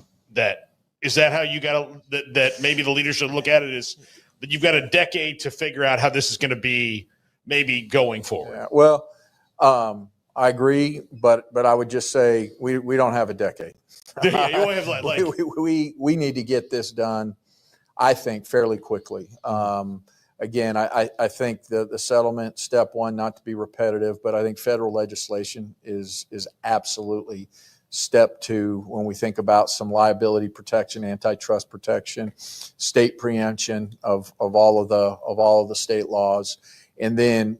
[SPEAKER 7] Is that how you got to, that maybe the leaders should look at it, is that you've got a decade to figure out how this is going to be maybe going forward?
[SPEAKER 18] Yeah, well, I agree, but I would just say we don't have a decade.
[SPEAKER 7] Yeah, you only have
[SPEAKER 18] we need to get this done, I think, fairly quickly. Again, I think the settlement, step one, not to be repetitive, but I think federal legislation is absolutely step two when we think about some liability protection, antitrust protection, state preemption of all of the state laws, and then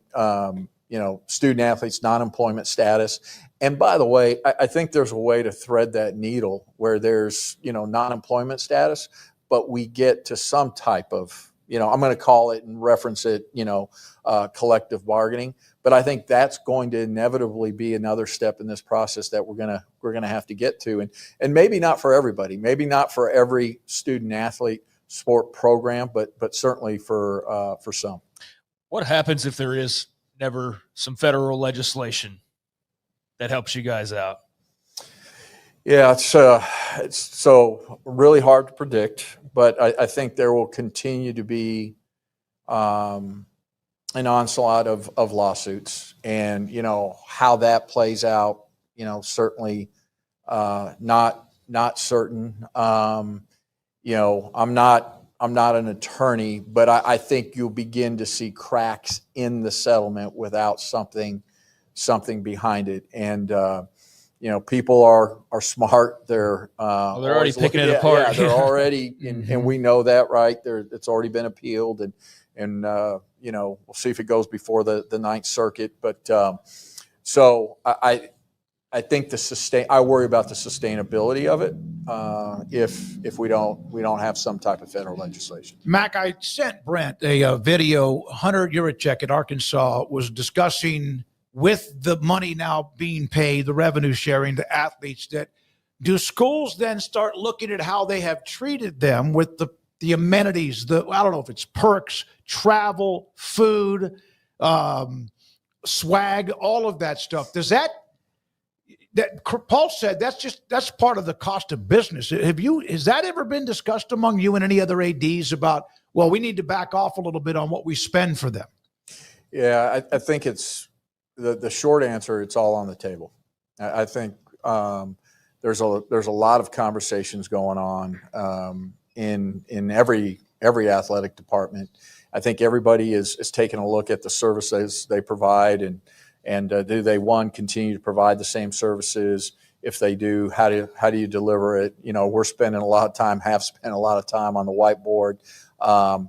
[SPEAKER 18] student athletes, non-employment status. And by the way, I think there's a way to thread that needle where there's non-employment status, but we get to some type of, I'm going to call it and reference it, collective bargaining. But I think that's going to inevitably be another step in this process that we're going to have to get to, and maybe not for everybody, maybe not for every student athlete sport program, but certainly for some.
[SPEAKER 3] What happens if there is never some federal legislation that helps you guys out?
[SPEAKER 18] Yeah, it's so really hard to predict, but I think there will continue to be an onslaught of lawsuits, and how that plays out, certainly not certain. I'm not an attorney, but I think you'll begin to see cracks in the settlement without something behind it, and people are smart. They're
[SPEAKER 3] already picking it apart.
[SPEAKER 18] Yeah, they're already, and we know that, right? It's already been appealed, and we'll see if it goes before the Ninth Circuit. But so I think I worry about the sustainability of it if we don't have some type of federal legislation.
[SPEAKER 6] Mack, I sent Brent a video. Hunter Yurachek at Arkansas was discussing, with the money now being paid, the revenue sharing, the athletes, that do schools then start looking at how they have treated them with the amenities, I don't know if it's perks, travel, food, swag, all of that stuff. Does that Paul said that's part of the cost of business. Has that ever been discussed among you and any other ADs about, well, we need to back off a little bit on what we spend for them?
[SPEAKER 18] Yeah, I think it's the short answer. It's all on the table. I think there's a lot of conversations going on in every athletic department. I think everybody is taking a look at the services they provide, and do they, one, continue to provide the same services? If they do, how do you deliver it? We're spending have spent a lot of time on the whiteboard,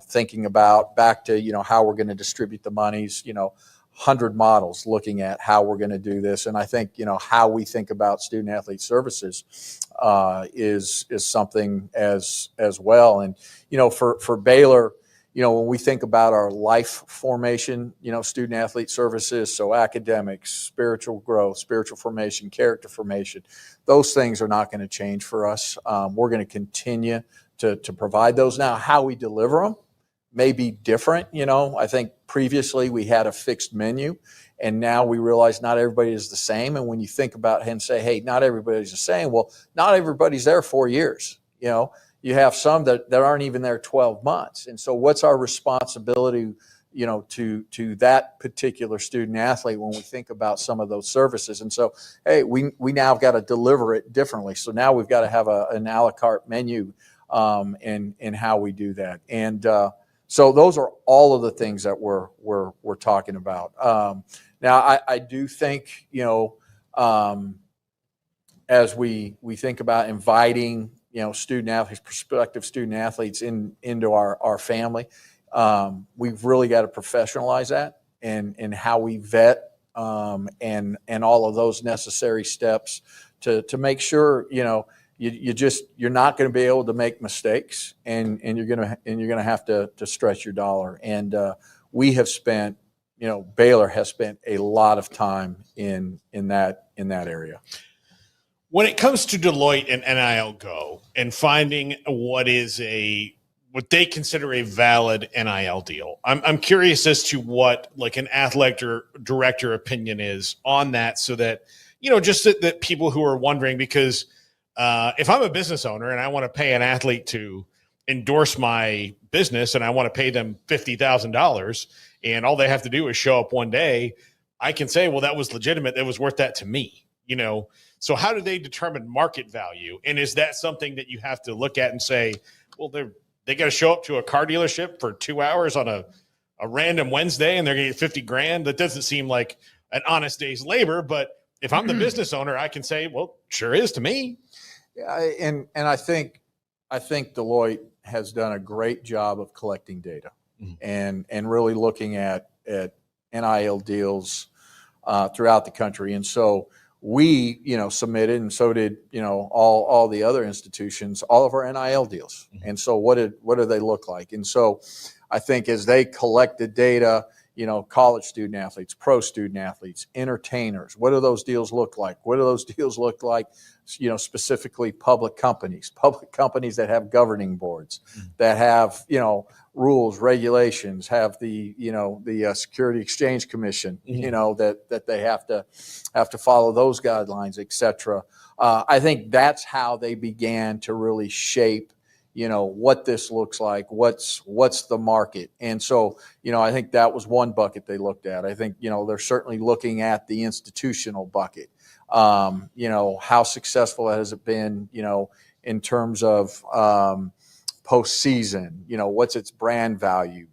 [SPEAKER 18] thinking about back to how we're going to distribute the monies. 100 models looking at how we're going to do this, and I think how we think about student athlete services is something as well. And for Baylor, when we think about our life formation, student athlete services, so academics, spiritual growth, spiritual formation, character formation, those things are not going to change for us. We're going to continue to provide those. Now, how we deliver them may be different. I think previously we had a fixed menu, and now we realize not everybody is the same. And when you think about it and say, hey, not everybody's the same, well, not everybody's there 4 years. You have some that aren't even there 12 months. And so what's our responsibility, to that particular student athlete when we think about some of those services? And so, hey, we now have got to deliver it differently. So now we've got to have an a la carte menu in how we do that. And so those are all of the things that we're talking about. Now, I do think, as we think about inviting, student athletes, prospective student athletes into our family, we've really got to professionalize that and how we vet and all of those necessary steps to make sure, you're not going to be able to make mistakes, and you're going to have to stretch your dollar. And we have spent, Baylor has spent a lot of time in that area.
[SPEAKER 7] When it comes to Deloitte and NIL Go and finding what they consider a valid NIL deal, I'm curious as to what like an athletic director opinion is on that, so that just that people who are wondering, because if I'm a business owner and I want to pay an athlete to endorse my business and I want to pay them $50,000 and all they have to do is show up one day, I can say, well, that was legitimate. That was worth that to me, So how do they determine market value? And is that something that you have to look at and say, well, they got to show up to a car dealership for 2 hours on a random Wednesday and they're going to get $50,000? That doesn't seem like an honest day's labor. But if I'm the business owner, I can say, well, sure is to me.
[SPEAKER 18] Yeah, and I think Deloitte has done a great job of collecting data and really looking at NIL deals throughout the country. And so we, submitted, and so did, all the other institutions, all of our NIL deals. And so what do they look like? And so I think as they collected data, college student athletes, pro student athletes, entertainers, what do those deals look like? What do those deals look like, specifically public companies that have governing boards, that have, rules, regulations, have the Security Exchange Commission, that they have to follow those guidelines, et cetera. I think that's how they began to really shape, what this looks like, what's the market. And so, I think that was one bucket they looked at. I think, they're certainly looking at the institutional bucket. How successful has it been, in terms of postseason, what's its brand value,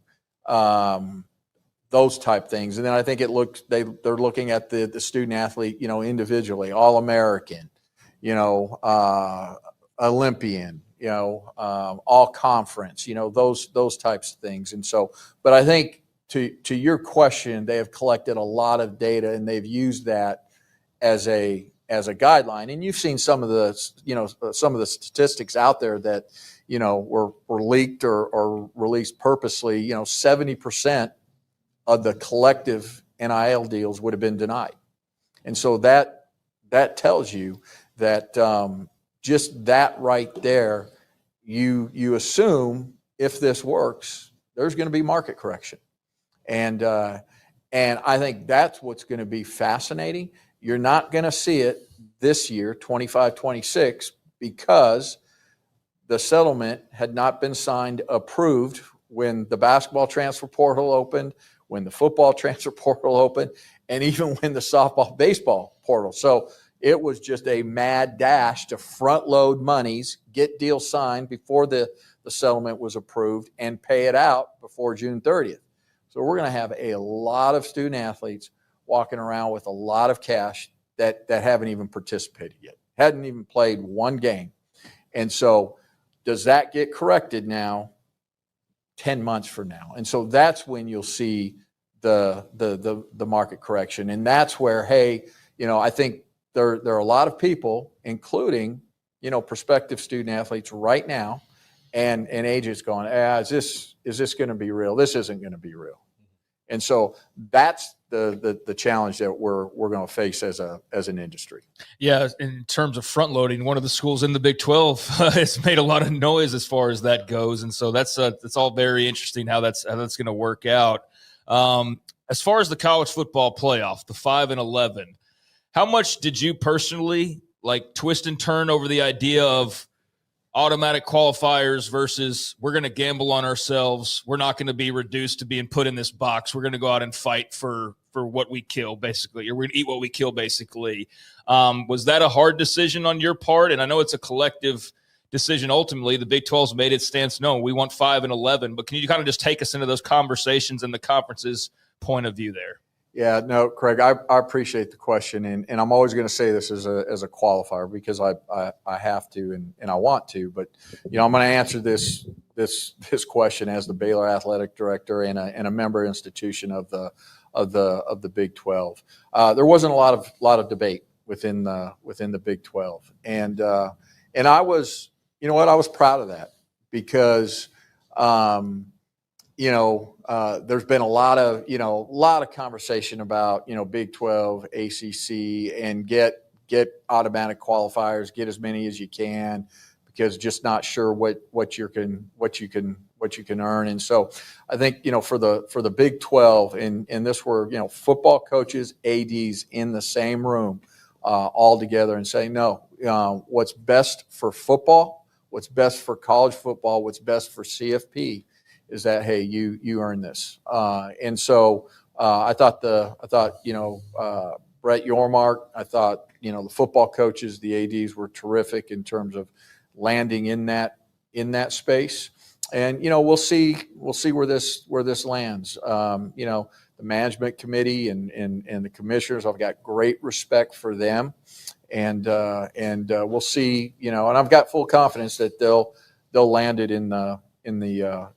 [SPEAKER 18] those type things. And then I think they're looking at the student athlete, individually, All-American, Olympian, all conference, those types of things. And so, but I think to your question, they have collected a lot of data and they've used that as a guideline. And you've seen some of the statistics out there that, were leaked or released purposely. 70% of the collective NIL deals would have been denied. And so that tells you that just that right there, you assume if this works, there's going to be market correction. And I think that's what's going to be fascinating. You're not going to see it this year, 25-26, because the settlement had not been signed, approved when the basketball transfer portal opened, when the football transfer portal opened, and even when the softball baseball portal. So it was just a mad dash to front load monies, get deals signed before the settlement was approved, and pay it out before June 30th. So we're going to have a lot of student athletes walking around with a lot of cash that haven't even participated yet, hadn't even played one game. And so does that get corrected now 10 months from now? And so that's when you'll see the market correction. And that's where, hey, I think there are a lot of people, including, prospective student athletes right now, and agents going, is this going to be real? This isn't going to be real. And so that's the challenge that we're going to face as an industry.
[SPEAKER 3] Yeah, in terms of front loading, one of the schools in the Big 12 has made a lot of noise as far as that goes, and so that's all very interesting how that's going to work out. As far as the college football playoff, the 5 and 11, how much did you personally like twist and turn over the idea of automatic qualifiers versus we're going to gamble on ourselves? We're not going to be reduced to being put in this box. We're going to go out and fight for what we kill, basically, or we're going to eat what we kill, basically. Was that a hard decision on your part? And I know it's a collective decision. Ultimately, the Big 12's made its stance known. We want 5 and 11, but can you kind of just take us into those conversations and the conference's point of view there?
[SPEAKER 18] Yeah, no, Craig, I appreciate the question, and I'm always going to say this as a qualifier because I have to and I want to, but I'm going to answer this question as the Baylor athletic director and a member institution of the Big 12. There wasn't a lot of debate within the Big 12, and I was, I was proud of that because there's been a lot of conversation about, Big 12, ACC, and get automatic qualifiers, get as many as you can, because just not sure what you can earn. And so I think, for the Big 12 and this were, football coaches, ADs in the same room, all together and saying, no, what's best for football, what's best for college football, what's best for CFP is that, hey, you earn this. And so I thought Brett Yormark, I thought, the football coaches, the ADs were terrific in terms of landing in that space. And, we'll see where this lands. The management committee and the commissioners, I've got great respect for them. And we'll see, and I've got full confidence that they'll land it in the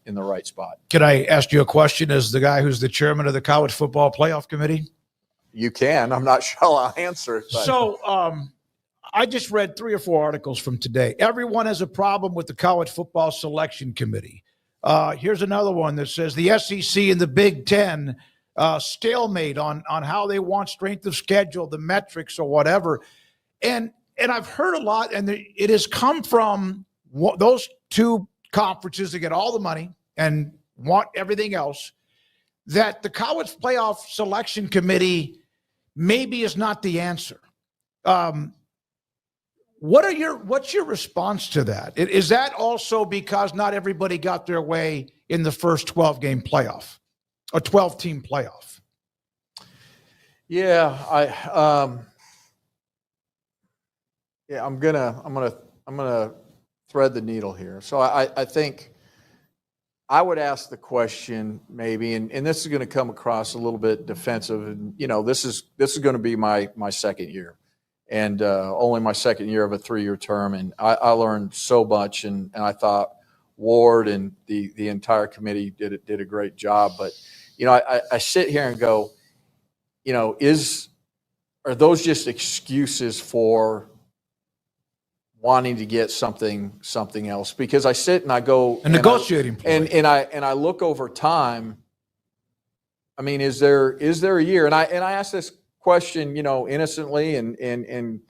[SPEAKER 18] right spot.
[SPEAKER 6] Can I ask you a question as the guy who's the chairman of the College Football Playoff Committee?
[SPEAKER 18] You can. I'm not sure I'll answer it. But.
[SPEAKER 6] So I just read 3 or 4 articles from today. Everyone has a problem with the College Football Selection Committee. Here's another one that says the SEC and the Big Ten stalemate on how they want strength of schedule, the metrics or whatever. And I've heard a lot, and it has come from those 2 conferences that get all the money and want everything else, that the College Playoff Selection Committee maybe is not the answer. What's your response to that? Is that also because not everybody got their way in the first 12-game playoff, a 12-team playoff?
[SPEAKER 18] Yeah, I'm gonna thread the needle here. So I think I would ask the question maybe, and this is going to come across a little bit defensive. And this is going to be my second year, and only my second year of a 3-year term, and I learned so much, and I thought Ward and the entire committee did a great job. But I sit here and go, are those just excuses for wanting to get something else? Because I sit and I go
[SPEAKER 6] a negotiating point,
[SPEAKER 18] and I look over time. I mean, is there a year? And I ask this question, innocently and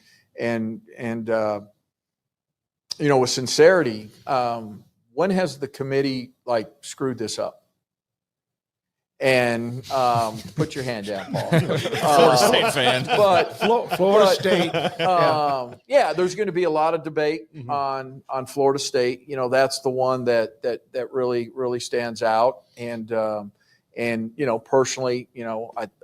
[SPEAKER 18] with sincerity. When has the committee screwed this up? And put your hand down, Paul.
[SPEAKER 9] Florida State fan.
[SPEAKER 18] But
[SPEAKER 6] Florida State.
[SPEAKER 18] There's going to be a lot of debate on Florida State. That's the one that really stands out. And personally,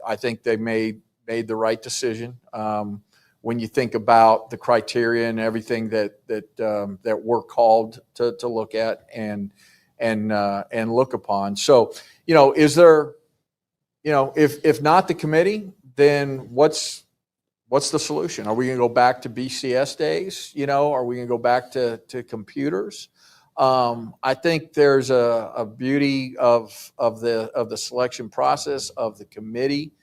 [SPEAKER 18] I think they made the right decision. When you think about the criteria and everything that we're called to look at and look upon. So, is there, if not the committee, then what's the solution? Are we going to go back to BCS days? Are we going to go back to computers? I think there's a beauty of the selection process of the committee.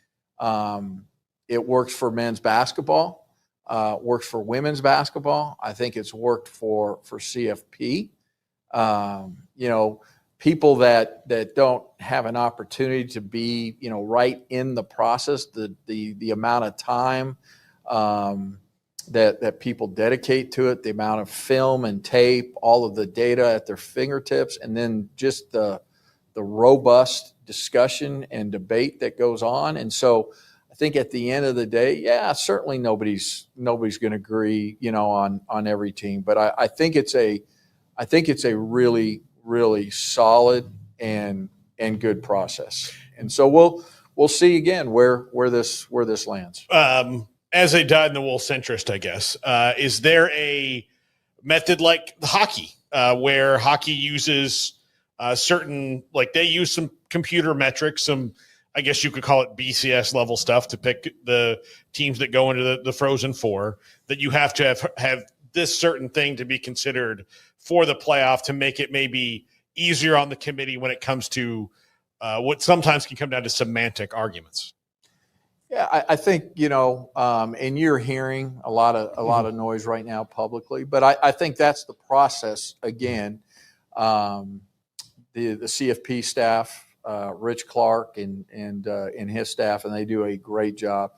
[SPEAKER 18] It works for men's basketball, works for women's basketball. I think it's worked for CFP. People that don't have an opportunity to be, right in the process, the amount of time that people dedicate to it, the amount of film and tape, all of the data at their fingertips, and then just the robust discussion and debate that goes on. And so I think at the end of the day, certainly nobody's going to agree, on every team, but I think it's a really, really solid and good process. And so we'll see again where this lands.
[SPEAKER 7] As a dyed-in-the-wool centrist, I guess, is there a method like the hockey where hockey uses certain, like they use some computer metrics, some, I guess you could call it BCS level stuff to pick the teams that go into the Frozen Four, that you have to have this certain thing to be considered for the playoff to make it maybe easier on the committee when it comes to what sometimes can come down to semantic arguments?
[SPEAKER 18] Yeah, I think, and you're hearing a lot of noise right now publicly, but I think that's the process again. The CFP staff, Rich Clark and his staff, and they do a great job.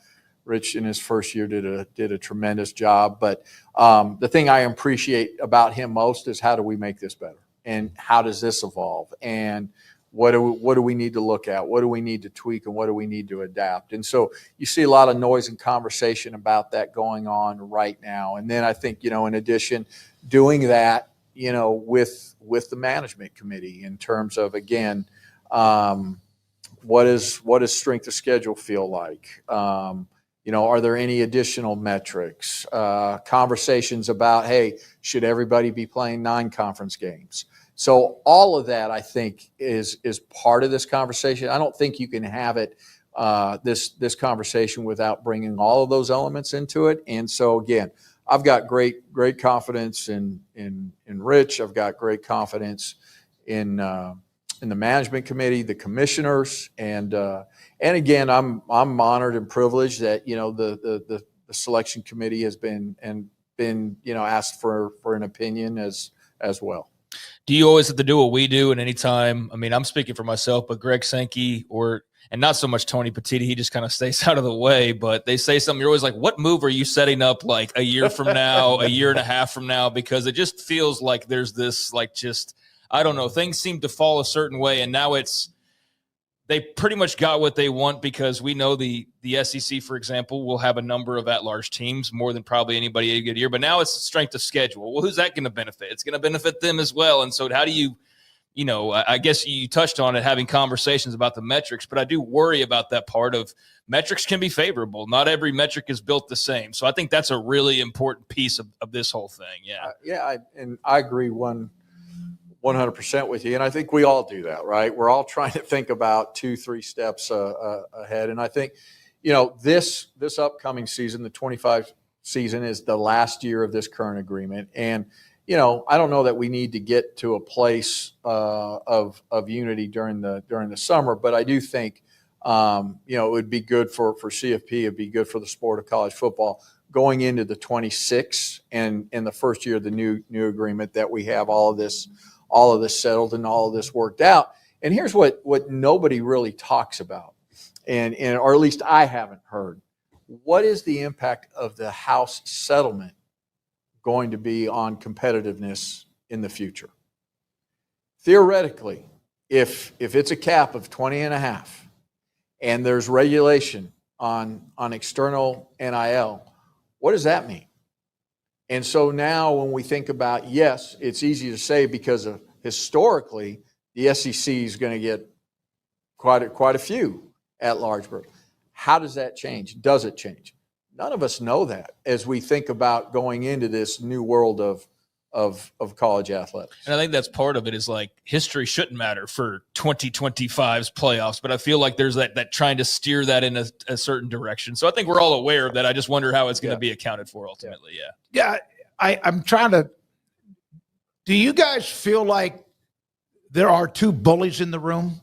[SPEAKER 18] Rich in his first year did a tremendous job. But the thing I appreciate about him most is how do we make this better, and how does this evolve, and what do we need to look at, what do we need to tweak, and what do we need to adapt. And so you see a lot of noise and conversation about that going on right now. And then I think, in addition, doing that, with the management committee in terms of, again, what does strength of schedule feel like? Are there any additional metrics? Conversations about, hey, should everybody be playing non-conference games? So all of that, I think, is part of this conversation. I don't think you can have it, this conversation, without bringing all of those elements into it. And so, again, I've got great confidence in Rich. I've got great confidence in the management committee, the commissioners, and again, I'm honored and privileged that the selection committee has been asked for an opinion as well.
[SPEAKER 3] Do you always have to do what we do at any time? I mean, I'm speaking for myself, but Greg Sankey and not so much Tony Petitti, he just kind of stays out of the way, but they say something, you're always like, what move are you setting up like a year from now, a year and a half from now? Because it just feels like there's this, I don't know, things seem to fall a certain way, and now they pretty much got what they want, because we know the SEC, for example, will have a number of at-large teams, more than probably anybody a good year. But now it's strength of schedule. Well, who's that going to benefit? It's going to benefit them as well. And so how do you, I guess you touched on it, having conversations about the metrics, but I do worry about that part of metrics can be favorable. Not every metric is built the same. So I think that's a really important piece of this whole thing. Yeah.
[SPEAKER 18] I agree 100% with you. And I think we all do that, right? We're all trying to think about 2-3 steps ahead. And I think, this upcoming season, the 25 season, is the last year of this current agreement. And, I don't know that we need to get to a place of unity during the summer, but I do think, it would be good for CFP. It'd be good for the sport of college football going into the 26 and in the first year of the new agreement, that we have all of this settled and all of this worked out. And here's what nobody really talks about, and or at least I haven't heard. What is the impact of the House settlement going to be on competitiveness in the future? Theoretically, if it's a cap of 20.5 and there's regulation on external NIL, what does that mean? And so now when we think about, yes, it's easy to say because of historically the SEC is going to get quite a few at-large birds. How does that change? Does it change? None of us know that as we think about going into this new world of college athletics.
[SPEAKER 3] And I think that's part of it, is like history shouldn't matter for 2025's playoffs, but I feel like there's that trying to steer that in a certain direction. So I think we're all aware of that. I just wonder how it's going to be accounted for ultimately.
[SPEAKER 6] Yeah. I'm trying to, do you guys feel like there are two bullies in the room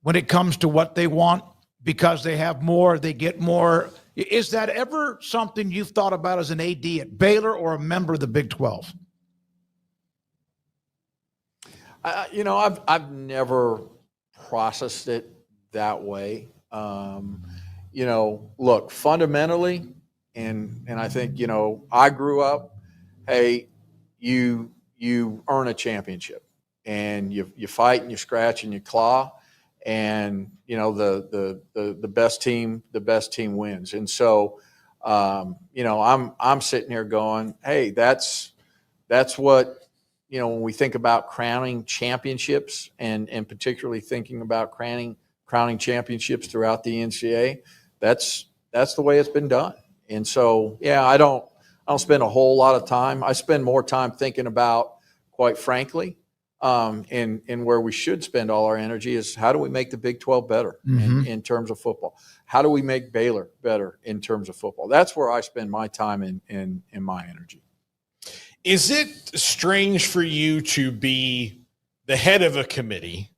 [SPEAKER 6] when it comes to what they want? Because they have more, they get more. Is that ever something you've thought about as an AD at Baylor or a member of the Big 12?
[SPEAKER 18] I've never processed it that way. Look, fundamentally, and I think, I grew up, hey, you earn a championship, and you fight and you scratch and you claw, and the best team wins. And so I'm sitting here going, hey, that's what, when we think about crowning championships, and particularly thinking about crowning championships throughout the NCAA, that's the way it's been done. And so, I don't spend a whole lot of time. I spend more time thinking about, quite frankly, and where we should spend all our energy is how do we make the Big 12 better in terms of football? How do we make Baylor better in terms of football? That's where I spend my time and my energy.
[SPEAKER 7] Is it strange for you to be the head of a committee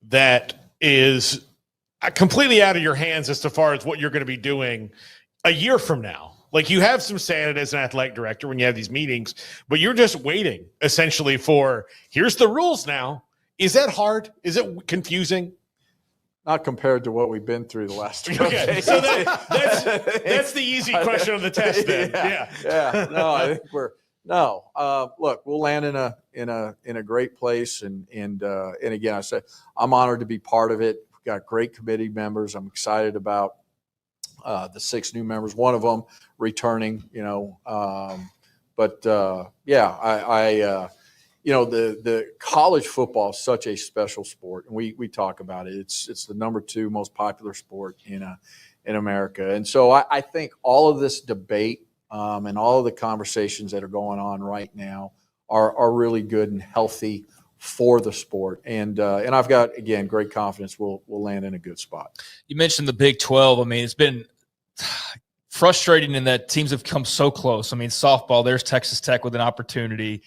[SPEAKER 7] that is completely out of your hands as far as what you're going to be doing a year from now? Like, you have some say in it as an athletic director when you have these meetings, but you're just waiting essentially for, here's the rules now. Is that hard? Is it confusing?
[SPEAKER 18] Not compared to what we've been through the last 2
[SPEAKER 7] Okay,
[SPEAKER 18] days.
[SPEAKER 7] so that's the easy question on the test then.
[SPEAKER 18] Yeah. No, I think look, we'll land in a great place, and again, I said I'm honored to be part of it. We've got great committee members. I'm excited about the 6 new members, one of them returning, the college football is such a special sport, and we talk about it. It's the number 2 most popular sport in America. And so I think all of this debate and all of the conversations that are going on right now are really good and healthy for the sport. And I've got, again, great confidence we'll land in a good spot.
[SPEAKER 3] You mentioned the Big 12. I mean, it's been frustrating in that teams have come so close. I mean, softball, there's Texas Tech with an opportunity.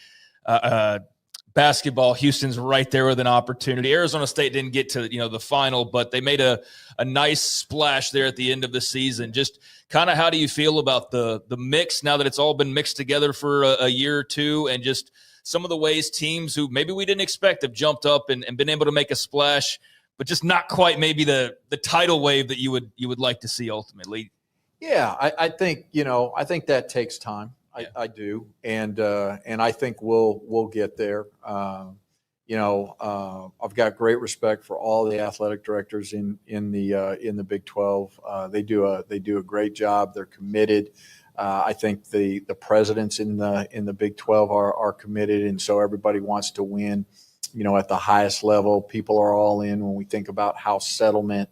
[SPEAKER 3] Basketball, Houston's right there with an opportunity. Arizona State didn't get to the final, but they made a nice splash there at the end of the season. Just kind of how do you feel about the mix now that it's all been mixed together for a year or two, and just some of the ways teams who maybe we didn't expect have jumped up and been able to make a splash, but just not quite maybe the tidal wave that you would like to see ultimately?
[SPEAKER 18] Yeah, I think that takes time. I do, and I think we'll get there. I've got great respect for all the athletic directors in the Big 12. They do a great job. They're committed. I think the presidents in the Big 12 are committed, and so everybody wants to win. At the highest level, people are all in. When we think about house settlement,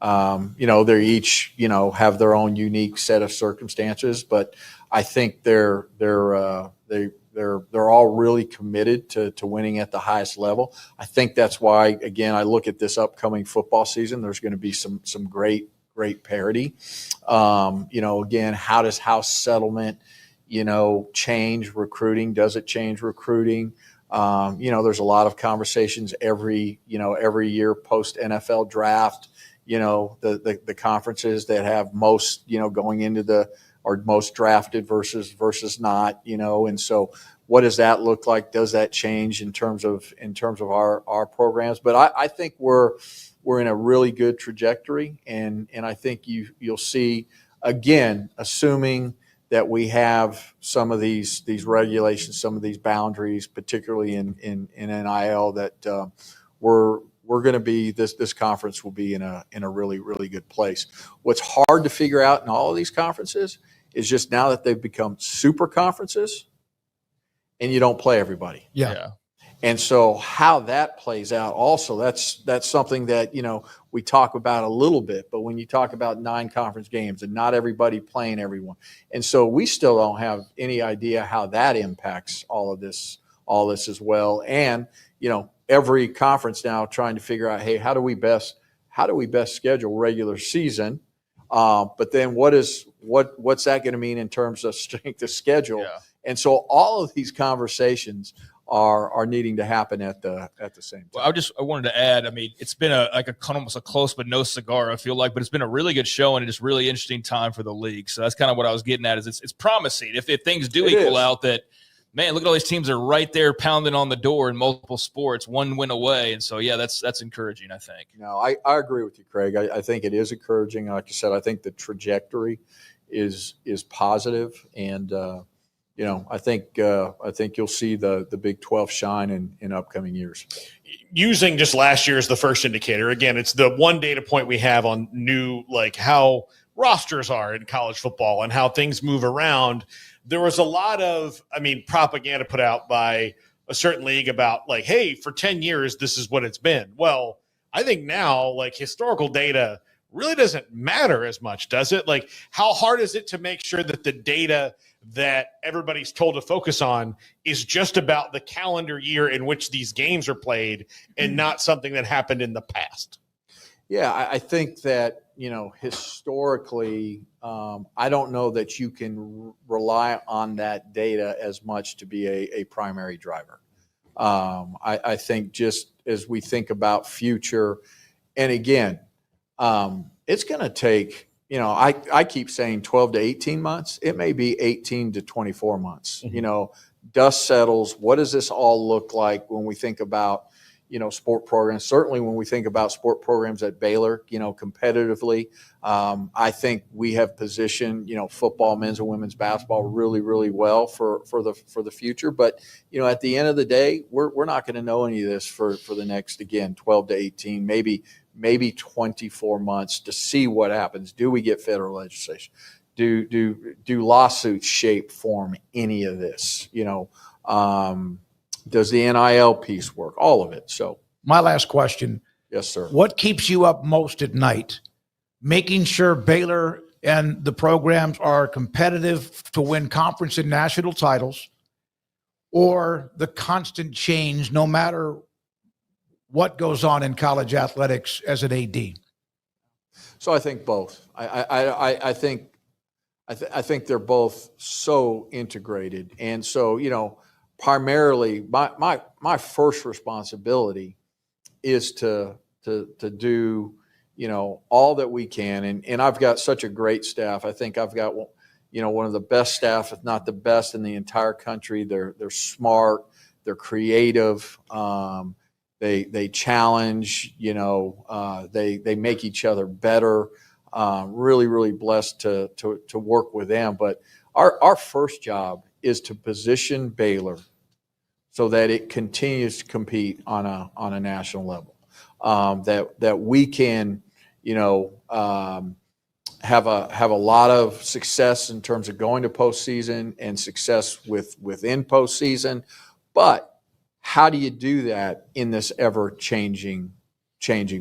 [SPEAKER 18] they're each have their own unique set of circumstances, but I think they're all really committed to winning at the highest level. I think that's why, again, I look at this upcoming football season. There's going to be some great parity. Again, how does house settlement, change recruiting? Does it change recruiting? There's a lot of conversations every year post NFL draft. The conferences that have most, going into or most drafted versus not, and so what does that look like? Does that change in terms of our programs? But I think we're in a really good trajectory, and I think you'll see, again, assuming that we have some of these regulations, some of these boundaries, particularly in NIL, that we're going to be this conference will be in a really, really good place. What's hard to figure out in all of these conferences is just now that they've become super conferences and you don't play everybody.
[SPEAKER 6] Yeah.
[SPEAKER 18] And so how that plays out also, that's something that, we talk about a little bit, but when you talk about 9 conference games and not everybody playing everyone. And so we still don't have any idea how that impacts all this as well. And, every conference now trying to figure out, hey, how do we best schedule regular season? But then what's that going to mean in terms of strength of schedule? Yeah. And so all of these conversations are needing to happen at the same time.
[SPEAKER 3] Well, I wanted to add, I mean, it's been almost a close but no cigar, I feel like, but it's been a really good show and just really interesting time for the league. So that's kind of what I was getting at, is it's promising if things do equal out, that man, look at all these teams are right there pounding on the door in multiple sports, one win away. And so, yeah, that's encouraging, I think.
[SPEAKER 18] No, I agree with you, Craig. I think it is encouraging. Like you said, I think the trajectory is positive, and I think you'll see the Big 12 shine in upcoming years.
[SPEAKER 7] Using just last year as the first indicator, again, it's the one data point we have on new, like how rosters are in college football and how things move around. There was a lot of, propaganda put out by a certain league about like, hey, for 10 years, this is what it's been. Well, I think now, like, historical data really doesn't matter as much, does it? Like, how hard is it to make sure that the data that everybody's told to focus on is just about the calendar year in which these games are played and not something that happened in the past?
[SPEAKER 18] Yeah, I think that, historically, I don't know that you can rely on that data as much to be a primary driver. I think just as we think about future, and again, it's going to take, I keep saying 12 to 18 months. It may be 18 to 24 months.
[SPEAKER 7] Mm-hmm.
[SPEAKER 18] Dust settles. What does this all look like when we think about, sport programs? Certainly when we think about sport programs at Baylor, competitively, I think we have positioned, football, men's and women's basketball really, really well for the future. But, at the end of the day, we're not going to know any of this for the next, again, 12 to 18, maybe 24 months to see what happens. Do we get federal legislation? Do lawsuits shape form any of this? Does the NIL piece work? All of it. So
[SPEAKER 6] my last question.
[SPEAKER 18] Yes, sir.
[SPEAKER 6] What keeps you up most at night? Making sure Baylor and the programs are competitive to win conference and national titles, or the constant change no matter what goes on in college athletics as an AD?
[SPEAKER 18] So I think both. I think they're both so integrated. And so, primarily my first responsibility is to do, all that we can. And I've got such a great staff. I think I've got, one of the best staff, if not the best in the entire country. They're smart, they're creative. They challenge, they make each other better. Really, really blessed to work with them. But our first job is to position Baylor so that it continues to compete on a national level. That we can, have a lot of success in terms of going to postseason and success within postseason. But how do you do that in this ever-changing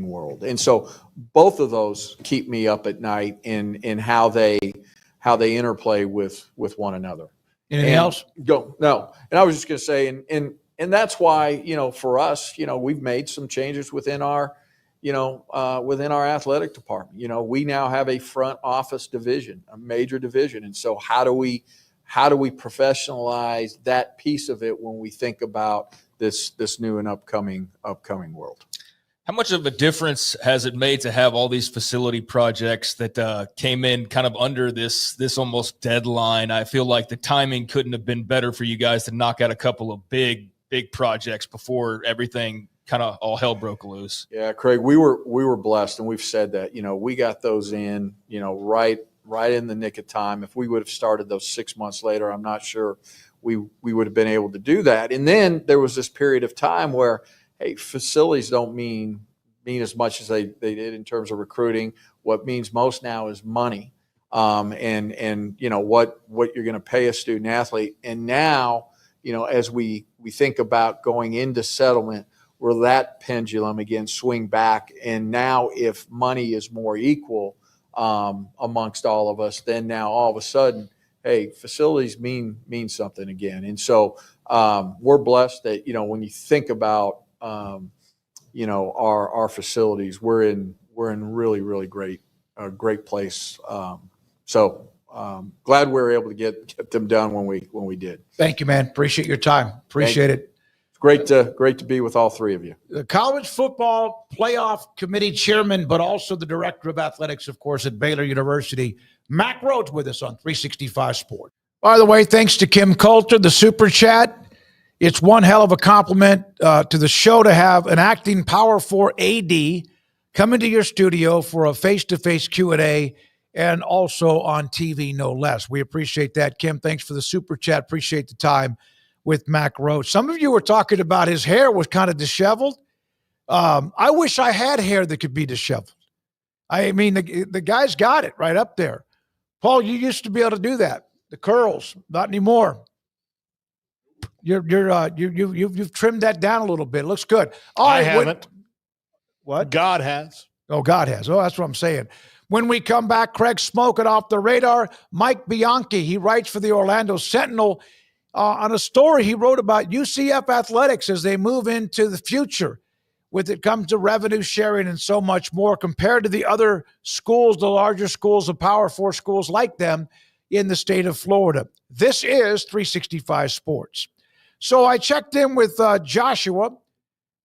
[SPEAKER 18] world? And so both of those keep me up at night in how they interplay with one another.
[SPEAKER 6] Anything else?
[SPEAKER 18] No. And I was just going to say, and that's why, for us, we've made some changes within our athletic department. We now have a front office division, a major division. And so how do we professionalize that piece of it when we think about this new and upcoming world?
[SPEAKER 3] How much of a difference has it made to have all these facility projects that came in kind of under this almost deadline? I feel like the timing couldn't have been better for you guys to knock out a couple of big projects before everything kind of all hell broke loose.
[SPEAKER 18] Yeah, Craig, we were blessed, and we've said that, we got those in, right in the nick of time. If we would have started those 6 months later, I'm not sure we would have been able to do that. And then there was this period of time where, hey, facilities don't mean as much as they did in terms of recruiting. What means most now is money, and what you're going to pay a student athlete. And now, as we think about going into settlement, where that pendulum again swing back. And now, if money is more equal amongst all of us, then now all of a sudden, hey, facilities mean something again. And so we're blessed that when you think about our facilities, we're in really, really great place. So glad we were able to get them done when we did.
[SPEAKER 6] Thank you, man. Appreciate your time. Appreciate it.
[SPEAKER 18] It's great to be with all three of you.
[SPEAKER 6] The College Football Playoff Committee Chairman, but also the Director of Athletics, of course, at Baylor University, Mack Rhoades, with us on 365 Sport. By the way, thanks to Kim Coulter, the super chat. It's one hell of a compliment to the show to have an acting Power 4 AD come into your studio for a face-to-face Q&A and also on TV, no less. We appreciate that, Kim. Thanks for the super chat. Appreciate the time with Mack Rhoades. Some of you were talking about his hair was kind of disheveled. I wish I had hair that could be disheveled. I mean, the guy's got it right up there. Paul, you used to be able to do that. The curls, not anymore. You've trimmed that down a little bit. It looks good.
[SPEAKER 7] I haven't.
[SPEAKER 6] What?
[SPEAKER 7] God has.
[SPEAKER 6] Oh, God has. Oh, that's what I'm saying. When we come back, Craig Smoak it off the radar. Mike Bianchi, he writes for the Orlando Sentinel on a story he wrote about UCF athletics as they move into the future. With it comes to revenue sharing and so much more compared to the other schools, the larger schools, the Power 4 schools like them in the state of Florida. This is 365 Sports. So I checked in with Joshua,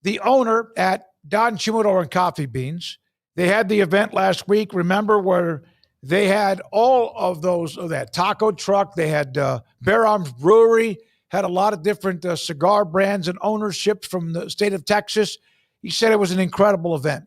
[SPEAKER 6] the owner at Don Chumidor and Coffee Beans. They had the event last week, remember, where they had all of those, that taco truck. They had Bear Arms Brewery, had a lot of different cigar brands and ownerships from the state of Texas. He said it was an incredible event.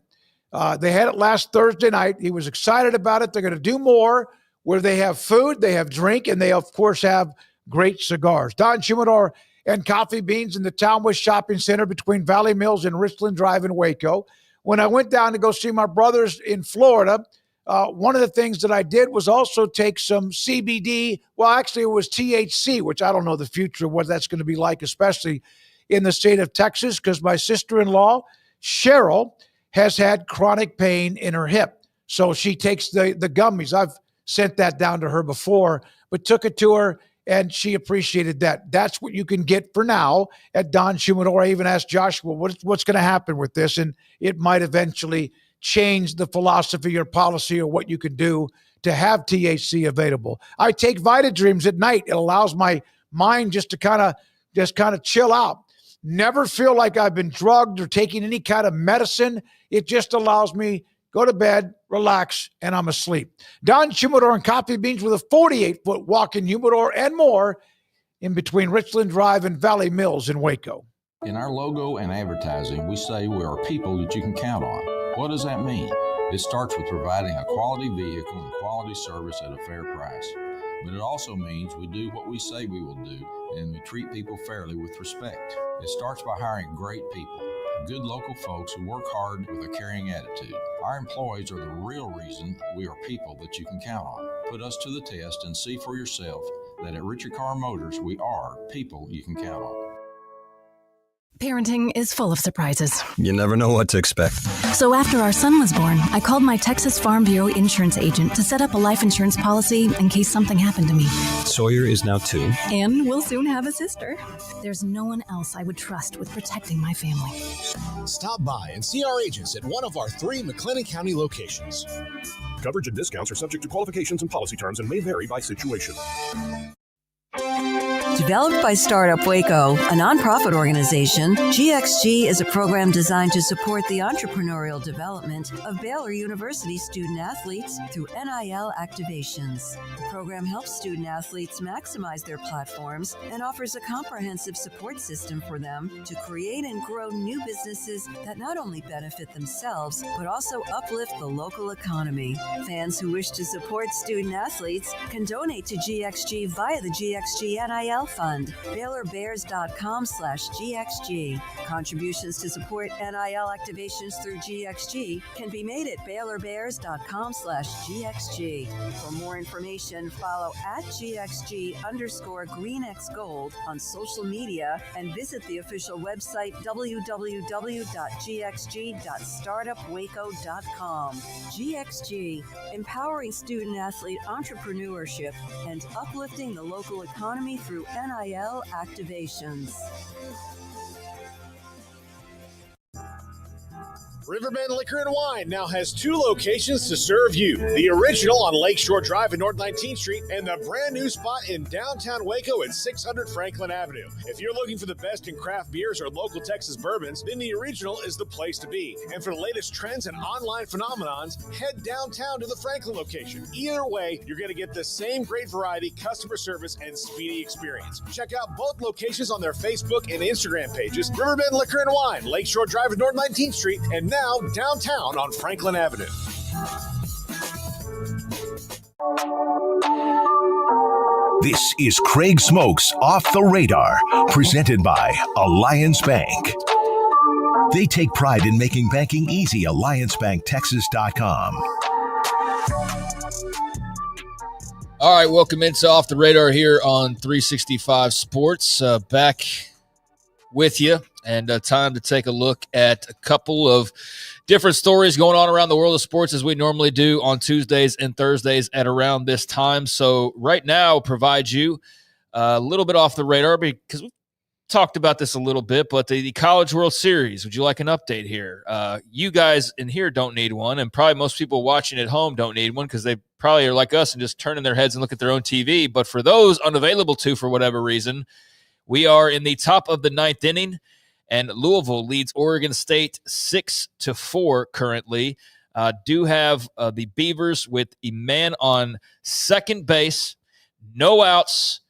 [SPEAKER 6] They had it last Thursday night. He was excited about it. They're going to do more where they have food, they have drink, and they, of course, have great cigars. Don Chumidor and Coffee Beans in the Town West Shopping Center between Valley Mills and Richland Drive in Waco. When I went down to go see my brothers in Florida, one of the things that I did was also take some CBD. Well, actually, it was THC, which I don't know the future of what that's going to be like, especially in the state of Texas, because my sister-in-law, Cheryl, has had chronic pain in her hip. So she takes the gummies. I've sent that down to her before, but took it to her, and she appreciated that. That's what you can get for now at Don Chumidor. I even asked Joshua, what's going to happen with this? And it might eventually change the philosophy or policy or what you can do to have THC available. I take Vitadreams at night. It allows my mind just to kind of chill out. Never feel like I've been drugged or taking any kind of medicine. It just allows me go to bed, relax, and I'm asleep. Don Chumidor and Coffee Beans with a 48-foot walk-in humidor and more in between Richland Drive and Valley Mills in Waco.
[SPEAKER 19] In our logo and advertising, we say we are people that you can count on. What does that mean? It starts with providing a quality vehicle and quality service at a fair price. But it also means we do what we say we will do, and we treat people fairly with respect. It starts by hiring great people, good local folks who work hard with a caring attitude. Our employees are the real reason we are people that you can count on. Put us to the test and see for yourself that at Richard Car Motors, we are people you can count on.
[SPEAKER 20] Parenting is full of surprises.
[SPEAKER 21] You never know what to expect.
[SPEAKER 20] So after our son was born, I called my Texas Farm Bureau insurance agent to set up a life insurance policy in case something happened to me.
[SPEAKER 21] Sawyer is now 2.
[SPEAKER 20] And we'll soon have a sister. There's no one else I would trust with protecting my family.
[SPEAKER 17] Stop by and see our agents at one of our 3 McLennan County locations.
[SPEAKER 13] Coverage and discounts are subject to qualifications and policy terms and may vary by situation.
[SPEAKER 4] Developed by Startup Waco, a nonprofit organization, GXG is a program designed to support the entrepreneurial development of Baylor University student athletes through NIL activations. The program helps student athletes maximize their platforms and offers a comprehensive support system for them to create and grow new businesses that not only benefit themselves, but also uplift the local economy. Fans who wish to support student athletes can donate to GXG via the GXG NIL Fund, BaylorBears.com/GXG. Contributions to support NIL activations through GXG can be made at BaylorBears.com/GXG. For more information, follow at GXG_GreenXGold on social media and visit the official website www.gxg.startupwaco.com. GXG, empowering student athlete entrepreneurship and uplifting the local economy through NIL activations.
[SPEAKER 1] Riverbend Liquor and Wine now has 2 locations to serve you. The original on Lakeshore Drive at North 19th Street and the brand new spot in downtown Waco at 600 Franklin Avenue. If you're looking for the best in craft beers or local Texas bourbons, then the original is the place to be. And for the latest trends and online phenomenons, head downtown to the Franklin location. Either way, you're going to get the same great variety, customer service, and speedy experience. Check out both locations on their Facebook and Instagram pages, Riverbend Liquor and Wine, Lakeshore Drive at North 19th Street, and now downtown on Franklin Avenue.
[SPEAKER 2] This is Craig Smoak's Off the Radar, presented by Alliance Bank. They take pride in making banking easy. AllianceBankTexas.com.
[SPEAKER 3] All right, welcome into Off the Radar here on 365 Sports. Back with you, and time to take a look at a couple of different stories going on around the world of sports as we normally do on Tuesdays and Thursdays at around this time. So right now, I'll provide you a little bit off the radar because we talked about this a little bit, but the College World Series, would you like an update here? You guys in here don't need one, and probably most people watching at home don't need one because they probably are like us and just turning their heads and look at their own TV. But for those unavailable to for whatever reason, we are in the top of the 9th inning, and Louisville leads Oregon State 6-4 currently. Do have the Beavers with a man on second base, no outs,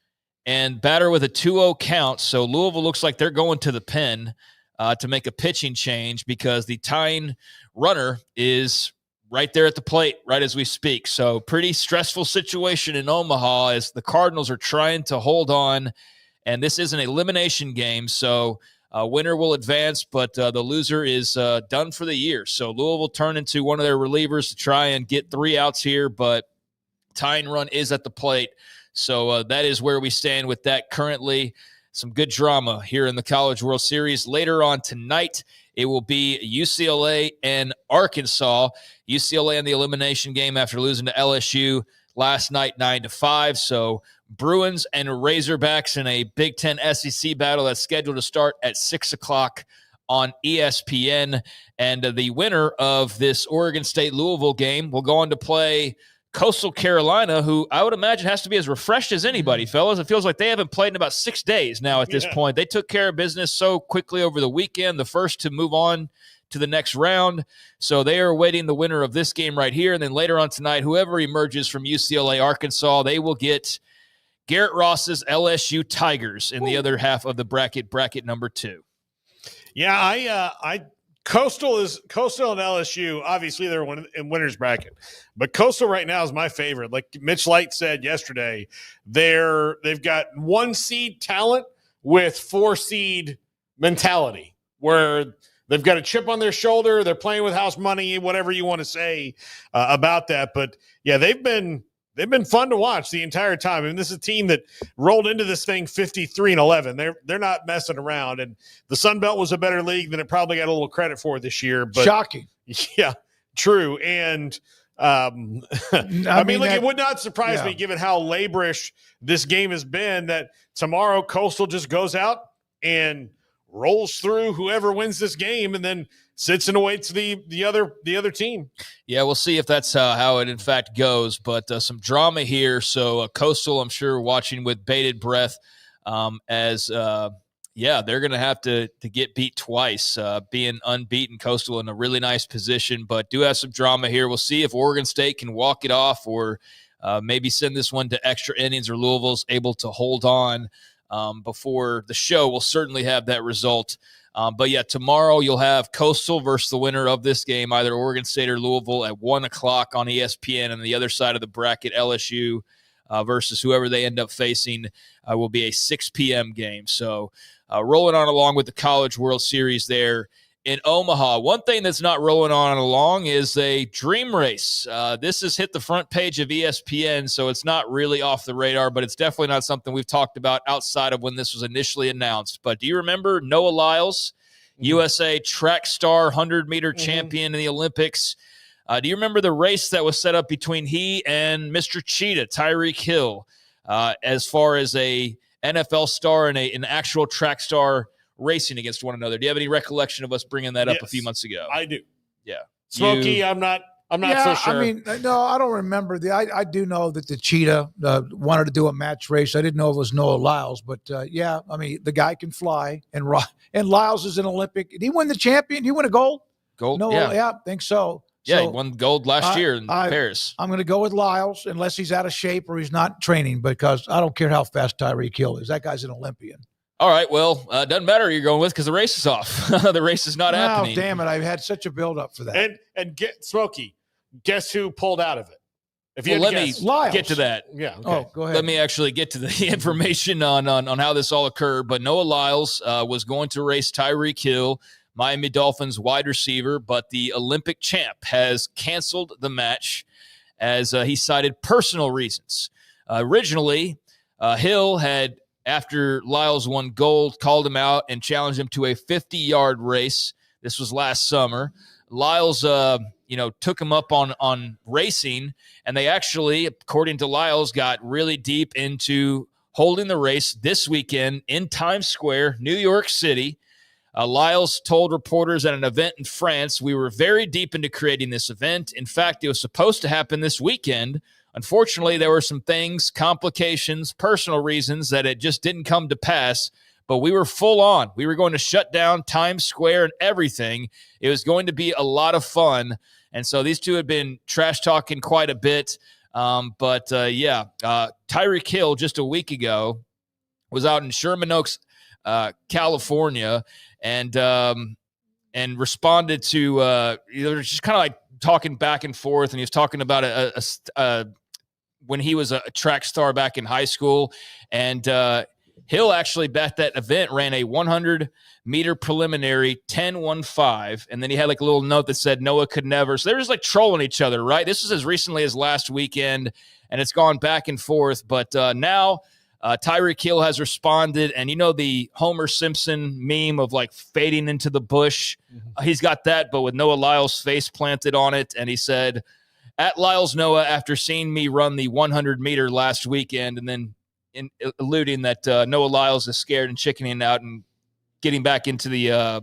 [SPEAKER 3] and batter with a 2-0 count. So Louisville looks like they're going to the pen to make a pitching change because the tying runner is right there at the plate right as we speak. So pretty stressful situation in Omaha as the Cardinals are trying to hold on. And this is an elimination game, so winner will advance, but the loser is done for the year. So Louisville turned into one of their relievers to try and get 3 outs here, but tying run is at the plate. So that is where we stand with that currently. Some good drama here in the College World Series. Later on tonight, it will be UCLA and Arkansas. UCLA in the elimination game after losing to LSU last night 9-5. So Bruins and Razorbacks in a Big Ten SEC battle that's scheduled to start at 6 o'clock on ESPN. And the winner of this Oregon State-Louisville game will go on to play Coastal Carolina, who I would imagine has to be as refreshed as anybody, fellas. It feels like they haven't played in about 6 days now at this point. They took care of business so quickly over the weekend, the first to move on to the next round. So they are awaiting the winner of this game right here. And then later on tonight, whoever emerges from UCLA, Arkansas, they will get Garrett Ross's LSU Tigers in the other half of the bracket number 2.
[SPEAKER 7] Yeah, Coastal and LSU. Obviously, they're in winners bracket, but Coastal right now is my favorite. Like Mitch Light said yesterday, they've got 1 seed talent with 4 seed mentality, where they've got a chip on their shoulder. They're playing with house money, whatever you want to say about that. But yeah, they've been fun to watch the entire time. I mean, this is a team that rolled into this thing 53-11. They're not messing around. And the Sun Belt was a better league than it probably got a little credit for this year. But
[SPEAKER 6] shocking.
[SPEAKER 7] Yeah, true. And I mean, look, it would not surprise me given how laborish this game has been that tomorrow Coastal just goes out and rolls through whoever wins this game and then sits and awaits the other team.
[SPEAKER 3] Yeah, we'll see if that's how it in fact goes. But some drama here. So Coastal, I'm sure, watching with bated breath as they're going to have to get beat twice. Being unbeaten, Coastal in a really nice position, but do have some drama here. We'll see if Oregon State can walk it off or maybe send this one to extra innings, or Louisville's able to hold on before the show. We'll certainly have that result. But yeah, tomorrow you'll have Coastal versus the winner of this game, either Oregon State or Louisville, at 1 o'clock on ESPN. And the other side of the bracket, LSU versus whoever they end up facing, will be a 6 p.m. game. So rolling on along with the College World Series there in Omaha. One thing that's not rolling on along is a dream race. This has hit the front page of ESPN, so it's not really off the radar, but it's definitely not something we've talked about outside of when this was initially announced. But do you remember Noah Lyles, USA track star, 100-meter champion in the Olympics? Do you remember the race that was set up between he and Mr. Cheetah, Tyreek Hill, as far as a NFL star and an actual track star racing against one another? Do you have any recollection of us bringing that up a few months ago?
[SPEAKER 7] I do.
[SPEAKER 3] Yeah.
[SPEAKER 7] Smokey, I'm not so sure.
[SPEAKER 6] I mean, no, I don't remember. I do know that the Cheetah wanted to do a match race. I didn't know it was Noah Lyles, but yeah, I mean, the guy can fly, and Lyles is an Olympic. Did he win the champion? Did he win a gold?
[SPEAKER 3] Gold?
[SPEAKER 6] No,
[SPEAKER 3] Yeah.
[SPEAKER 6] I think so.
[SPEAKER 3] Yeah,
[SPEAKER 6] So,
[SPEAKER 3] he won gold last year in Paris.
[SPEAKER 6] I'm going to go with Lyles unless he's out of shape or he's not training, because I don't care how fast Tyreek Hill is. That guy's an Olympian.
[SPEAKER 3] All right, well, doesn't matter who you're going with because the race is off. The race is not happening.
[SPEAKER 6] Oh, damn it. I've had such a build-up for that.
[SPEAKER 7] And Smokey, guess who pulled out of it? If you
[SPEAKER 3] Let me get to that.
[SPEAKER 7] Yeah. Okay.
[SPEAKER 6] Oh, go ahead.
[SPEAKER 3] Let me actually get to the information on how this all occurred. But Noah Lyles was going to race Tyreek Hill, Miami Dolphins wide receiver, but the Olympic champ has canceled the match as he cited personal reasons. Originally, Hill had, after Lyles won gold, called him out and challenged him to a 50-yard race. This was last summer. Lyles, took him up on racing, and they actually, according to Lyles, got really deep into holding the race this weekend in Times Square, New York City. Lyles told reporters at an event in France, "We were very deep into creating this event. In fact, it was supposed to happen this weekend. Unfortunately, there were some things, complications, personal reasons that it just didn't come to pass. But we were full on. We were going to shut down Times Square and everything. It was going to be a lot of fun." And so these two had been trash talking quite a bit. Tyreek Hill just a week ago was out in Sherman Oaks, California, and responded to just kind of like talking back and forth. And he was talking about when he was a track star back in high school. And Hill actually at that event ran a 100-meter preliminary 10.15, and then he had like a little note that said Noah could never. So they're just like trolling each other, right? This was as recently as last weekend, and it's gone back and forth. But now Tyreek Hill has responded, and the Homer Simpson meme of like fading into the bush. He's got that, but with Noah Lyles' face planted on it, and he said, "At Lyles Noah, after seeing me run the 100-meter last weekend," and then alluding that Noah Lyles is scared and chickening out and getting back into the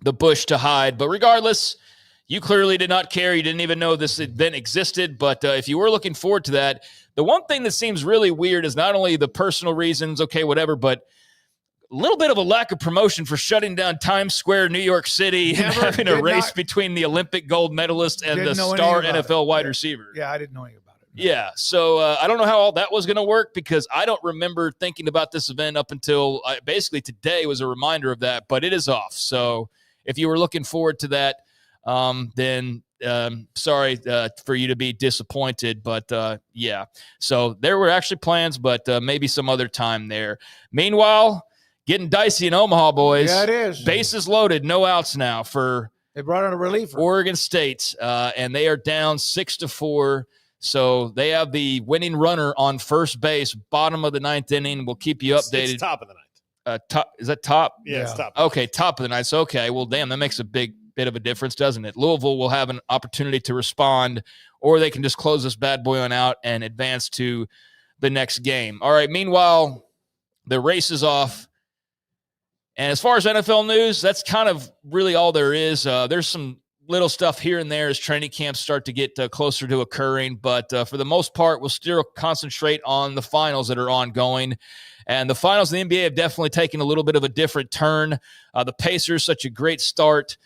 [SPEAKER 3] bush to hide. But regardless, you clearly did not care. You didn't even know this event existed. But if you were looking forward to that, the one thing that seems really weird is not only the personal reasons, okay, whatever, but a little bit of a lack of promotion for shutting down Times Square, New York City, and having a race between the Olympic gold medalist and the star NFL wide receiver.
[SPEAKER 6] Yeah, I didn't know anything about it.
[SPEAKER 3] Yeah, so I don't know how all that was going to work, because I don't remember thinking about this event up until basically today was a reminder of that, but it is off. So if you were looking forward to that, then sorry for you to be disappointed, but yeah. So there were actually plans, but maybe some other time there. Meanwhile, getting dicey in Omaha, boys.
[SPEAKER 6] Yeah, it is.
[SPEAKER 3] Bases loaded, no outs now for
[SPEAKER 6] they brought in a reliever,
[SPEAKER 3] Oregon State, and they are down 6-4. So they have the winning runner on first base, bottom of the ninth inning. We'll keep you updated.
[SPEAKER 7] It's top of the ninth.
[SPEAKER 3] Is that top?
[SPEAKER 7] Yeah, it's top.
[SPEAKER 3] Okay, top of the ninth. So, okay, well, damn, that makes a big bit of a difference, doesn't it? Louisville will have an opportunity to respond, or they can just close this bad boy on out and advance to the next game. All right, meanwhile, the race is off. And as far as NFL news, that's kind of really all there is. There's some little stuff here and there as training camps start to get closer to occurring. But for the most part, we'll still concentrate on the finals that are ongoing. And the finals of the NBA have definitely taken a little bit of a different turn. The Pacers, such a great start.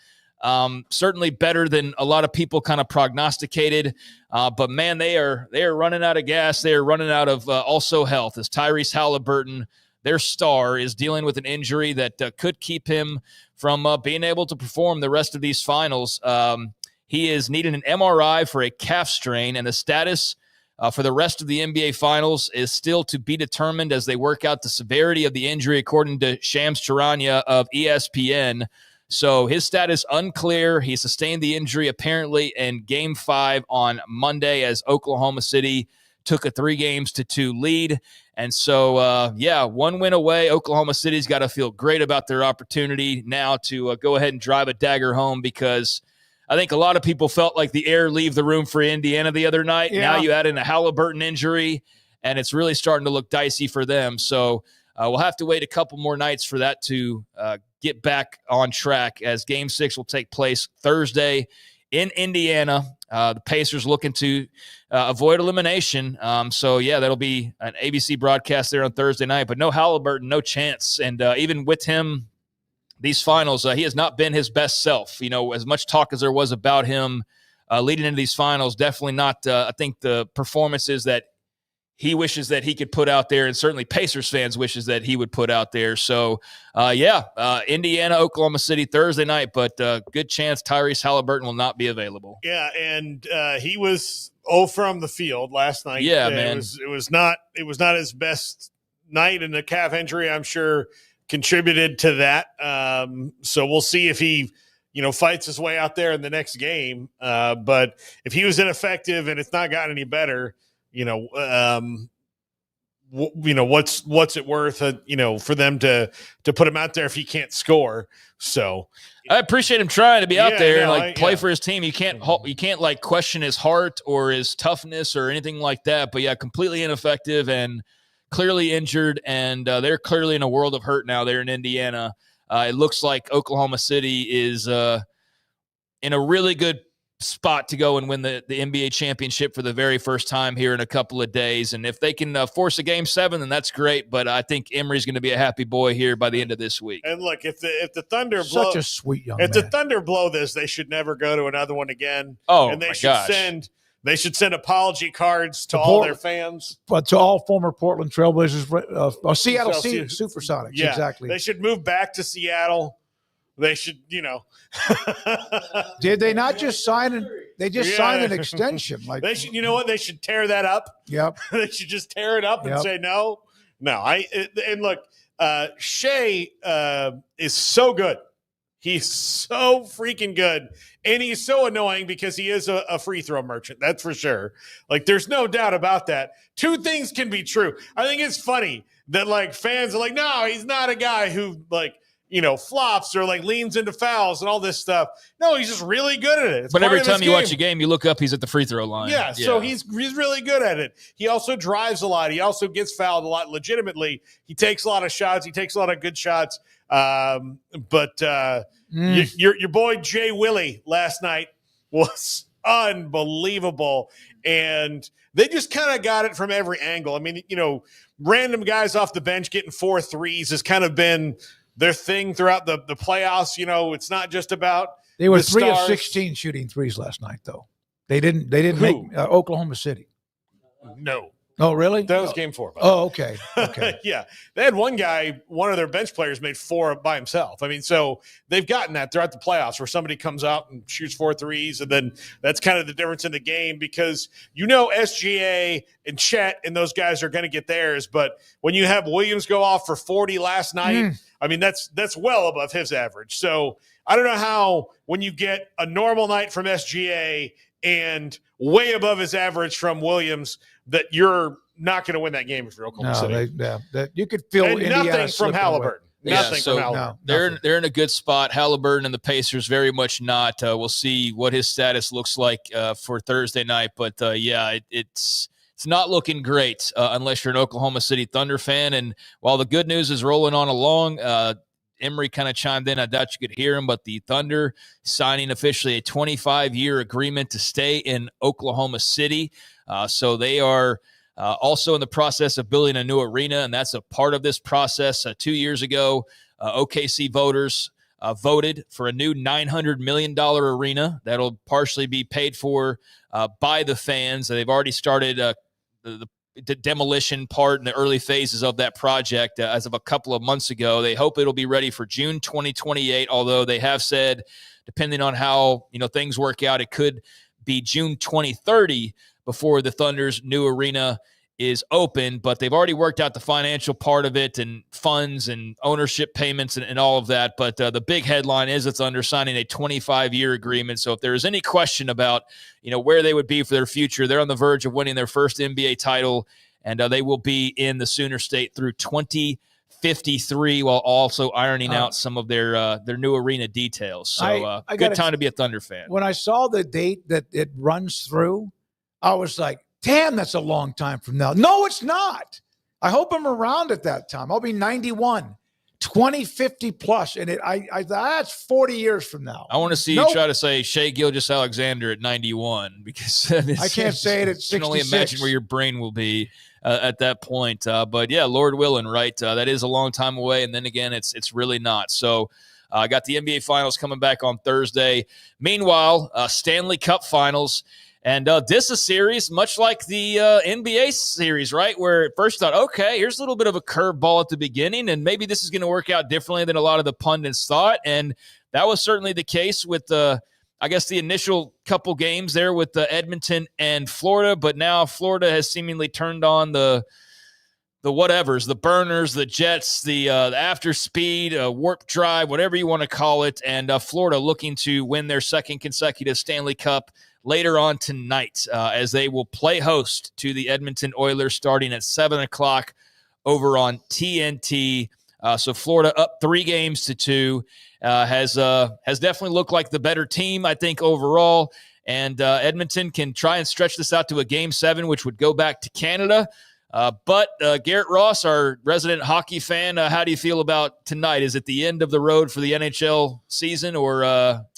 [SPEAKER 3] Certainly better than a lot of people kind of prognosticated. But, man, they are running out of gas. They are running out of also health, as Tyrese Halliburton, their star, is dealing with an injury that could keep him from being able to perform the rest of these finals. He is needing an MRI for a calf strain, and the status for the rest of the NBA finals is still to be determined as they work out the severity of the injury, according to Shams Charania of ESPN. So his status unclear. He sustained the injury apparently in Game 5 on Monday as Oklahoma City took a 3-2 lead. And so, one win away. Oklahoma City's got to feel great about their opportunity now to go ahead and drive a dagger home, because I think a lot of people felt like the air leave the room for Indiana the other night. Yeah. Now you add in a Halliburton injury, and it's really starting to look dicey for them. So we'll have to wait a couple more nights for that to get back on track, as Game 6 will take place Thursday in Indiana. The Pacers looking to avoid elimination. That'll be an ABC broadcast there on Thursday night. But no Halliburton, no chance. And even with him, these finals, he has not been his best self. As much talk as there was about him leading into these finals, definitely not, I think, the performances that he wishes that he could put out there, and certainly Pacers fans wishes that he would put out there. So, Indiana, Oklahoma City Thursday night, but good chance Tyrese Halliburton will not be available.
[SPEAKER 7] Yeah, and he was 0 from the field last night.
[SPEAKER 3] Yeah, man.
[SPEAKER 7] It was not his best night, and the calf injury, I'm sure, contributed to that. So we'll see if he fights his way out there in the next game. But if he was ineffective and it's not gotten any better, what's it worth, for them to put him out there if he can't score? So
[SPEAKER 3] I appreciate him trying to be out there and play for his team. You can't question his heart or his toughness or anything like that. But yeah, completely ineffective and clearly injured, and they're clearly in a world of hurt now there in Indiana. It looks like Oklahoma City is in a really good spot to go and win the NBA championship for the very first time here in a couple of days. And if they can force a Game 7, then that's great. But I think Emery's going to be a happy boy here by the end of this week.
[SPEAKER 7] And look, if the Thunder
[SPEAKER 6] such a sweet young man.
[SPEAKER 7] The Thunder blow this, they should never go to another one again.
[SPEAKER 3] Oh,
[SPEAKER 7] and
[SPEAKER 3] my gosh.
[SPEAKER 7] They should send apology cards to all their fans.
[SPEAKER 6] But to all former Portland Trailblazers, Seattle Supersonics.
[SPEAKER 7] Yeah,
[SPEAKER 6] exactly.
[SPEAKER 7] They should move back to Seattle. They should,
[SPEAKER 6] Did they not just sign sign an extension? Like
[SPEAKER 7] they should, they should tear that up.
[SPEAKER 6] Yep.
[SPEAKER 7] They should just tear it up and say no. And look, Shea is so good. He's so freaking good. And he's so annoying because he is a free throw merchant. That's for sure. Like, there's no doubt about that. Two things can be true. I think it's funny that fans are like, no, he's not a guy who flops or leans into fouls and all this stuff. No, he's just really good at it.
[SPEAKER 3] But every time you watch a game, you look up, he's at the free throw line.
[SPEAKER 7] Yeah, so he's really good at it. He also drives a lot. He also gets fouled a lot legitimately. He takes a lot of shots. He takes a lot of good shots. Your boy Jay Willie last night was unbelievable. And they just kind of got it from every angle. I mean, random guys off the bench getting 4 threes has kind of been their thing throughout the playoffs. It's not just about
[SPEAKER 6] they were
[SPEAKER 7] the
[SPEAKER 6] 3
[SPEAKER 7] stars.
[SPEAKER 6] of 16 shooting threes last night, though. They didn't make Oklahoma City.
[SPEAKER 7] No.
[SPEAKER 6] Oh, really?
[SPEAKER 7] That was Game 4.
[SPEAKER 6] Oh, okay.
[SPEAKER 7] Yeah. They had one of their bench players made 4 by himself. I mean, so they've gotten that throughout the playoffs where somebody comes out and shoots 4 threes, and then that's kind of the difference in the game because SGA and Chet and those guys are going to get theirs. But when you have Williams go off for 40 last night, I mean, that's well above his average. So I don't know how when you get a normal night from SGA and way above his average from Williams that you're not going to win that game if you're Oklahoma City.
[SPEAKER 6] You could feel
[SPEAKER 7] and
[SPEAKER 6] Indiana
[SPEAKER 7] nothing from Halliburton. Nothing from Halliburton.
[SPEAKER 3] They're in a good spot. Halliburton and the Pacers very much not. We'll see what his status looks like for Thursday night. But it's not looking great unless you're an Oklahoma City Thunder fan. And while the good news is rolling on along, Emery kind of chimed in. I doubt you could hear him, but the Thunder signing officially a 25-year agreement to stay in Oklahoma City. So they are also in the process of building a new arena, and that's a part of this process. 2 years ago, OKC voters voted for a new $900 million arena that'll partially be paid for by the fans. They've already started the demolition part in the early phases of that project as of a couple of months ago. They hope it'll be ready for June 2028, although they have said, depending on how things work out, it could be June 2030 before the Thunder's new arena is open. But they've already worked out the financial part of it and funds and ownership payments and all of that. But the big headline is the Thunder signing a 25-year agreement. So if there is any question about where they would be for their future, they're on the verge of winning their first NBA title, and they will be in the Sooner State through 2053 while also ironing out some of their new arena details. So good time to be a Thunder fan.
[SPEAKER 6] When I saw the date that it runs through, I was like, damn, that's a long time from now. No, it's not. I hope I'm around at that time. I'll be 91. 2050 plus. And that's 40 years from now.
[SPEAKER 3] I want to see you try to say Shea Gilgeous-Alexander at 91 because
[SPEAKER 6] I can't say it at 66.
[SPEAKER 3] I can only imagine where your brain will be at that point. But yeah, Lord willing, right? That is a long time away. And then again, it's really not. So I got the NBA Finals coming back on Thursday. Meanwhile, Stanley Cup Finals. And this is a series much like the NBA series, right? Where at first thought, okay, here's a little bit of a curveball at the beginning, and maybe this is going to work out differently than a lot of the pundits thought. And that was certainly the case with the initial couple games there with Edmonton and Florida. But now Florida has seemingly turned on the whatevers, the burners, the jets, the after speed, warp drive, whatever you want to call it. And Florida looking to win their second consecutive Stanley Cup later on tonight as they will play host to the Edmonton Oilers starting at 7 o'clock over on TNT. So Florida up 3-2 has definitely looked like the better team, I think, overall. And Edmonton can try and stretch this out to a Game 7, which would go back to Canada. But Garrett Ross, our resident hockey fan, how do you feel about tonight? Is it the end of the road for the NHL season, or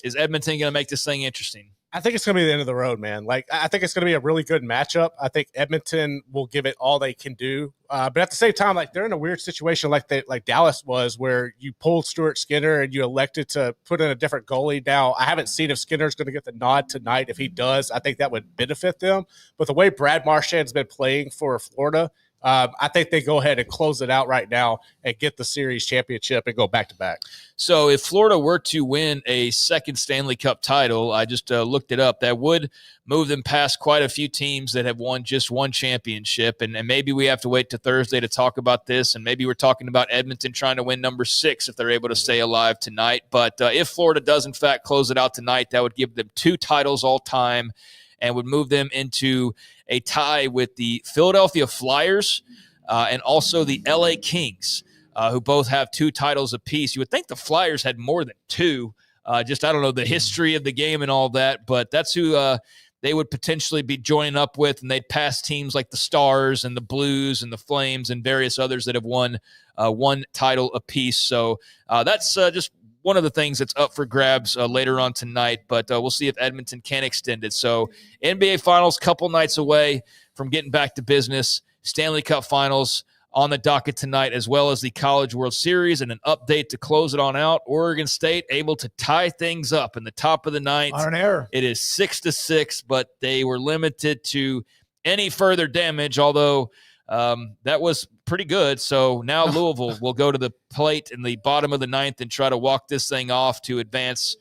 [SPEAKER 3] is Edmonton going to make this thing interesting?
[SPEAKER 8] I think it's going to be the end of the road, man. Like, I think it's going to be a really good matchup. I think Edmonton will give it all they can do. But at the same time, like, they're in a weird situation like Dallas was, where you pulled Stuart Skinner and you elected to put in a different goalie. Now, I haven't seen if Skinner's going to get the nod tonight. If he does, I think that would benefit them. But the way Brad Marchand's been playing for Florida, I think they go ahead and close it out right now and get the series championship and go back-to-back.
[SPEAKER 3] So if Florida were to win a second Stanley Cup title, I just looked it up, that would move them past quite a few teams that have won just one championship. And maybe we have to wait to Thursday to talk about this. And maybe we're talking about Edmonton trying to win number 6 if they're able to stay alive tonight. But if Florida does, in fact, close it out tonight, that would give them 2 titles all time and would move them into a tie with the Philadelphia Flyers and also the LA Kings, who both have 2 titles apiece. You would think the Flyers had more than 2. I don't know the history of the game and all that, but that's who they would potentially be joining up with, and they'd pass teams like the Stars and the Blues and the Flames and various others that have won 1 title apiece. So that's just one of the things that's up for grabs later on tonight, but we'll see if Edmonton can extend it. So NBA Finals, couple nights away from getting back to business. Stanley Cup Finals on the docket tonight, as well as the College World Series, and an update to close it on out. Oregon State able to tie things up in the top of the ninth.
[SPEAKER 6] On an error.
[SPEAKER 3] It is 6-6, but they were limited to any further damage, although that was pretty good. So now Louisville will go to the plate in the bottom of the ninth and try to walk this thing off to advance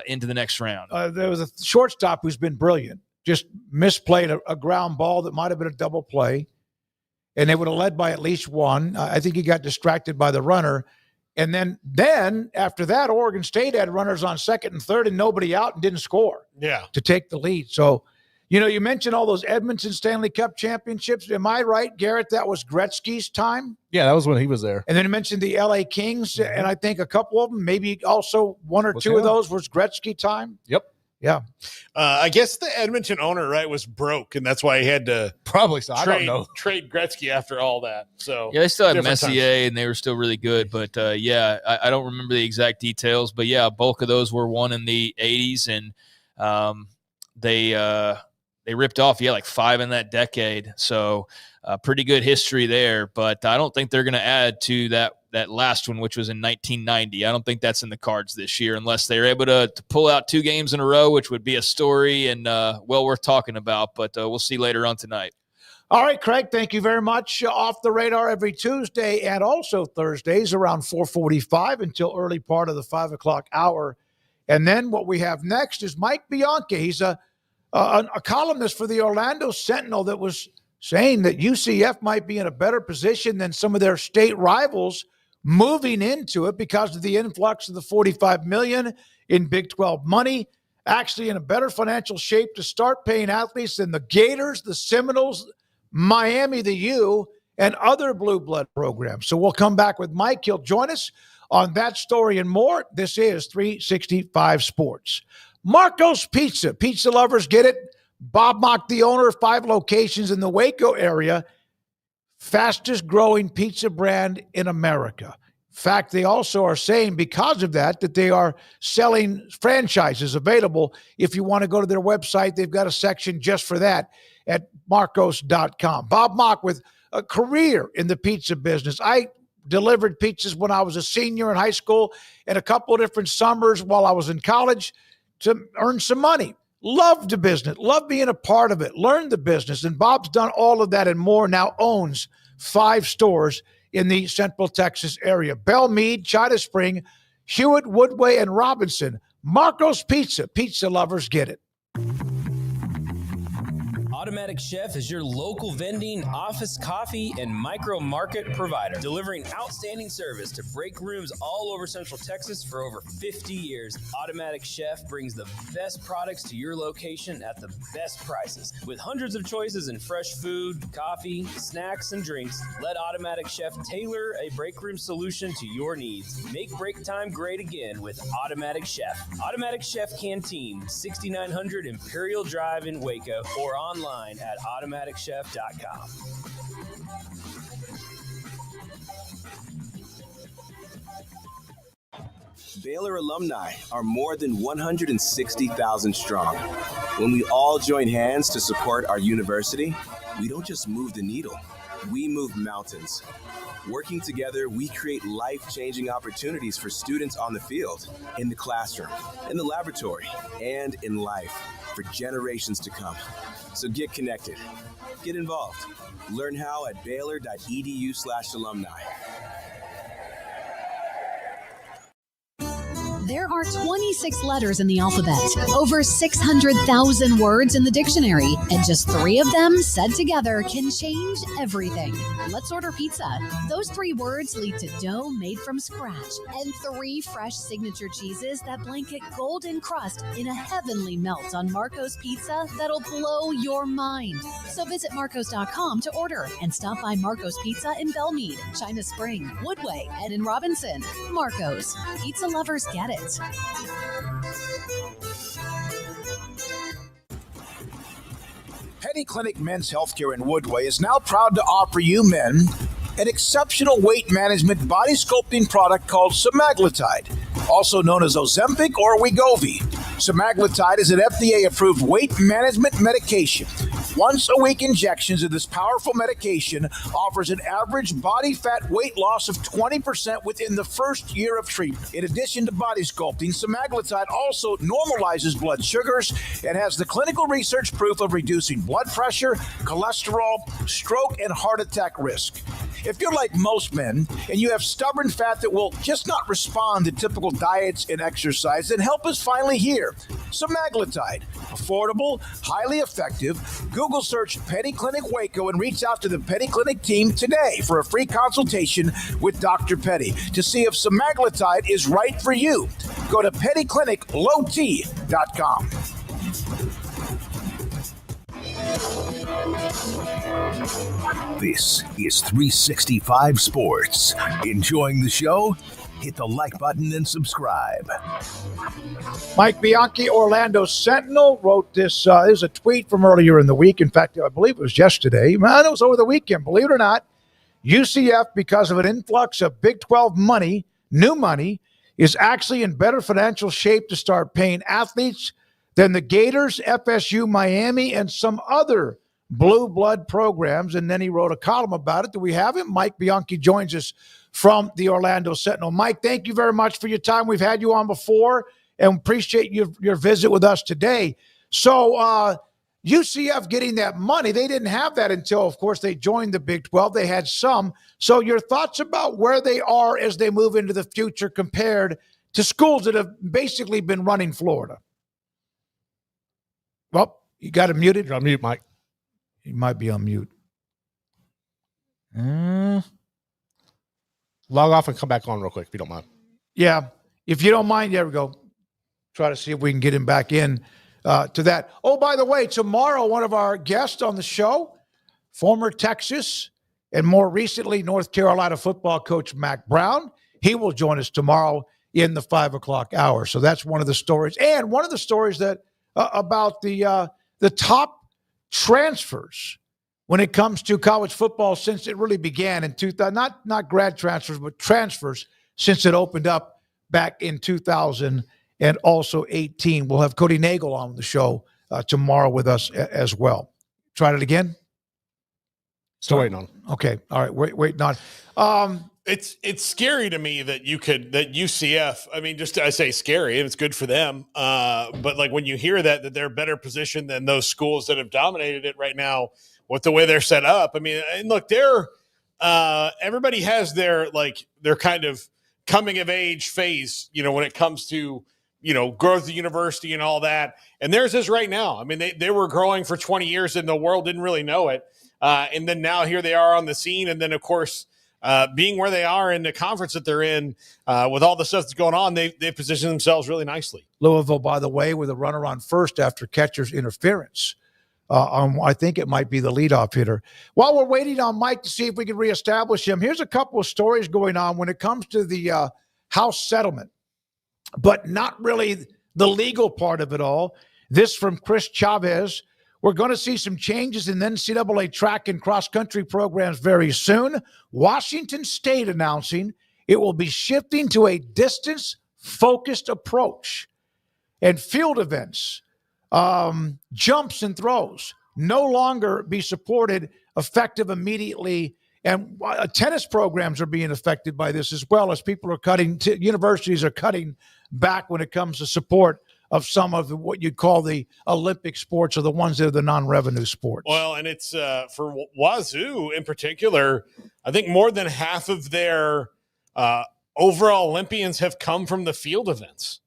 [SPEAKER 3] into the next round.
[SPEAKER 6] There was a shortstop who's been brilliant, just misplayed a ground ball that might have been a double play, and they would have led by at least 1. I think he got distracted by the runner. And then after that, Oregon State had runners on second and third and nobody out and didn't score to take the lead. So, you mentioned all those Edmonton Stanley Cup championships. Am I right, Garrett? That was Gretzky's time?
[SPEAKER 8] Yeah, that was when he was there.
[SPEAKER 6] And then you mentioned the LA Kings, and I think a couple of them, maybe also 1 or 2 of those was Gretzky time.
[SPEAKER 8] Yep.
[SPEAKER 6] Yeah.
[SPEAKER 7] I guess the Edmonton owner, right, was broke, and that's why he had to
[SPEAKER 8] probably I don't know.
[SPEAKER 7] Trade Gretzky after all that. So
[SPEAKER 3] yeah, they still had Messier, and they were still really good. But I don't remember the exact details. But yeah, a bulk of those were won in the 80s, and they ripped off, like 5 in that decade. So pretty good history there. But I don't think they're going to add to that last one, which was in 1990. I don't think that's in the cards this year unless they're able to pull out 2 games in a row, which would be a story and well worth talking about. But we'll see later on tonight.
[SPEAKER 6] All right, Craig, thank you very much. Off the Radar every Tuesday and also Thursdays around 4:45 until early part of the 5 o'clock hour. And then what we have next is Mike Bianchi. He's a columnist for the Orlando Sentinel that was saying that UCF might be in a better position than some of their state rivals moving into it because of the influx of the $45 million in Big 12 money, actually in a better financial shape to start paying athletes than the Gators, the Seminoles, Miami, the U, and other blue blood programs. So we'll come back with Mike. He'll join us on that story and more. This is 365 Sports. Marco's Pizza. Pizza lovers get it. Bob Mock, the owner of 5 locations in the Waco area, fastest growing pizza brand in America. fact, they also are saying because of that they are selling franchises available. If you want to go to their website, they've got a section just for that at marcos.com. Bob Mack with a career in the pizza business. I delivered pizzas when I was a senior in high school and a couple of different summers while I was in college to earn some money. Loved the business, loved being a part of it, learned the business. And Bob's done all of that and more, now owns 5 stores in the Central Texas area: Belle Meade, China Spring, Hewitt, Woodway, and Robinson. Marco's Pizza. Pizza lovers get it.
[SPEAKER 5] Automatic Chef is your local vending, office coffee, and micro market provider, delivering outstanding service to break rooms all over Central Texas for over 50 years. Automatic Chef brings the best products to your location at the best prices. With hundreds of choices in fresh food, coffee, snacks, and drinks, let Automatic Chef tailor a break room solution to your needs. Make break time great again with Automatic Chef. Automatic Chef Canteen, 6900 Imperial Drive in Waco, or online at automaticchef.com.
[SPEAKER 22] Baylor alumni are more than 160,000 strong. When we all join hands to support our university, we don't just move the needle, we move mountains. Working together, we create life-changing opportunities for students on the field, in the classroom, in the laboratory, and in life for generations to come. So get connected, get involved. Learn how at baylor.edu/alumni.
[SPEAKER 23] There are 26 letters in the alphabet, over 600,000 words in the dictionary, and just 3 of them said together can change everything. Let's order pizza. Those 3 words lead to dough made from scratch and 3 fresh signature cheeses that blanket golden crust in a heavenly melt on Marco's Pizza that'll blow your mind. So visit marcos.com to order and stop by Marco's Pizza in Belle Meade, China Spring, Woodway, and in Robinson. Marco's. Pizza lovers get it.
[SPEAKER 6] Petty Clinic Men's Healthcare in Woodway is now proud to offer you men an exceptional weight management body sculpting product called semaglutide, also known as Ozempic or Wegovy. Semaglutide is an FDA-approved weight management medication. Once-a-week injections of this powerful medication offers an average body fat weight loss of 20% within the first year of treatment. In addition to body sculpting, semaglutide also normalizes blood sugars and has the clinical research proof of reducing blood pressure, cholesterol, stroke, and heart attack risk. If you're like most men and you have stubborn fat that will just not respond to typical diets and exercise, then help is finally here. Semaglutide, affordable, highly effective. Google search Petty Clinic Waco and reach out to the Petty Clinic team today for a free consultation with Dr. Petty to see if semaglutide is right for you. Go to pettycliniclowt.com.
[SPEAKER 2] This is 365 Sports. Enjoying the show? Hit the like button and subscribe.
[SPEAKER 6] Mike Bianchi, Orlando Sentinel, wrote this. There's a tweet from earlier in the week. In fact, I believe it was yesterday. Man, it was over the weekend. Believe it or not, UCF, because of an influx of Big 12 money, new money, is actually in better financial shape to start paying athletes than the Gators, FSU, Miami, and some other blue blood programs. And then he wrote a column about it. Do we have him? Mike Bianchi joins us from the Orlando Sentinel. Mike, thank you very much for your time. We've had you on before and appreciate your visit with us today. So UCF getting that money, they didn't have that until, of course, they joined the Big 12. They had some. So your thoughts about where they are as they move into the future compared to schools that have basically been running Florida? Well, you got him muted?
[SPEAKER 8] You're on mute, Mike.
[SPEAKER 6] He might be on mute.
[SPEAKER 8] Log off and come back on real quick if you don't mind.
[SPEAKER 6] Yeah. If you don't mind, there we go. Try to see if we can get him back in to that. Oh, by the way, tomorrow, one of our guests on the show, former Texas and more recently North Carolina football coach Mack Brown, he will join us tomorrow in the 5 o'clock hour. So that's one of the stories. And one of the stories that about the top transfers when it comes to college football since it really began in 2000, not grad transfers, but transfers since it opened up back in 2000 and also 18. We'll have Cody Nagel on the show tomorrow with us as well. Tried it again?
[SPEAKER 8] Still waiting on.
[SPEAKER 6] Okay. All right. Waiting on.
[SPEAKER 7] It's scary to me that UCF, I mean, I say scary, and it's good for them. But like when you hear that they're better positioned than those schools that have dominated it right now with the way they're set up. I mean, and look, everybody has their kind of coming of age phase, when it comes to, growth of the university and all that. And theirs is right now. I mean, they were growing for 20 years and the world didn't really know it. And then now here they are on the scene. And then, of course, being where they are in the conference that they're in, with all the stuff that's going on, they position themselves really nicely.
[SPEAKER 6] Louisville, by the way, with a runner on first after catcher's interference. I think it might be the leadoff hitter. While we're waiting on Mike to see if we can reestablish him, here's a couple of stories going on when it comes to the House settlement, but not really the legal part of it all. This from Chris Chavez. We're going to see some changes in the NCAA track and cross-country programs very soon. Washington State announcing it will be shifting to a distance-focused approach. And field events, jumps and throws, no longer be supported effective immediately. And tennis programs are being affected by this as well, as people are universities are cutting back when it comes to support of some of what you'd call the Olympic sports or the ones that are the non-revenue sports.
[SPEAKER 7] Well, and it's for Wazoo in particular, I think more than half of their overall Olympians have come from the field events,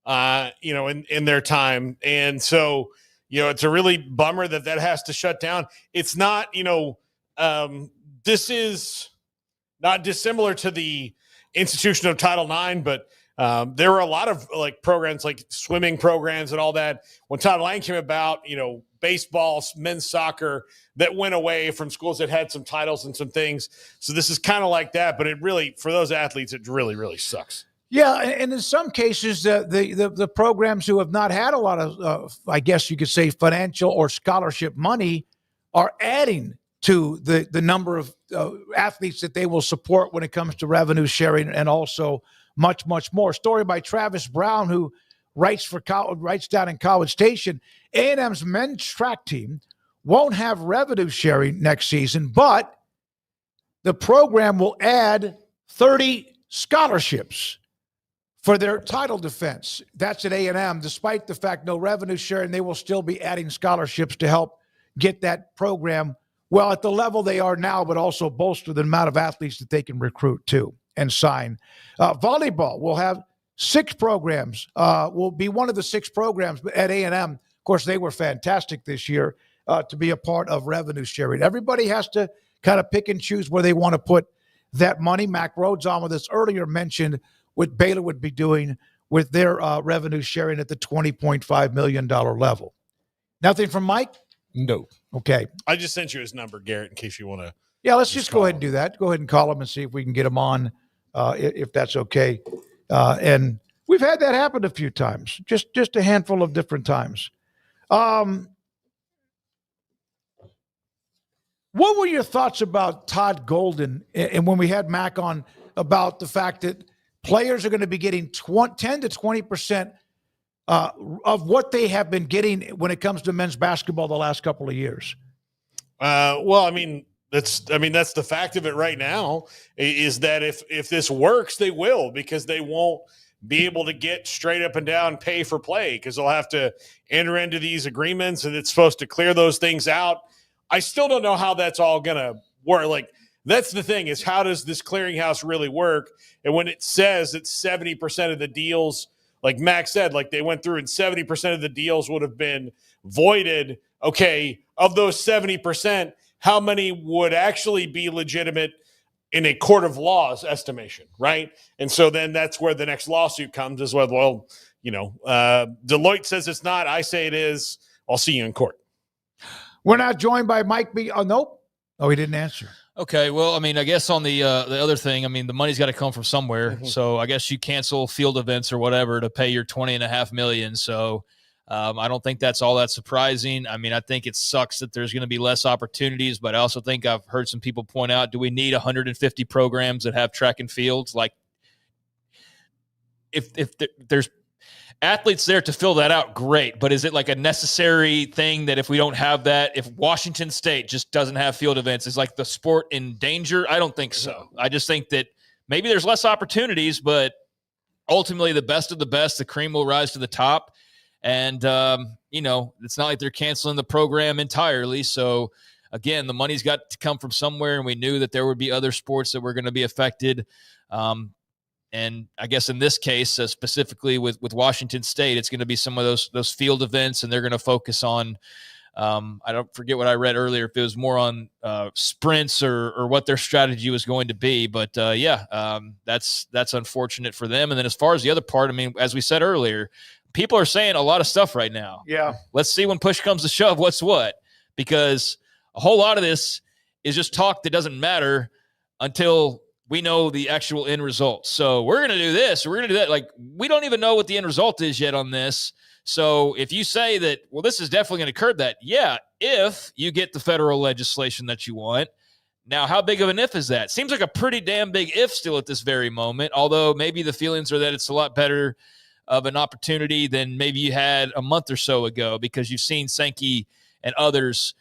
[SPEAKER 7] in their time. And so, it's a really bummer that has to shut down. It's not, this is not dissimilar to the institution of Title IX, but there were a lot of programs like swimming programs and all that when Title IX came about, baseball, men's soccer, that went away from schools that had some titles and some things. So this is kind of like that, but it really, for those athletes, it really, really sucks.
[SPEAKER 6] Yeah, and in some cases, the programs who have not had a lot of, I guess you could say, financial or scholarship money are adding to the number of athletes that they will support when it comes to revenue sharing and also much, much more. Story by Travis Brown, who writes down in College Station. A&M's men's track team won't have revenue sharing next season, but the program will add 30 scholarships for their title defense. That's at A&M. Despite the fact no revenue sharing, they will still be adding scholarships to help get that program, well, at the level they are now, but also bolster the amount of athletes that they can recruit to and sign. Volleyball will have 6 programs, will be one of the 6 programs at A&M. Of course, they were fantastic this year to be a part of revenue sharing. Everybody has to kind of pick and choose where they want to put that money. Mack Rhoades on with us earlier mentioned what Baylor would be doing with their revenue sharing at the $20.5 million level. Nothing from Mike?
[SPEAKER 8] No.
[SPEAKER 6] Okay.
[SPEAKER 7] I just sent you his number, Garrett, in case you want to.
[SPEAKER 6] Yeah, let's just go ahead and do that. Go ahead and call him and see if we can get him on, if that's okay. And we've had that happen a few times, just a handful of different times. What were your thoughts about Todd Golden and when we had Mack on about the fact that players are going to be getting 10 to 20% of what they have been getting when it comes to men's basketball the last couple of years?
[SPEAKER 7] Well, that's the fact of it right now, is that if this works, they will, because they won't be able to get straight up and down pay for play, because they'll have to enter into these agreements and it's supposed to clear those things out. I still don't know how that's all going to work. That's the thing, is how does this clearinghouse really work? And when it says that 70% of the deals, like Max said, they went through and 70% of the deals would have been voided. Okay, of those 70%, how many would actually be legitimate in a court of law's estimation, right? And so then that's where the next lawsuit comes as well. Deloitte says it's not. I say it is. I'll see you in court.
[SPEAKER 6] We're not joined by Mike B. Oh, nope. Oh, he didn't answer.
[SPEAKER 3] Okay, well, I guess on the other thing, the money's got to come from somewhere. Mm-hmm. So I guess you cancel field events or whatever to pay your $20.5 million. So I don't think that's all that surprising. I think it sucks that there's going to be less opportunities, but I also think I've heard some people point out, do we need 150 programs that have track and fields? if there's athletes there to fill that out, great. But is it like a necessary thing that if we don't have that, if Washington State just doesn't have field events, is like the sport in danger? I don't think so. I just think that maybe there's less opportunities, but ultimately the best of the best, the cream will rise to the top. And, it's not like they're canceling the program entirely. So, again, the money's got to come from somewhere, and we knew that there would be other sports that were going to be affected. And I guess in this case, specifically with Washington State, it's going to be some of those field events, and they're going to focus on I don't forget what I read earlier, if it was more on sprints or what their strategy was going to be. But, that's unfortunate for them. And then as far as the other part, I mean, as we said earlier, people are saying a lot of stuff right now.
[SPEAKER 6] Yeah.
[SPEAKER 3] Let's see when push comes to shove what's what, because a whole lot of this is just talk that doesn't matter until we know the actual end result. So we're going to do this, we're going to do that. Like, we don't even know what the end result is yet on this. So if you say that, well, this is definitely going to curb that, yeah, if you get the federal legislation that you want. Now, how big of an if is that? Seems like a pretty damn big if still at this very moment, although maybe the feelings are that it's a lot better of an opportunity than maybe you had a month or so ago, because you've seen Sankey and others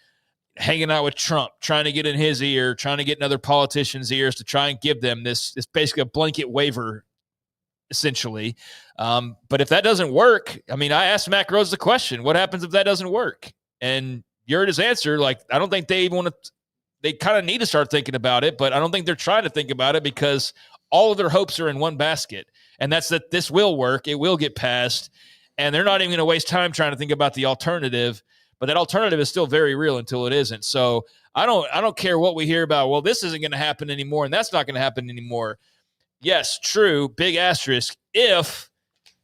[SPEAKER 3] hanging out with Trump, trying to get in his ear, trying to get in other politicians' ears to try and give them this basically a blanket waiver, essentially. But if that doesn't work, I mean, I asked Mack Rhoades the question, what happens if that doesn't work? And you heard his answer. Like, I don't think they even want to, they kind of need to start thinking about it, but I don't think they're trying to think about it because all of their hopes are in one basket. And that's that this will work. It will get passed. And they're not even going to waste time trying to think about the alternative. But that alternative is still very real until it isn't. So I don't care what we hear about, well, this isn't going to happen anymore, and that's not going to happen anymore. Yes, true, big asterisk, if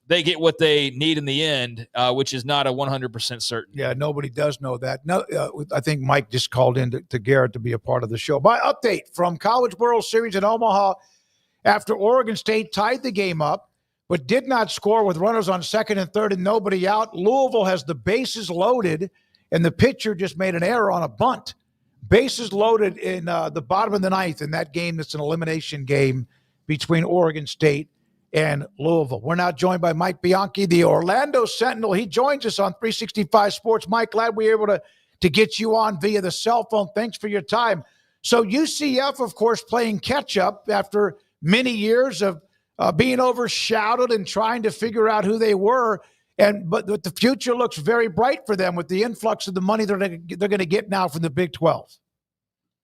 [SPEAKER 3] they get what they need in the end, which is not a 100% certain.
[SPEAKER 6] Yeah, nobody does know that. No, I think Mike just called in to Garrett to be a part of the show. My update from College World Series in Omaha after Oregon State tied the game up, but did not score with runners on second and third and nobody out. Louisville has the bases loaded, and the pitcher just made an error on a bunt. Bases loaded in the bottom of the ninth in that game. That's an elimination game between Oregon State and Louisville. We're now joined by Mike Bianchi, the Orlando Sentinel. He joins us on 365 Sports. Mike, glad we were able to get you on via the cell phone. Thanks for your time. So UCF, of course, playing catch-up after many years of being overshadowed and trying to figure out who they were. But the future looks very bright for them with the influx of the money they're going to get now from the Big 12.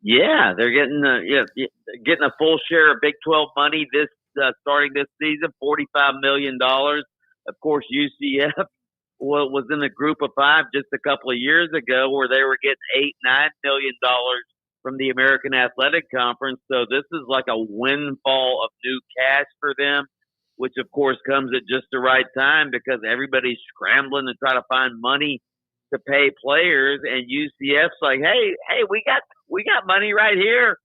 [SPEAKER 10] Yeah, they're getting getting a full share of Big 12 money this starting this season, $45 million. Of course, UCF was in a group of five just a couple of years ago where they were getting $8-9 million from the American Athletic Conference. So this is like a windfall of new cash for them, which of course comes at just the right time because everybody's scrambling to try to find money to pay players, and UCF's like, hey, we got money right here.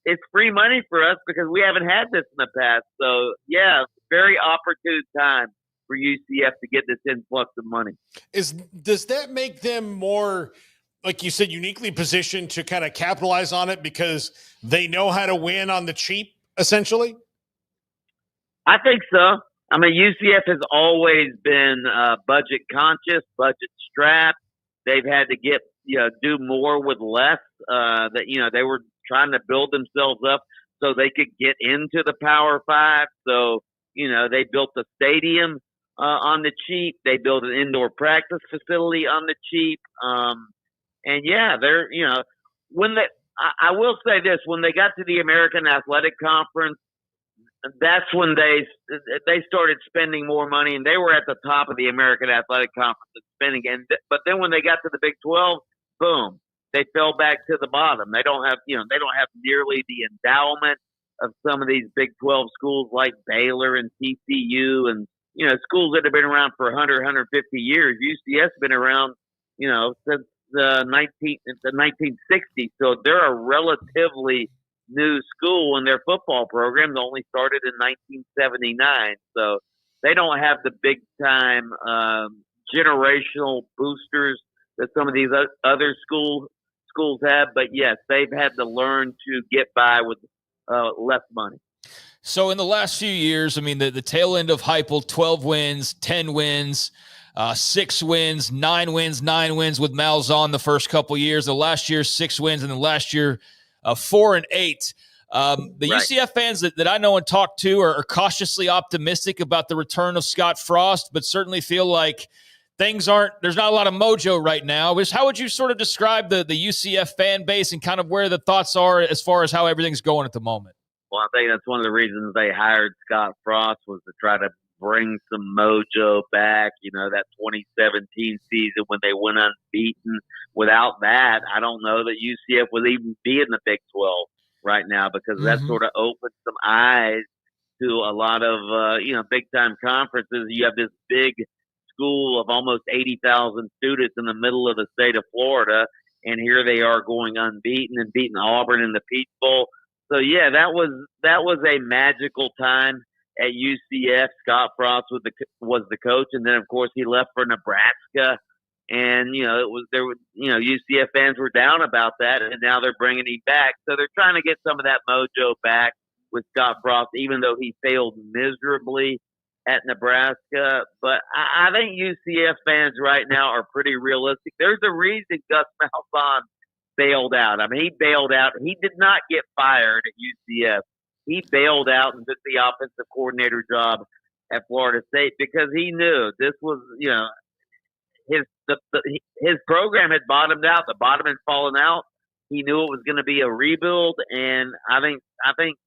[SPEAKER 10] It's free money for us because we haven't had this in the past. So yeah, very opportune time for UCF to get this influx of money.
[SPEAKER 7] Does that make them more, like you said, uniquely positioned to kind of capitalize on it because they know how to win on the cheap, essentially?
[SPEAKER 10] I think so. I mean, UCF has always been budget conscious, budget strapped. They've had to do more with less. They were trying to build themselves up so they could get into the Power Five. So, they built a stadium on the cheap. They built an indoor practice facility on the cheap. And yeah, they're, I will say this, when they got to the American Athletic Conference, that's when they started spending more money, and they were at the top of the American Athletic Conference spending. But then when they got to the Big 12, boom, they fell back to the bottom. They don't have nearly the endowment of some of these Big 12 schools like Baylor and TCU and schools that have been around for 100, 150 years. UCF's been around since the 1960s, so they're a relatively new school, and their football programs only started in 1979. So they don't have the big time generational boosters that some of these other schools have. But yes, they've had to learn to get by with less money.
[SPEAKER 3] So in the last few years, I mean, the tail end of Heupel, 12 wins, 10 wins, 6 wins, 9 wins, 9 wins with Malzahn the first couple years. The last year, 6 wins, and then last year, 4 and 8. The UCF fans that I know and talk to are cautiously optimistic about the return of Scott Frost, but certainly feel like there's not a lot of mojo right now. How would you sort of describe the UCF fan base and kind of where the thoughts are as far as how everything's going at the moment?
[SPEAKER 10] Well, I think that's one of the reasons they hired Scott Frost was to try to bring some mojo back. You know, that 2017 season when they went unbeaten. Without that, I don't know that UCF would even be in the Big 12 right now, because that sort of opened some eyes to a lot of, big-time conferences. You have this big school of almost 80,000 students in the middle of the state of Florida, and here they are going unbeaten and beating Auburn in the Peach Bowl. So yeah, that was a magical time at UCF. Scott Frost was the coach, and then of course he left for Nebraska, and UCF fans were down about that, and now they're bringing him back. So they're trying to get some of that mojo back with Scott Frost, even though he failed miserably at Nebraska. But I think UCF fans right now are pretty realistic. There's a reason Gus Malzahn bailed out. I mean, he bailed out. He did not get fired at UCF. He bailed out and took the offensive coordinator job at Florida State because he knew this was, his program had bottomed out. The bottom had fallen out. He knew it was going to be a rebuild, and I think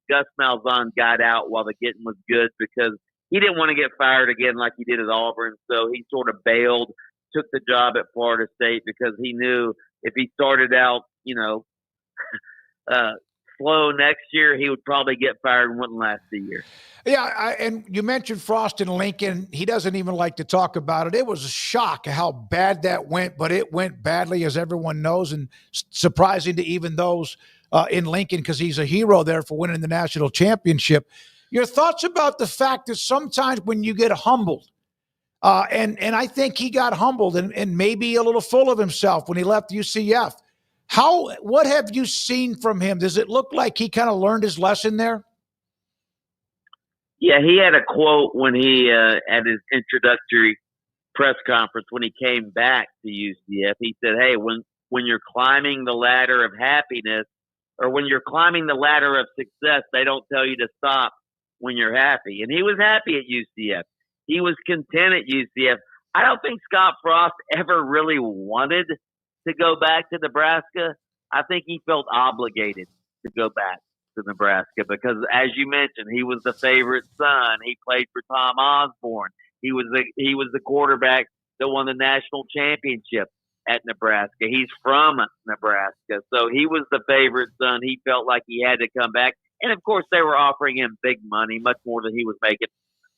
[SPEAKER 10] Gus Malzahn got out while the getting was good because he didn't want to get fired again like he did at Auburn. So he sort of bailed, took the job at Florida State because he knew if he started out, slow next year, he would probably get fired and wouldn't last a year.
[SPEAKER 6] Yeah, and you mentioned Frost and Lincoln. He doesn't even like to talk about it. It was a shock how bad that went, but it went badly, as everyone knows, and surprising to even those in Lincoln because he's a hero there for winning the national championship. Your thoughts about the fact that sometimes when you get humbled, and I think he got humbled and maybe a little full of himself when he left UCF. What have you seen from him? Does it look like he kind of learned his lesson there?
[SPEAKER 10] Yeah, he had a quote when he at his introductory press conference when he came back to UCF. He said, "Hey, when you're climbing the ladder of happiness, or when you're climbing the ladder of success, they don't tell you to stop when you're happy." And he was happy at UCF. He was content at UCF. I don't think Scott Frost ever really wanted to go back to Nebraska. I think he felt obligated to go back to Nebraska because, as you mentioned, he was the favorite son. He played for Tom Osborne. He was the quarterback that won the national championship at Nebraska. He's from Nebraska, so he was the favorite son. He felt like he had to come back, and of course, they were offering him big money, much more than he was making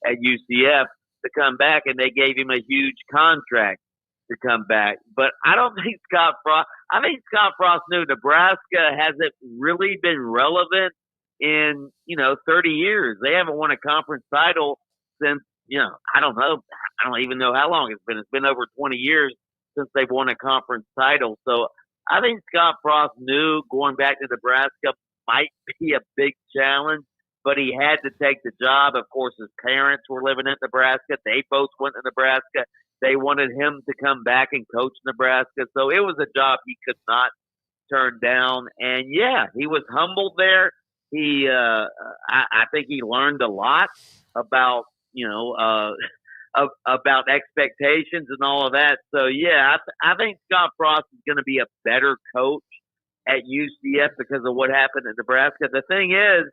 [SPEAKER 10] at UCF, to come back, and they gave him a huge contract to come back. But I don't think Scott Frost knew Nebraska hasn't really been relevant in 30 years. They haven't won a conference title since I don't even know how long it's been. It's been over 20 years since they've won a conference title. So I think Scott Frost knew going back to Nebraska might be a big challenge, but he had to take the job. Of course, his parents were living in Nebraska. They both went to Nebraska. They wanted him to come back and coach Nebraska. So it was a job he could not turn down. And yeah, he was humbled there. I think he learned a lot about, about expectations and all of that. So yeah, I think Scott Frost is going to be a better coach at UCF because of what happened at Nebraska. The thing is,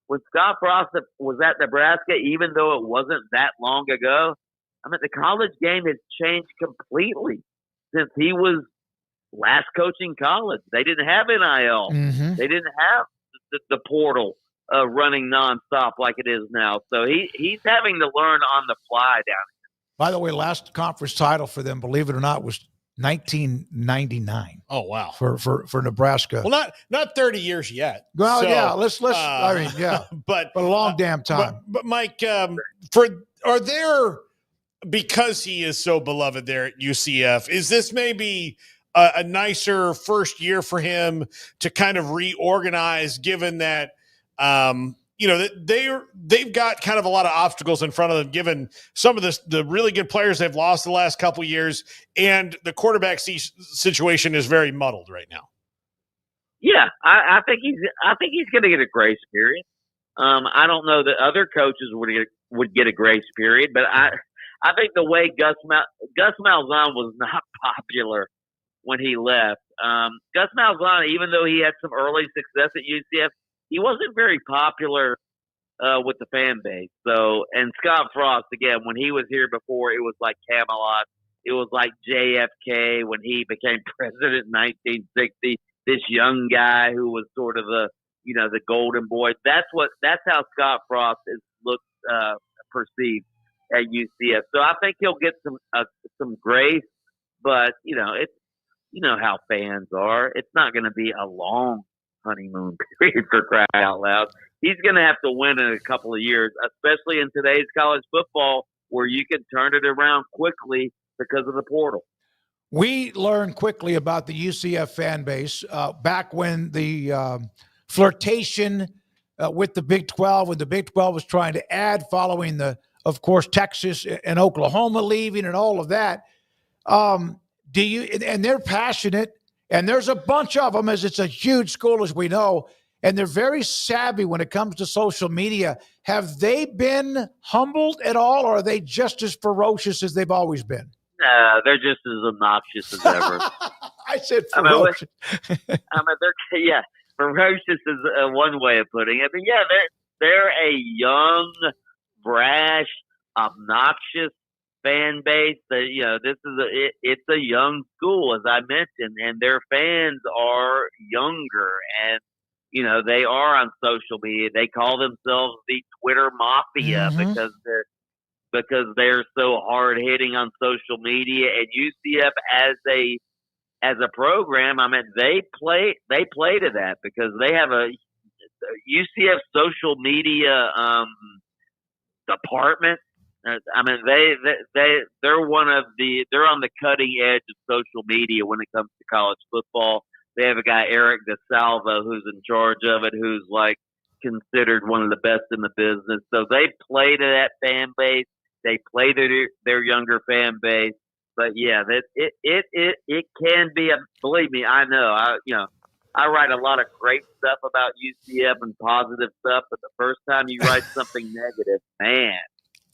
[SPEAKER 10] when Scott Frost was at Nebraska, even though it wasn't that long ago, I mean, the college game has changed completely since he was last coaching college. They didn't have NIL.
[SPEAKER 6] Mm-hmm.
[SPEAKER 10] They didn't have the portal running nonstop like it is now. So he's having to learn on the fly down here.
[SPEAKER 6] By the way, last conference title for them, believe it or not, was 1999.
[SPEAKER 7] Oh wow!
[SPEAKER 6] For Nebraska.
[SPEAKER 7] Well, not 30 years yet.
[SPEAKER 6] Well,
[SPEAKER 7] so,
[SPEAKER 6] yeah. Let's. I mean, yeah.
[SPEAKER 7] But
[SPEAKER 6] a long damn time.
[SPEAKER 7] But Mike, because he is so beloved there at UCF, is this maybe a nicer first year for him to kind of reorganize, given that they've got kind of a lot of obstacles in front of them, given some of the really good players they've lost the last couple of years, and the quarterback situation is very muddled right now.
[SPEAKER 10] Yeah, I think he's going to get a grace period. I don't know that other coaches would get a grace period, but I think the way Gus Malzahn was not popular when he left. Gus Malzahn, even though he had some early success at UCF, he wasn't very popular with the fan base. So, and Scott Frost, again, when he was here before, it was like Camelot. It was like JFK when he became president in 1960. This young guy who was sort of the golden boy. That's how Scott Frost is perceived at UCF. So I think he'll get some grace, but it's how fans are. It's not going to be a long honeymoon period for crying out loud. He's going to have to win in a couple of years, especially in today's college football where you can turn it around quickly because of the portal.
[SPEAKER 6] We learned quickly about the UCF fan base back when the flirtation with the Big 12, when the Big 12 was trying to add following of course, Texas and Oklahoma leaving and all of that. And they're passionate, and there's a bunch of them, as it's a huge school, as we know, and they're very savvy when it comes to social media. Have they been humbled at all, or are they just as ferocious as they've always been?
[SPEAKER 10] They're just as obnoxious as ever.
[SPEAKER 6] I said ferocious.
[SPEAKER 10] Ferocious is one way of putting it. But yeah, they're a young, brash, obnoxious fan base. It's a young school, as I mentioned, and their fans are younger, and they are on social media. They call themselves the Twitter Mafia because they're so hard hitting on social media. And UCF as a program, I mean, they play to that because they have a UCF social media department. I mean, they're they're on the cutting edge of social media when it comes to college football. They have a guy, Eric DeSalvo, who's in charge of it, who's like considered one of the best in the business. So they play to that fan base. They play to their younger fan base. But yeah, it can be believe me, I know. I write a lot of great stuff about UCF and positive stuff, but the first time you write something negative, man,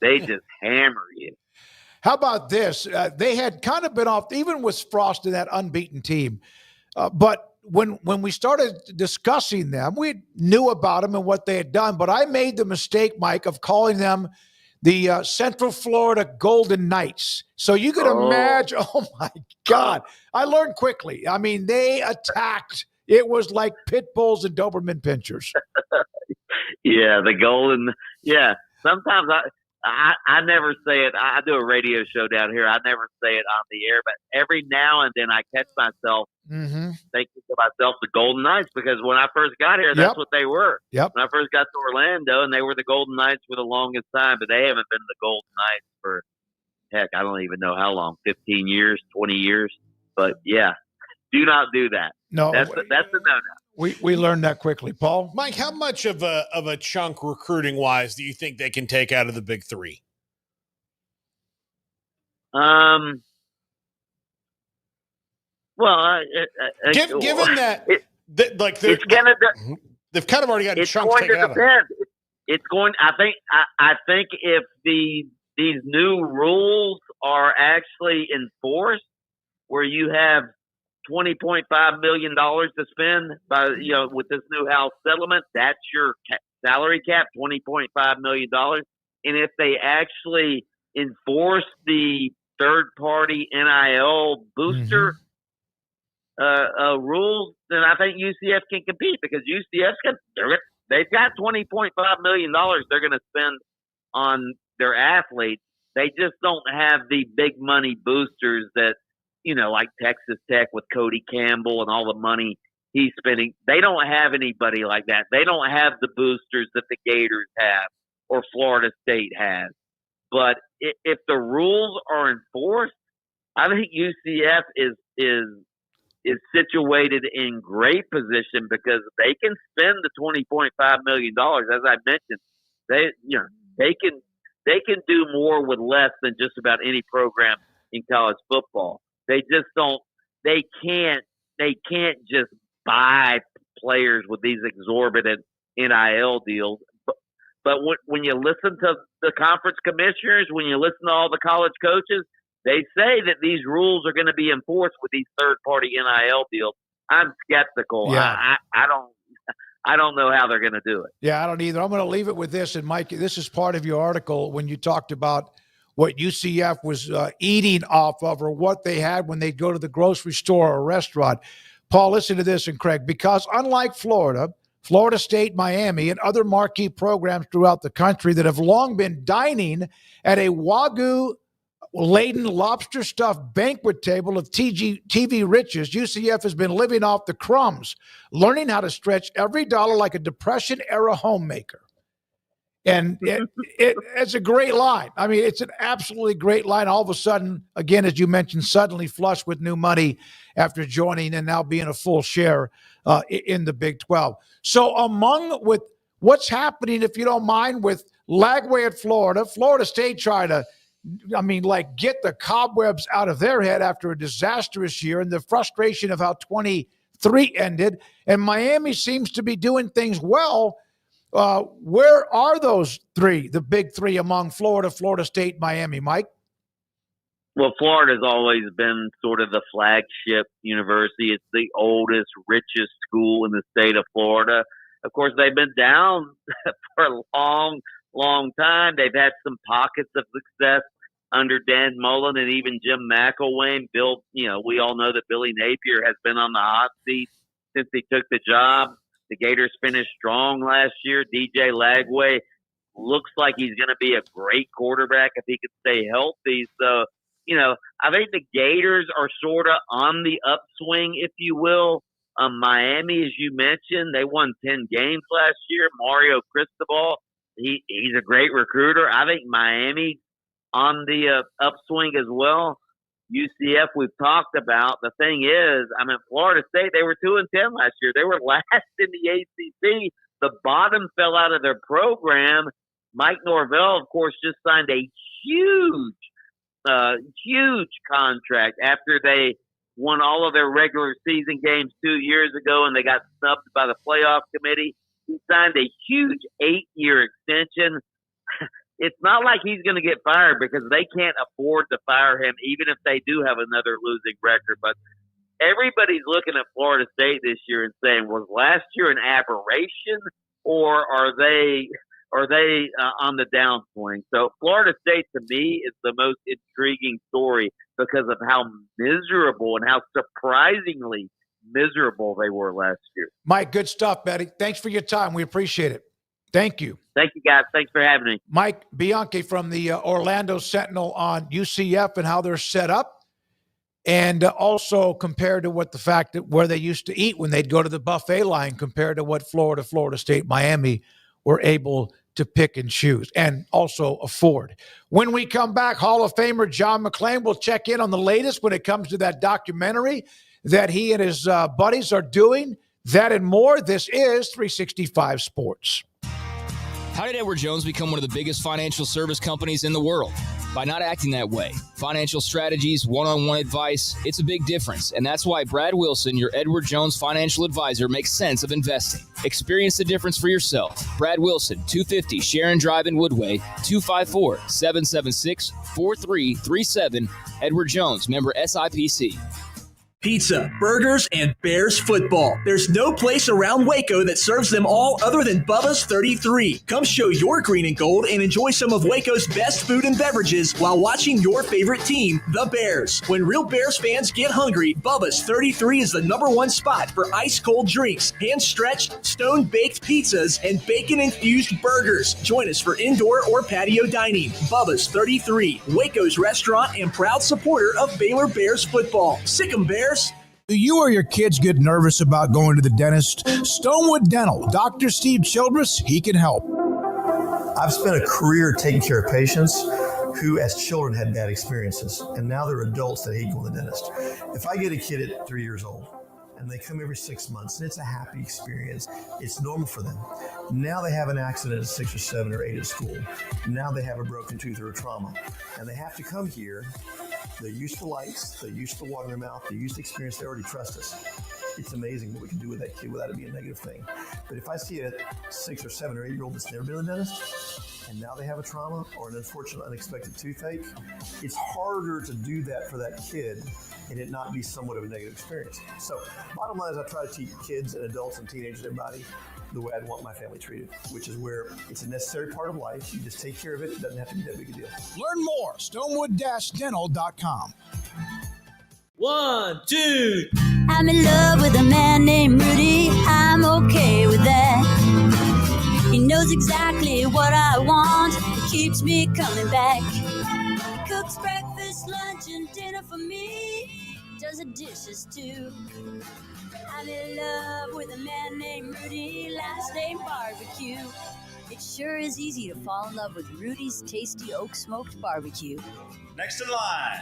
[SPEAKER 10] they just hammer you.
[SPEAKER 6] How about this? They had kind of been off, even with Frost in that unbeaten team. But when we started discussing them, we knew about them and what they had done. But I made the mistake, Mike, of calling them the Central Florida Golden Knights. So you could imagine, oh my God. I learned quickly. I mean, they attacked. It was like pit bulls and Doberman pinchers.
[SPEAKER 10] Yeah, the golden. Yeah, sometimes I never say it. I do a radio show down here. I never say it on the air, but every now and then I catch myself thinking to myself the Golden Knights, because when I first got here, that's what they were.
[SPEAKER 6] Yep.
[SPEAKER 10] When I first got to Orlando, and they were the Golden Knights for the longest time, but they haven't been the Golden Knights for, heck, I don't even know how long, 15 years, 20 years. But yeah, do not do that.
[SPEAKER 6] No,
[SPEAKER 10] that's a no-no.
[SPEAKER 6] We learned that quickly. Paul?
[SPEAKER 7] Mike, how much of a chunk recruiting-wise do you think they can take out of the Big Three?
[SPEAKER 10] Well,
[SPEAKER 7] given that, they've kind of already gotten chunks taken out of them.
[SPEAKER 10] It's going. I think if these new rules are actually enforced, where you have $20.5 million to spend with this new house settlement, that's your salary cap, $20.5 million. And if they actually enforce the third-party NIL booster rules, then I think UCF can compete, because they've got $20.5 million they're going to spend on their athletes. They just don't have the big money boosters that, like Texas Tech with Cody Campbell and all the money he's spending. They don't have anybody like that. They don't have the boosters that the Gators have or Florida State has. But if the rules are enforced, I think UCF is is situated in great position because they can spend the $20.5 million. As I mentioned, they can do more with less than just about any program in college football. They just don't. They can't just buy players with these exorbitant NIL deals. But when you listen to the conference commissioners, when you listen to all the college coaches, they say that these rules are going to be enforced with these third-party NIL deals. I'm skeptical.
[SPEAKER 6] Yeah.
[SPEAKER 10] I don't know how they're going to do it.
[SPEAKER 6] Yeah, I don't either. I'm going to leave it with this. And, Mike, this is part of your article when you talked about what UCF was eating off of or what they had when they go to the grocery store or restaurant. Paul, listen to this, and Craig, because unlike Florida State, Miami, and other marquee programs throughout the country that have long been dining at a Wagyu-laden lobster-stuffed banquet table of TV riches, UCF has been living off the crumbs, learning how to stretch every dollar like a Depression-era homemaker. And it's a great line. I mean, it's an absolutely great line. All of a sudden, again, as you mentioned, suddenly flush with new money after joining and now being a full share in the Big 12. So with what's happening, if you don't mind, with Lagway at Florida State trying to, get the cobwebs out of their head after a disastrous year and the frustration of how 23 ended. And Miami seems to be doing things well. Where are those three, the big three among Florida State, Miami, Mike?
[SPEAKER 10] Well, Florida's always been sort of the flagship university. It's the oldest, richest school in the state of Florida. Of course, they've been down for a long, long time. They've had some pockets of success under Dan Mullen and even Jim McElwain. We all know that Billy Napier has been on the hot seat since he took the job. The Gators finished strong last year. DJ Lagway looks like he's going to be a great quarterback if he could stay healthy. So, I think the Gators are sort of on the upswing, if you will. Miami, as you mentioned, they won 10 games last year. Mario Cristobal, he's a great recruiter. I think Miami on the upswing as well. UCF we've talked about. The thing is, Florida State, they were 2-10 last year. They were last in the ACC. The bottom fell out of their program. Mike Norvell, of course, just signed a huge contract after they won all of their regular season games 2 years ago and they got snubbed by the playoff committee. He signed a huge 8-year extension. It's not like he's going to get fired because they can't afford to fire him even if they do have another losing record. But everybody's looking at Florida State this year and saying, was last year an aberration or are they on the downswing? So Florida State, to me, is the most intriguing story because of how miserable and how surprisingly miserable they were last year.
[SPEAKER 6] Mike, good stuff, Betty. Thanks for your time. We appreciate it. Thank you.
[SPEAKER 10] Thank you, guys. Thanks for having me.
[SPEAKER 6] Mike Bianchi from the Orlando Sentinel on UCF and how they're set up, and also compared to what the fact that where they used to eat when they'd go to the buffet line compared to what Florida State, Miami were able to pick and choose and also afford. When we come back, Hall of Famer John McClain will check in on the latest when it comes to that documentary that he and his buddies are doing. That and more. This is 365 Sports.
[SPEAKER 11] How did Edward Jones become one of the biggest financial service companies in the world? By not acting that way. Financial strategies, one-on-one advice, it's a big difference. And that's why Brad Wilson, your Edward Jones financial advisor, makes sense of investing. Experience the difference for yourself. Brad Wilson, 250 Sharon Drive in Woodway, 254-776-4337. Edward Jones, member SIPC.
[SPEAKER 15] Pizza, burgers, and Bears football. There's no place around Waco that serves them all other than Bubba's 33. Come show your green and gold and enjoy some of Waco's best food and beverages while watching your favorite team, the Bears. When real Bears fans get hungry, Bubba's 33 is the #1 spot for ice-cold drinks, hand-stretched, stone-baked pizzas, and bacon-infused burgers. Join us for indoor or patio dining. Bubba's 33, Waco's restaurant and proud supporter of Baylor Bears football. Sick 'em, Bears.
[SPEAKER 6] Do you or your kids get nervous about going to the dentist? Stonewood Dental, Dr. Steve Childress, he can help.
[SPEAKER 12] I've spent a career taking care of patients. who as children had bad experiences, and now they're adults that hate going to the dentist. If I get a kid at 3 years old and they come every 6 months and it's a happy experience, it's normal for them. Now they have an accident at 6 or 7 or 8 at school. Now they have a broken tooth or a trauma, and they have to come here. They're used to lights, they're used to water in their mouth, they're used to experience, they already trust us. It's amazing what we can do with that kid without it being a negative thing. But if I see a 6 or 7 or 8 year old that's never been to the dentist, and now they have a trauma or an unfortunate unexpected toothache, it's harder to do that for that kid and it not be somewhat of a negative experience. So bottom line is I try to teach kids and adults and teenagers, everybody, the way I'd want my family treated, which is where it's a necessary part of life. You just take care of it. It doesn't have to be that big a deal.
[SPEAKER 6] Learn more, stonewood-dental.com.
[SPEAKER 14] 1, 2.
[SPEAKER 16] I'm in love with a man named Rudy. I'm okay with that. He knows exactly what I want. He keeps me coming back. He cooks breakfast, lunch, and dinner for me. Does the dishes too. I'm in love with a man named Rudy. Last name Barbecue. It sure is easy to fall in love with Rudy's tasty oak smoked barbecue.
[SPEAKER 14] Next in line.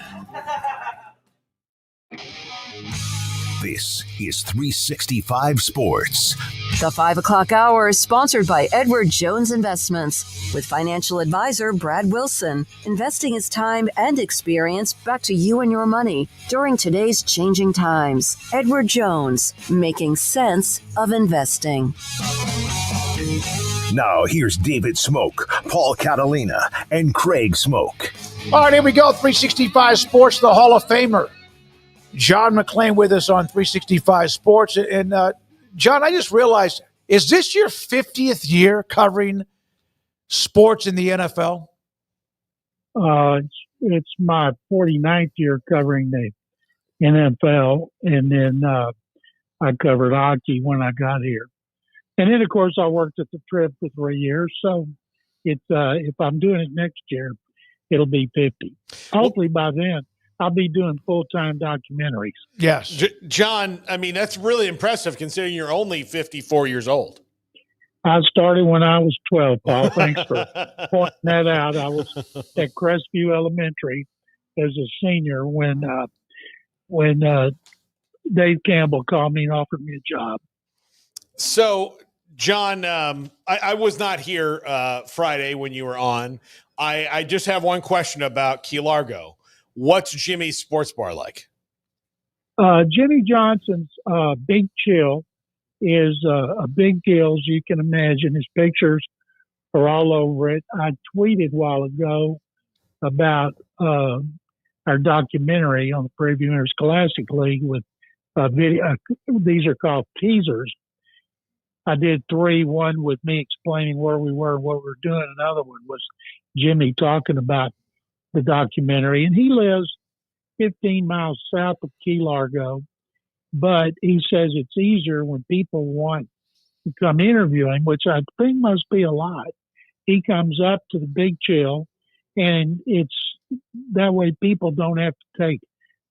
[SPEAKER 2] This is 365 Sports.
[SPEAKER 4] The 5 o'clock hour is sponsored by Edward Jones Investments with financial advisor Brad Wilson. Investing his time and experience back to you and your money during today's changing times. Edward Jones, making sense of investing.
[SPEAKER 2] Now here's David Smoak, Paul Catalina, and Craig Smoak.
[SPEAKER 6] All right, here we go. 365 Sports, the Hall of Famer John McClain with us on 365 Sports. And John, I just realized, is this your 50th year covering sports in the NFL?
[SPEAKER 24] It's my 49th year covering the NFL, and then I covered hockey when I got here. And then, of course, I worked at the Trib for 3 years. So if I'm doing it next year, it'll be 50. Hopefully by then, I'll be doing full-time documentaries.
[SPEAKER 6] Yes.
[SPEAKER 7] John, I mean, that's really impressive considering you're only 54 years old.
[SPEAKER 24] I started when I was 12, Paul. Thanks for pointing that out. I was at Crestview Elementary as a senior when Dave Campbell called me and offered me a job.
[SPEAKER 7] So, John, I was not here Friday when you were on. I just have one question about Key Largo. What's Jimmy's Sports Bar like?
[SPEAKER 24] Jimmy Johnson's Big Chill is a big deal, as you can imagine. His pictures are all over it. I tweeted a while ago about our documentary on the Prairie Winners Classic League with video. These are called teasers. I did 3, one with me explaining where we were and what we were doing. Another one was Jimmy talking about the documentary. And he lives 15 miles south of Key Largo, but he says it's easier when people want to come interview him, which I think must be a lot. He comes up to the Big Chill, and it's that way people don't have to take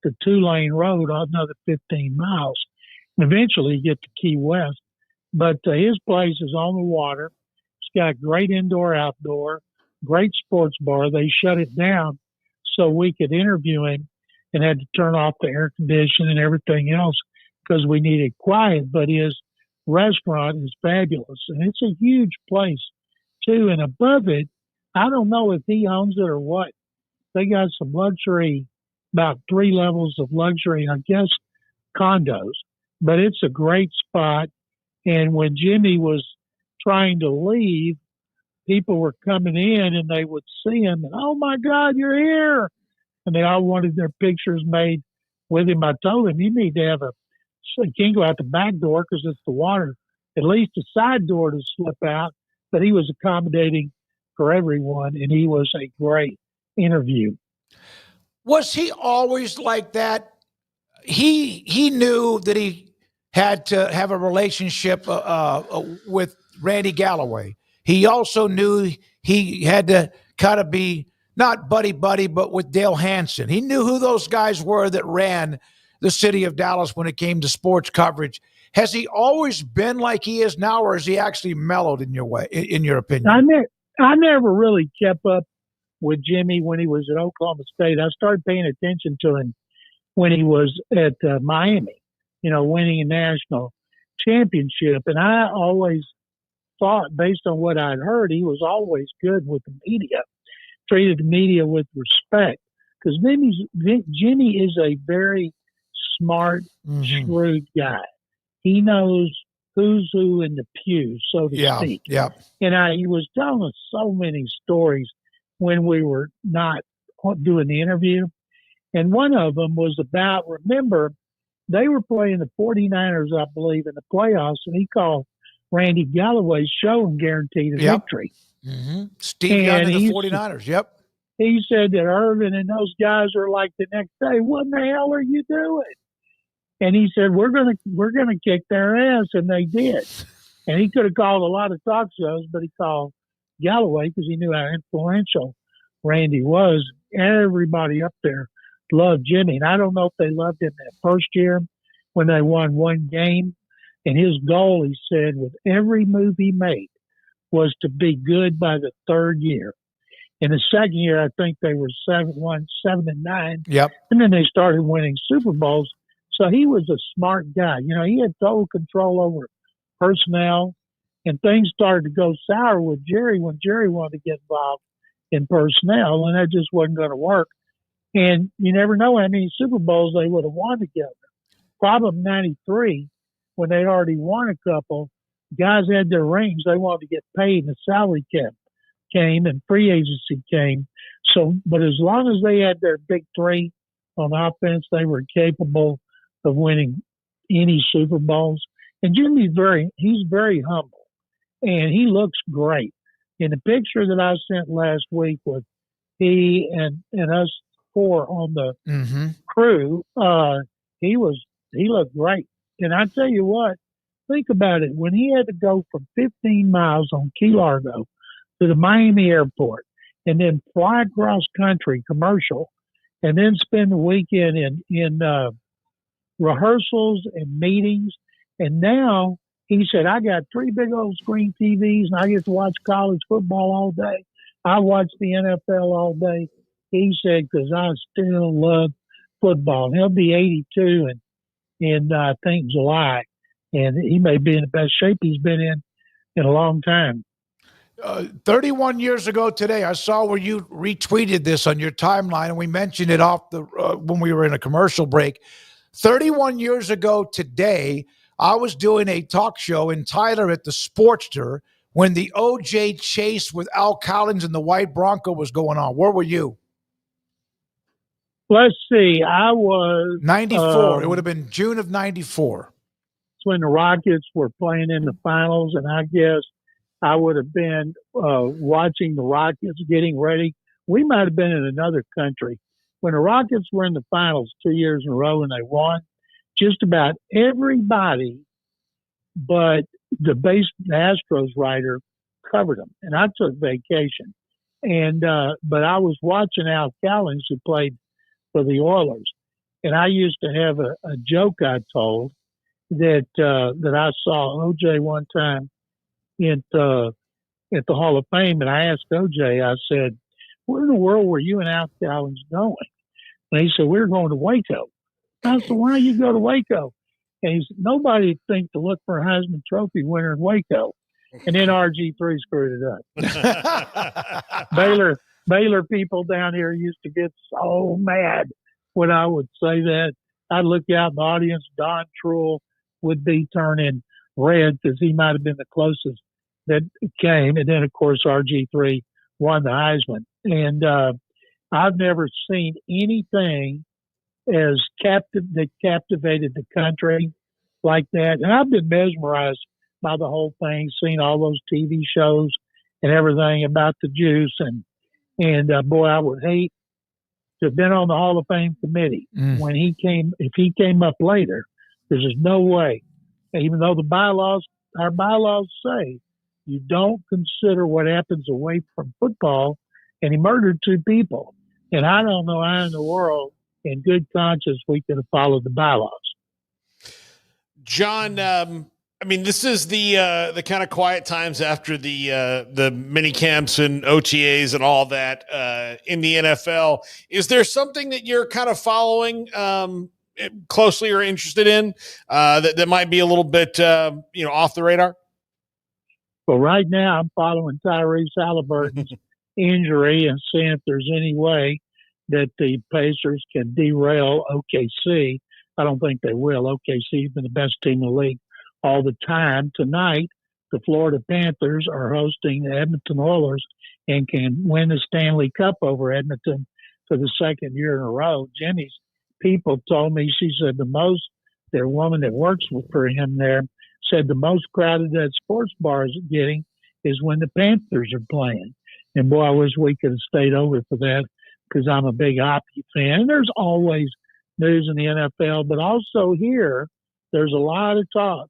[SPEAKER 24] the 2-lane road another 15 miles and eventually get to Key West. But his place is on the water. It's got great indoor-outdoor, great sports bar. They shut it down so we could interview him and had to turn off the air conditioning and everything else because we needed quiet. But his restaurant is fabulous, and it's a huge place, too. And above it, I don't know if he owns it or what. They got some luxury, about 3 levels of luxury, I guess, condos. But it's a great spot. And when Jimmy was trying to leave, people were coming in and they would see him and, oh my God, you're here. And they all wanted their pictures made with him. I told him, you need to have you can't go out the back door because it's the water, at least a side door to slip out. But he was accommodating for everyone, and he was a great interview.
[SPEAKER 6] Was he always like that? He knew that he had to have a relationship with Randy Galloway. He also knew he had to kind of be not buddy-buddy, but with Dale Hansen. He knew who those guys were that ran the city of Dallas when it came to sports coverage. Has he always been like he is now, or has he actually mellowed in your opinion?
[SPEAKER 24] I never really kept up with Jimmy when he was at Oklahoma State. I started paying attention to him when he was at Miami, winning a national championship. And I always thought, based on what I'd heard, he was always good with the media, treated the media with respect. Because Jimmy is a very smart, shrewd guy. He knows who's who in the pews, so to speak.
[SPEAKER 6] Yeah.
[SPEAKER 24] And he was telling us so many stories when we were not doing the interview. And one of them was about, remember, they were playing the 49ers, I believe, in the playoffs, and he called Randy Galloway's show and guaranteed a victory.
[SPEAKER 6] Steve Young and the 49ers, yep.
[SPEAKER 24] He said that Irvin and those guys are like the next day, what in the hell are you doing? And he said, we're gonna kick their ass, and they did. And he could have called a lot of talk shows, but he called Galloway because he knew how influential Randy was. Everybody up there loved Jimmy. And I don't know if they loved him that first year when they won one game. And his goal, he said, with every move he made was to be good by the third year. In the second year, I think they were 7-9.
[SPEAKER 6] Yep.
[SPEAKER 24] And then they started winning Super Bowls. So he was a smart guy. He had total control over personnel, and things started to go sour with Jerry when Jerry wanted to get involved in personnel, and that just wasn't going to work. And you never know how many Super Bowls they would have won together. Problem 93, when they'd already won a couple, guys had their rings. They wanted to get paid, and the salary cap came and free agency came. So, but as long as they had their big three on offense, they were capable of winning any Super Bowls. And Jimmy's he's very humble, and he looks great. In the picture that I sent last week with he and us four on the crew, he looked great. And I tell you what, think about it. When he had to go from 15 miles on Key Largo to the Miami airport and then fly across country commercial and then spend the weekend in rehearsals and meetings. And now he said, I got 3 big old screen TVs and I get to watch college football all day. I watch the NFL all day. He said, because I still love football. And he'll be 82 in I think July. And he may be in the best shape he's been in a long time.
[SPEAKER 6] 31 years ago today, I saw where you retweeted this on your timeline, and we mentioned it when we were in a commercial break. 31 years ago today, I was doing a talk show in Tyler at the Sportster when the O.J. chase with Al Collins and the White Bronco was going on. Where were you?
[SPEAKER 24] Let's see. I was
[SPEAKER 6] 94. It would have been June of 94.
[SPEAKER 24] It's when the Rockets were playing in the finals, and I guess I would have been watching the Rockets getting ready. We might have been in another country. When the Rockets were in the finals 2 years in a row and they won, just about everybody but the Astros writer covered them. And I took vacation. But I was watching Al Collins, who played for the Oilers. And I used to have a joke I told that I saw OJ one time at the Hall of Fame. And I asked OJ, I said, where in the world were you and Al Collins going? And he said, we're going to Waco. I said, why don't you go to Waco? And he said, nobody think to look for a Heisman Trophy winner in Waco. And then RG3 screwed it up. Baylor people down here used to get so mad when I would say that. I'd look out in the audience, Don Truell would be turning red because he might have been the closest that came. And then, of course, RG3 won the Heisman. And I've never seen anything as that captivated the country like that. And I've been mesmerized by the whole thing, seen all those TV shows and everything about the juice. And boy, I would hate to have been on the Hall of Fame committee when if he came up later. There's just no way. Even though our bylaws say you don't consider what happens away from football, and he murdered 2 people. And I don't know how in the world, in good conscience, we could have followed the bylaws.
[SPEAKER 7] John, I mean, this is the kind of quiet times after the mini camps and OTAs and all that in the NFL. Is there something that you're kind of following closely or interested in that might be a little bit off the radar?
[SPEAKER 24] Well, right now I'm following Tyrese Halliburton's injury and seeing if there's any way that the Pacers can derail OKC. I don't think they will. OKC's been the best team in the league all the time. Tonight, the Florida Panthers are hosting the Edmonton Oilers and can win the Stanley Cup over Edmonton for the second year in a row. Jimmy's people told me, she said their woman that works for him there said the most crowded that sports bar is getting is when the Panthers are playing. And boy, I wish we could have stayed over for that because I'm a big hockey fan. And there's always news in the NFL, but also here, there's a lot of talk.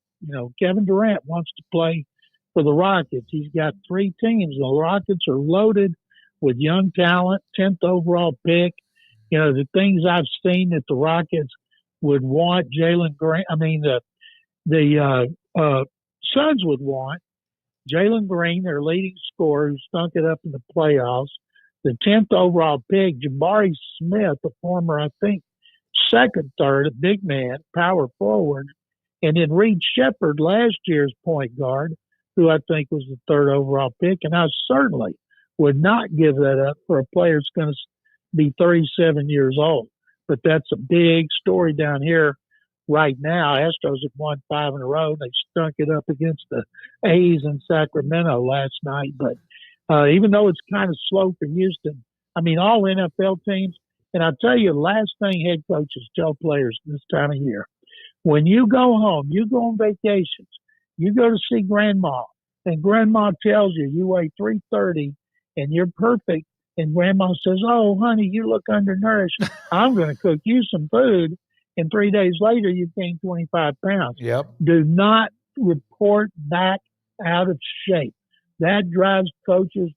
[SPEAKER 24] Kevin Durant wants to play for the Rockets. He's got 3 teams. The Rockets are loaded with young talent, 10th overall pick. The things I've seen that the Rockets would want, Jalen Green, the Suns would want Jalen Green, their leading scorer, who stunk it up in the playoffs. The 10th overall pick, Jabari Smith, a former, I think, third, a big man, power forward. And then Reed Shepherd, last year's point guard, who I think was the 3rd overall pick. And I certainly would not give that up for a player that's going to be 37 years old. But that's a big story down here right now. Astros have won 5 in a row. They stunk it up against the A's in Sacramento last night. But even though it's kind of slow for Houston, all NFL teams, and I'll tell you, the last thing head coaches tell players this time of year, when you go home, you go on vacations, you go to see grandma, and grandma tells you weigh 330 and you're perfect, and grandma says, "Oh, honey, you look undernourished. I'm going to cook you some food." And 3 days later, you gain 25 pounds.
[SPEAKER 6] Yep.
[SPEAKER 24] Do not report back out of shape. That drives coaches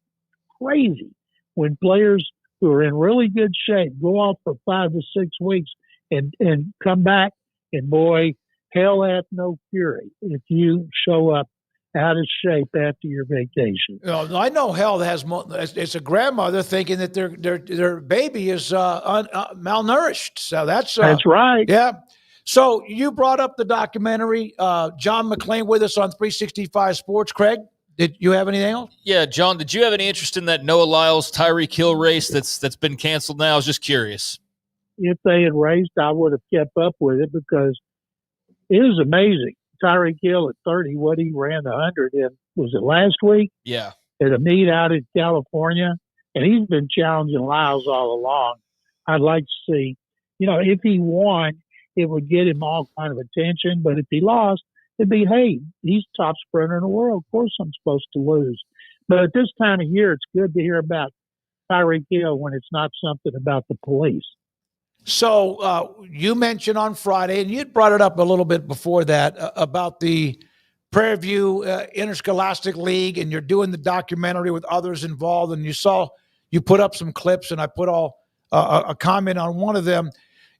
[SPEAKER 24] crazy when players who are in really good shape go off for 5 to 6 weeks and come back. And boy, hell hath no fury if you show up out of shape after your vacation.
[SPEAKER 6] I know hell has it's a grandmother thinking that their baby is malnourished. So that's
[SPEAKER 24] right.
[SPEAKER 6] Yeah. So you brought up the documentary. John McClain with us on 365 Sports. Craig, did you have anything else?
[SPEAKER 3] Yeah, John, did you have any interest in that Noah Lyles Tyreek Hill race that's been canceled now? I was just curious.
[SPEAKER 24] If they had raced, I would have kept up with it because it is amazing. Tyreek Hill at 30, what he ran 100 in, was it last week?
[SPEAKER 3] Yeah.
[SPEAKER 24] At a meet out in California. And he's been challenging Lyles all along. I'd like to see, if he won, it would get him all kind of attention. But if he lost, it'd be, hey, he's top sprinter in the world. Of course I'm supposed to lose. But at this time of year, it's good to hear about Tyreek Hill when it's not something about the police.
[SPEAKER 6] So you mentioned on Friday, and you brought it up a little bit before that, about the Prairie View Interscholastic League, and you're doing the documentary with others involved, and you put up some clips, and I put a comment on one of them.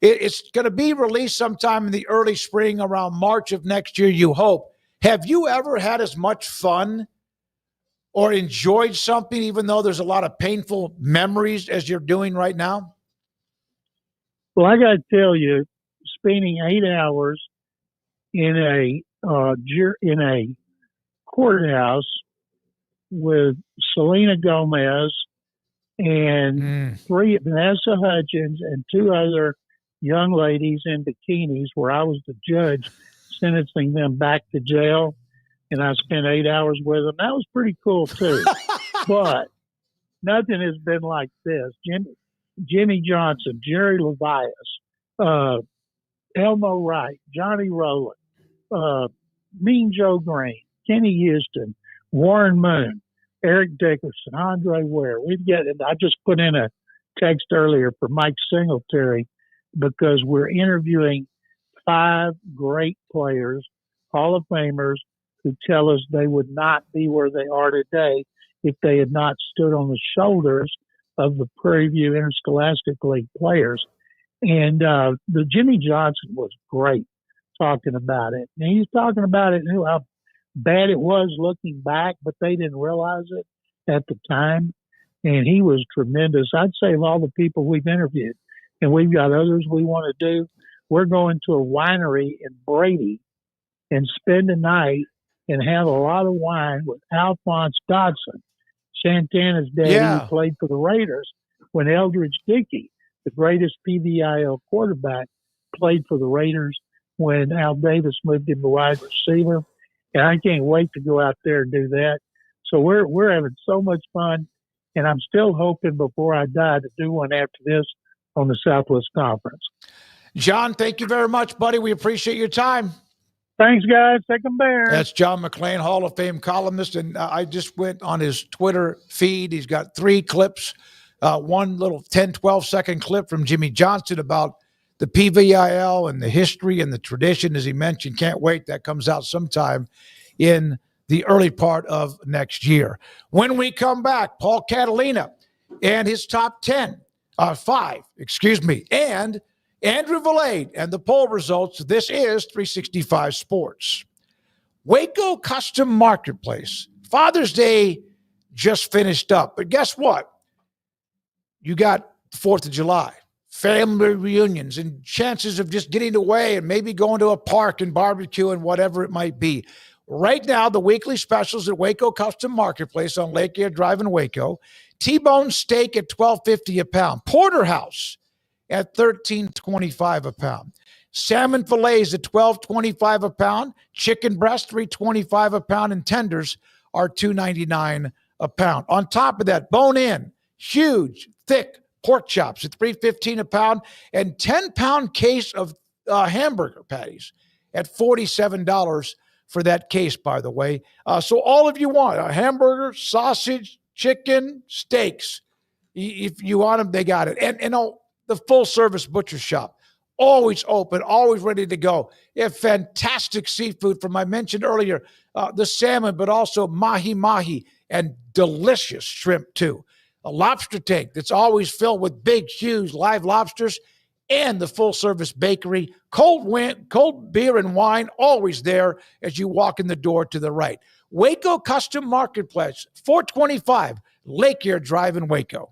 [SPEAKER 6] It's going to be released sometime in the early spring, around March of next year, you hope. Have you ever had as much fun or enjoyed something, even though there's a lot of painful memories, as you're doing right now?
[SPEAKER 24] Well, I got to tell you, spending 8 hours in a courthouse with Selena Gomez and Vanessa Hudgens and 2 other young ladies in bikinis, where I was the judge sentencing them back to jail, and I spent 8 hours with them. That was pretty cool too. But nothing has been like this. Jimmy Johnson, Jerry Levias, Elmo Wright, Johnny Rowland, Mean Joe Green, Kenny Houston, Warren Moon, Eric Dickerson, Andre Ware. I just put in a text earlier for Mike Singletary because we're interviewing 5 great players, Hall of Famers, who tell us they would not be where they are today if they had not stood on the shoulders of the Prairie View Interscholastic League players. And the Jimmy Johnson was great. talking about it. And he's talking about it, how bad it was looking back, but they didn't realize it at the time. And he was tremendous. I'd say of all the people we've interviewed, and we've got others we want to do, we're going to a winery in Brady and spend the night and have a lot of wine with Alphonse Dodson, Santana's daddy, who played for the Raiders, when Eldridge Dickey, the greatest PVIL quarterback, played for the Raiders when Al Davis moved him to wide receiver. And I can't wait to go out there and do that. So we're having so much fun, and I'm still hoping before I die to do one after this on the Southwest Conference.
[SPEAKER 6] John, thank you very much, buddy. We appreciate your time.
[SPEAKER 24] Thanks, guys. Take 'em Bears.
[SPEAKER 6] That's John McClain, Hall of Fame columnist, and I just went on his Twitter feed. He's got 3 clips, one little 10, 12-second clip from Jimmy Johnson about the PVIL and the history and the tradition, as he mentioned. Can't wait. That comes out sometime in the early part of next year. When we come back, Paul Catalina and his top 5, and Andrew Valade and the poll results. This is 365 Sports. Waco Custom Marketplace. Father's Day just finished up, but guess what? You got 4th of July, family reunions, and chances of just getting away and maybe going to a park and barbecue and whatever it might be. Right now, the weekly specials at Waco Custom Marketplace on Lake Air Drive in Waco. T-bone steak at $12.50 a pound. Porterhouse at $13.25 a pound. Salmon fillets at $12.25 a pound. Chicken breast, $3.25 a pound. And tenders are $2.99 a pound. On top of that, bone-in, huge, thick pork chops at $3.15 a pound. And 10-pound case of hamburger patties at $47 for that case, by the way. So all of you want a hamburger, sausage, chicken, steaks. If you want them, they got it. And the full-service butcher shop, always open, always ready to go. They have fantastic seafood from, I mentioned earlier, the salmon, but also mahi-mahi and delicious shrimp, too. A lobster tank that's always filled with big, huge live lobsters, and the full-service bakery. Cold beer and wine, always there as you walk in the door to the right. Waco Custom Marketplace, 425 Lake Air Drive in Waco.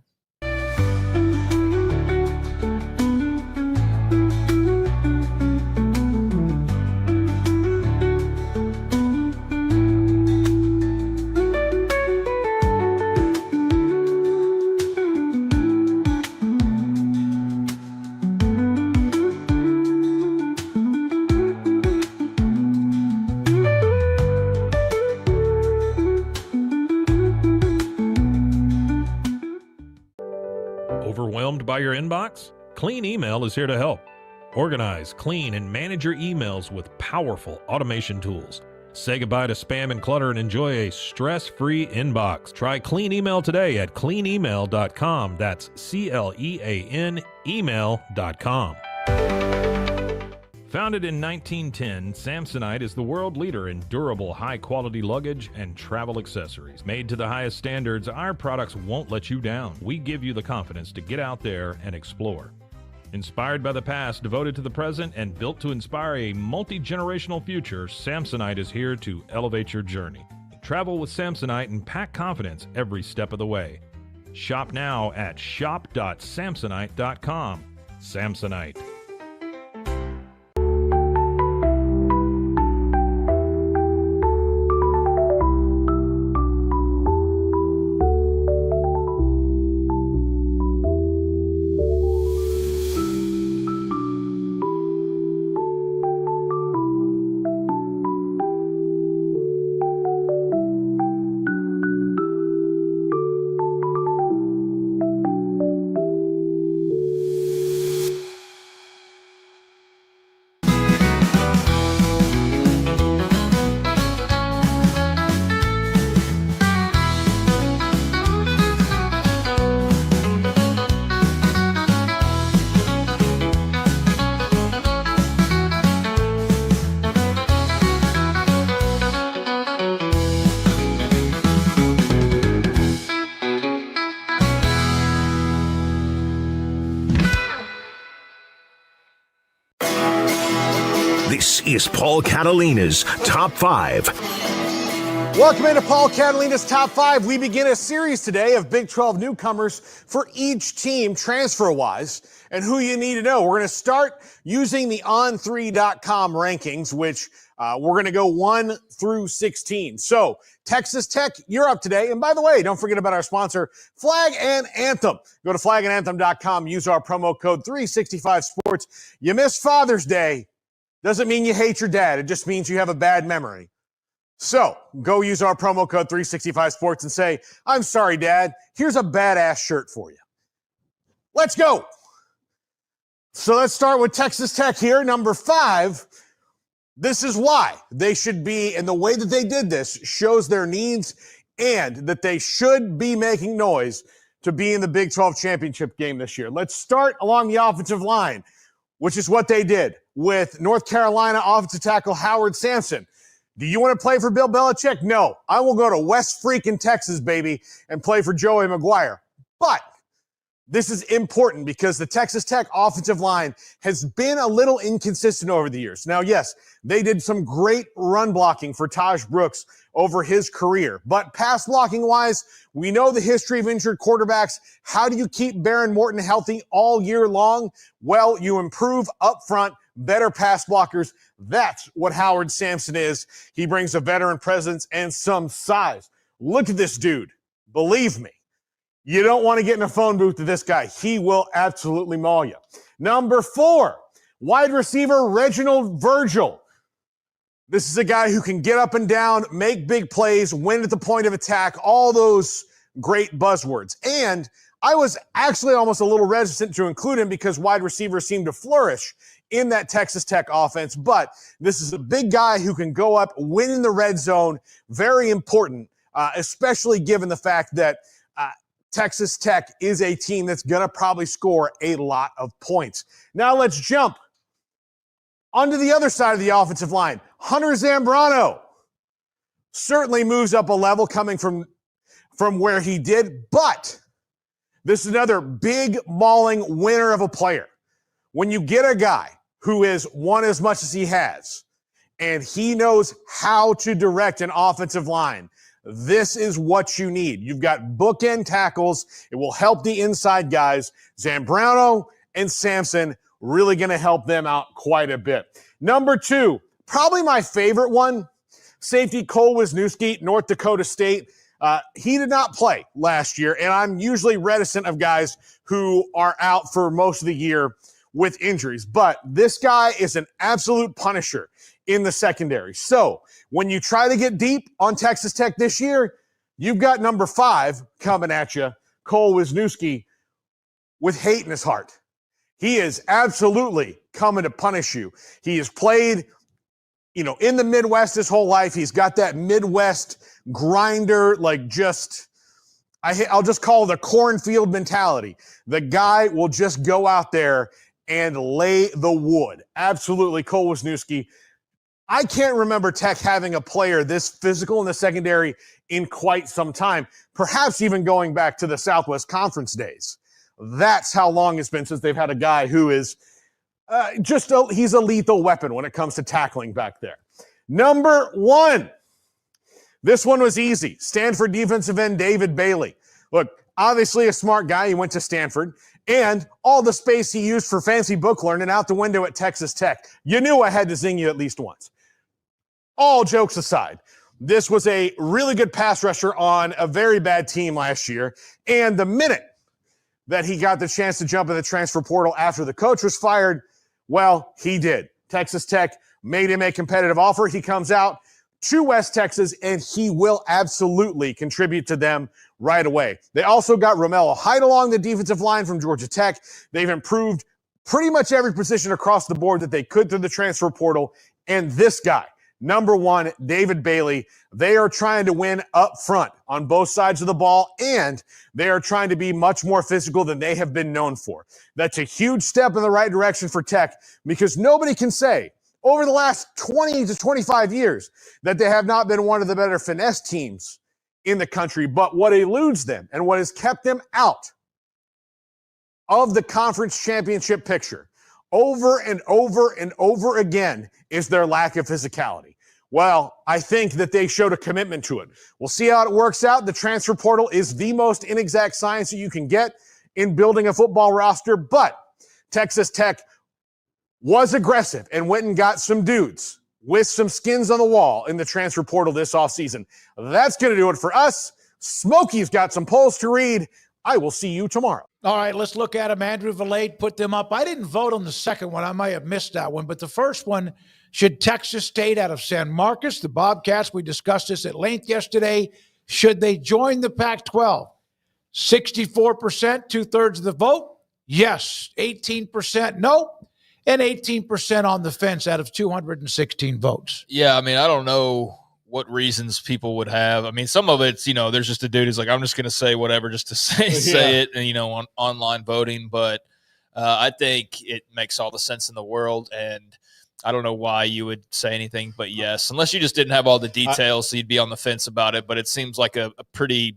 [SPEAKER 9] Overwhelmed by your inbox? Clean Email is here to help. Organize, clean, and manage your emails with powerful automation tools. Say goodbye to spam and clutter and enjoy a stress-free inbox. Try Clean Email today at cleanemail.com. That's CLEAN email.com. Founded in 1910, Samsonite is the world leader in durable, high-quality luggage and travel accessories. Made to the highest standards, our products won't let you down. We give you the confidence to get out there and explore. Inspired by the past, devoted to the present, and built to inspire a multi-generational future, Samsonite is here to elevate your journey. Travel with Samsonite and pack confidence every step of the way. Shop now at shop.samsonite.com. Samsonite.
[SPEAKER 2] This is Paul Catalina's Top 5.
[SPEAKER 18] Welcome into Paul Catalina's Top 5. We begin a series today of Big 12 newcomers for each team transfer-wise and who you need to know. We're going to start using the On3.com rankings, which we're going to go 1 through 16. So, Texas Tech, you're up today. And by the way, don't forget about our sponsor, Flag and Anthem. Go to flagandanthem.com. Use our promo code 365sports. You missed Father's Day. Doesn't mean you hate your dad. It just means you have a bad memory. So, go use our promo code 365sports and say, I'm sorry, Dad. Here's a badass shirt for you. Let's go. So let's start with Texas Tech here. Number 5. This is why they should be, and the way that they did this shows their needs and that they should be making noise to be in the Big 12 championship game this year. Let's start along the offensive line, which is what they did with North Carolina offensive tackle Howard Sampson. Do you want to play for Bill Belichick? No. I will go to West freaking Texas, baby, and play for Joey McGuire. But this is important because the Texas Tech offensive line has been a little inconsistent over the years. Now, yes, they did some great run blocking for Taj Brooks over his career. But pass blocking-wise, we know the history of injured quarterbacks. How do you keep Baron Morton healthy all year long? Well, you improve up front, better pass blockers. That's what Howard Sampson is. He brings a veteran presence and some size. Look at this dude. Believe me. You don't want to get in a phone booth with this guy. He will absolutely maul you. Number 4, wide receiver Reginald Virgil. This is a guy who can get up and down, make big plays, win at the point of attack, all those great buzzwords. And I was actually almost a little reticent to include him because wide receivers seem to flourish in that Texas Tech offense. But this is a big guy who can go up, win in the red zone. Very important, especially given the fact that Texas Tech is a team that's going to probably score a lot of points. Now let's jump onto the other side of the offensive line. Hunter Zambrano certainly moves up a level coming from where he did, but this is another big mauling winner of a player. When you get a guy who has won as much as he has, and he knows how to direct an offensive line, this is what you need. You've got bookend tackles. It will help the inside guys. Zambrano and Sampson really going to help them out quite a bit. Number 2, probably my favorite one, safety Cole Wisniewski, North Dakota State. He did not play last year, and I'm usually reticent of guys who are out for most of the year with injuries. But this guy is an absolute punisher in the secondary. So when you try to get deep on Texas Tech this year, you've got number 5 coming at you, Cole Wisniewski, with hate in his heart. He is absolutely coming to punish you. He has played, in the Midwest his whole life. He's got that Midwest grinder, I'll just call it the cornfield mentality. The guy will just go out there and lay the wood. Absolutely, Cole Wisniewski. I can't remember Tech having a player this physical in the secondary in quite some time, perhaps even going back to the Southwest Conference days. That's how long it's been since they've had a guy who is he's a lethal weapon when it comes to tackling back there. Number 1. This one was easy. Stanford defensive end David Bailey. Look, obviously a smart guy. He went to Stanford. And all the space he used for fancy book learning out the window at Texas Tech. You knew I had to zing you at least once. All jokes aside, this was a really good pass rusher on a very bad team last year. And the minute that he got the chance to jump in the transfer portal after the coach was fired, well, he did. Texas Tech made him a competitive offer. He comes out to West Texas, and he will absolutely contribute to them right away. They also got Romello Hyde along the defensive line from Georgia Tech. They've improved pretty much every position across the board that they could through the transfer portal. And this guy, number 1, David Bailey, they are trying to win up front on both sides of the ball, and they are trying to be much more physical than they have been known for. That's a huge step in the right direction for Tech because nobody can say over the last 20 to 25 years that they have not been one of the better finesse teams in the country. But what eludes them and what has kept them out of the conference championship picture over and over and over again is their lack of physicality. Well, I think that they showed a commitment to it. We'll see how it works out. The transfer portal is the most inexact science that you can get in building a football roster, but Texas Tech was aggressive and went and got some dudes with some skins on the wall in the transfer portal this offseason. That's going to do it for us. Smokey's got some polls to read. I will see you tomorrow.
[SPEAKER 6] All right, let's look at them. Andrew Valade put them up. I didn't vote on the second one. I might have missed that one. But the first one, should Texas State out of San Marcos, the Bobcats, we discussed this at length yesterday, should they join the Pac-12? 64%, two-thirds of the vote, yes. 18% no, and 18% on the fence out of 216 votes.
[SPEAKER 3] Yeah, I mean, I don't know what reasons people would have. I mean, some of it's, there's just a dude who's like, I'm just going to say whatever just to say it, and, on online voting. But I think it makes all the sense in the world, and I don't know why you would say anything but yes, unless you just didn't have all the details, so you'd be on the fence about it. But it seems like a pretty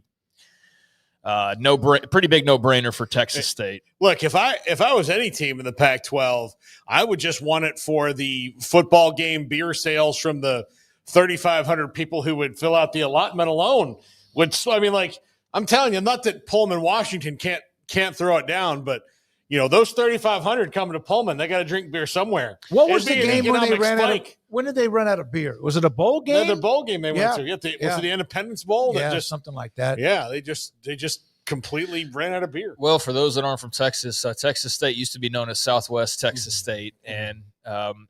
[SPEAKER 3] pretty big no-brainer for Texas State.
[SPEAKER 7] Look, if I was any team in the Pac-12, I would just want it for the football game beer sales from the 3,500 people who would fill out the allotment alone. I'm telling you, not that Pullman, Washington can't throw it down, but those 3,500 coming to Pullman, they got to drink beer somewhere.
[SPEAKER 6] What was the game when they ran out? When did they run out of beer? Was it a bowl game?
[SPEAKER 7] The bowl game they went to. Was it the Independence Bowl?
[SPEAKER 6] Something like that.
[SPEAKER 7] Yeah, they just completely ran out of beer.
[SPEAKER 3] Well, for those that aren't from Texas, Texas State used to be known as Southwest Texas State, and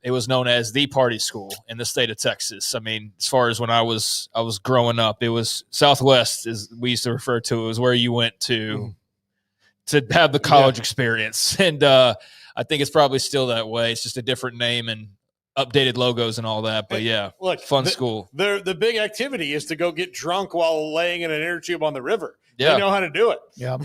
[SPEAKER 3] it was known as the party school in the state of Texas. I mean, as far as when I was growing up, it was Southwest, as we used to refer to it, was where you went to have the college experience. And I think it's probably still that way. It's just a different name and updated logos and all that. But
[SPEAKER 7] look,
[SPEAKER 3] fun school.
[SPEAKER 7] The big activity is to go get drunk while laying in an inner tube on the river.
[SPEAKER 3] Yeah.
[SPEAKER 7] They know how to do it.
[SPEAKER 6] Yeah.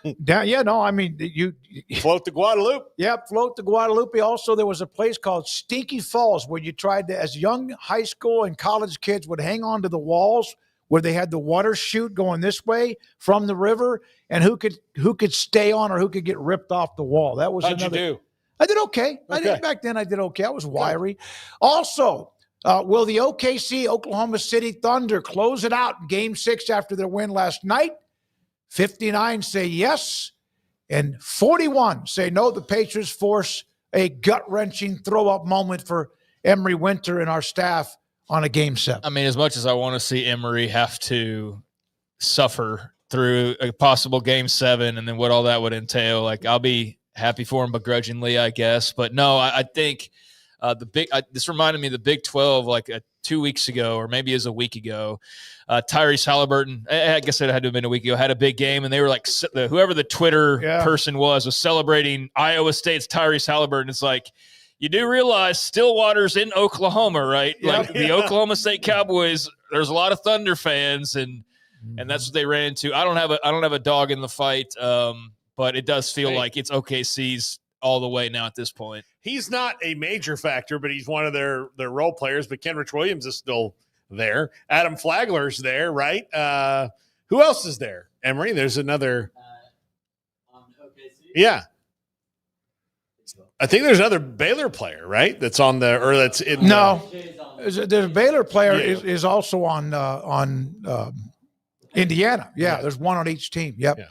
[SPEAKER 6] You
[SPEAKER 7] float to Guadalupe.
[SPEAKER 6] Yeah, float to Guadalupe. Also, there was a place called Stinky Falls where you tried to, as young high school and college kids would hang on to the walls where they had the water chute going this way from the river, and who could stay on or who could get ripped off the wall. That was
[SPEAKER 7] How'd you do?
[SPEAKER 6] I did okay. Back then I did okay. I was wiry. Also, will the OKC Oklahoma City Thunder close it out in Game 6 after their win last night? 59 say yes, and 41 say no. The Patriots force a gut-wrenching throw-up moment for Emory Winter and our staff on a Game 7.
[SPEAKER 3] I mean, as much as I want to see Emory have to suffer through a possible Game 7 and then what all that would entail, I'll be happy for him begrudgingly, I guess. But no, I think this reminded me of the Big 12 2 weeks ago, or maybe it was a week ago. Tyrese Halliburton, I guess it had to have been a week ago, had a big game, and they were whoever the Twitter person was celebrating Iowa State's Tyrese Halliburton. It's like, you do realize Stillwater's in Oklahoma, right? The Oklahoma State Cowboys, there's a lot of Thunder fans, and that's what they ran into. I don't have a dog in the fight, but it does feel like it's OKC's all the way now at this point.
[SPEAKER 7] He's not a major factor, but he's one of their role players. But Kenrich Williams is still there. Adam Flagler's there, right? Who else is there? Emory, there's another. On OKC? Yeah. I think there's another Baylor player, right? That's on the or that's in.
[SPEAKER 6] No, the Baylor player is also on Indiana. Yeah, there's one on each team. Yep. Yeah.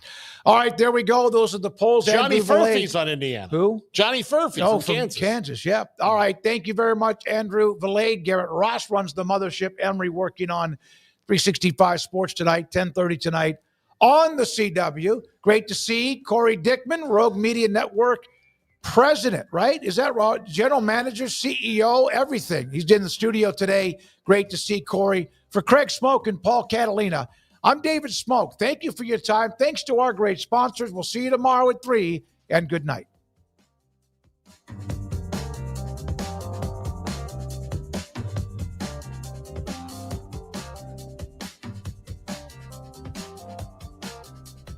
[SPEAKER 6] All right, there we go. Those are the polls.
[SPEAKER 7] Johnny Furphy's on Indiana.
[SPEAKER 6] Who?
[SPEAKER 7] Johnny Furphy from
[SPEAKER 6] Kansas. Yep. All right. Thank you very much, Andrew Valade. Garrett Ross runs the mothership. Emory working on 365 Sports tonight, 10:30 tonight on the CW. Great to see Corey Dickman, Rogue Media Network president, right? Is that right? General manager, CEO, everything. He's in the studio today. Great to see Corey. For Craig Smoak and Paul Catalina, I'm David Smoak. Thank you for your time. Thanks to our great sponsors. We'll see you tomorrow at 3, and good night.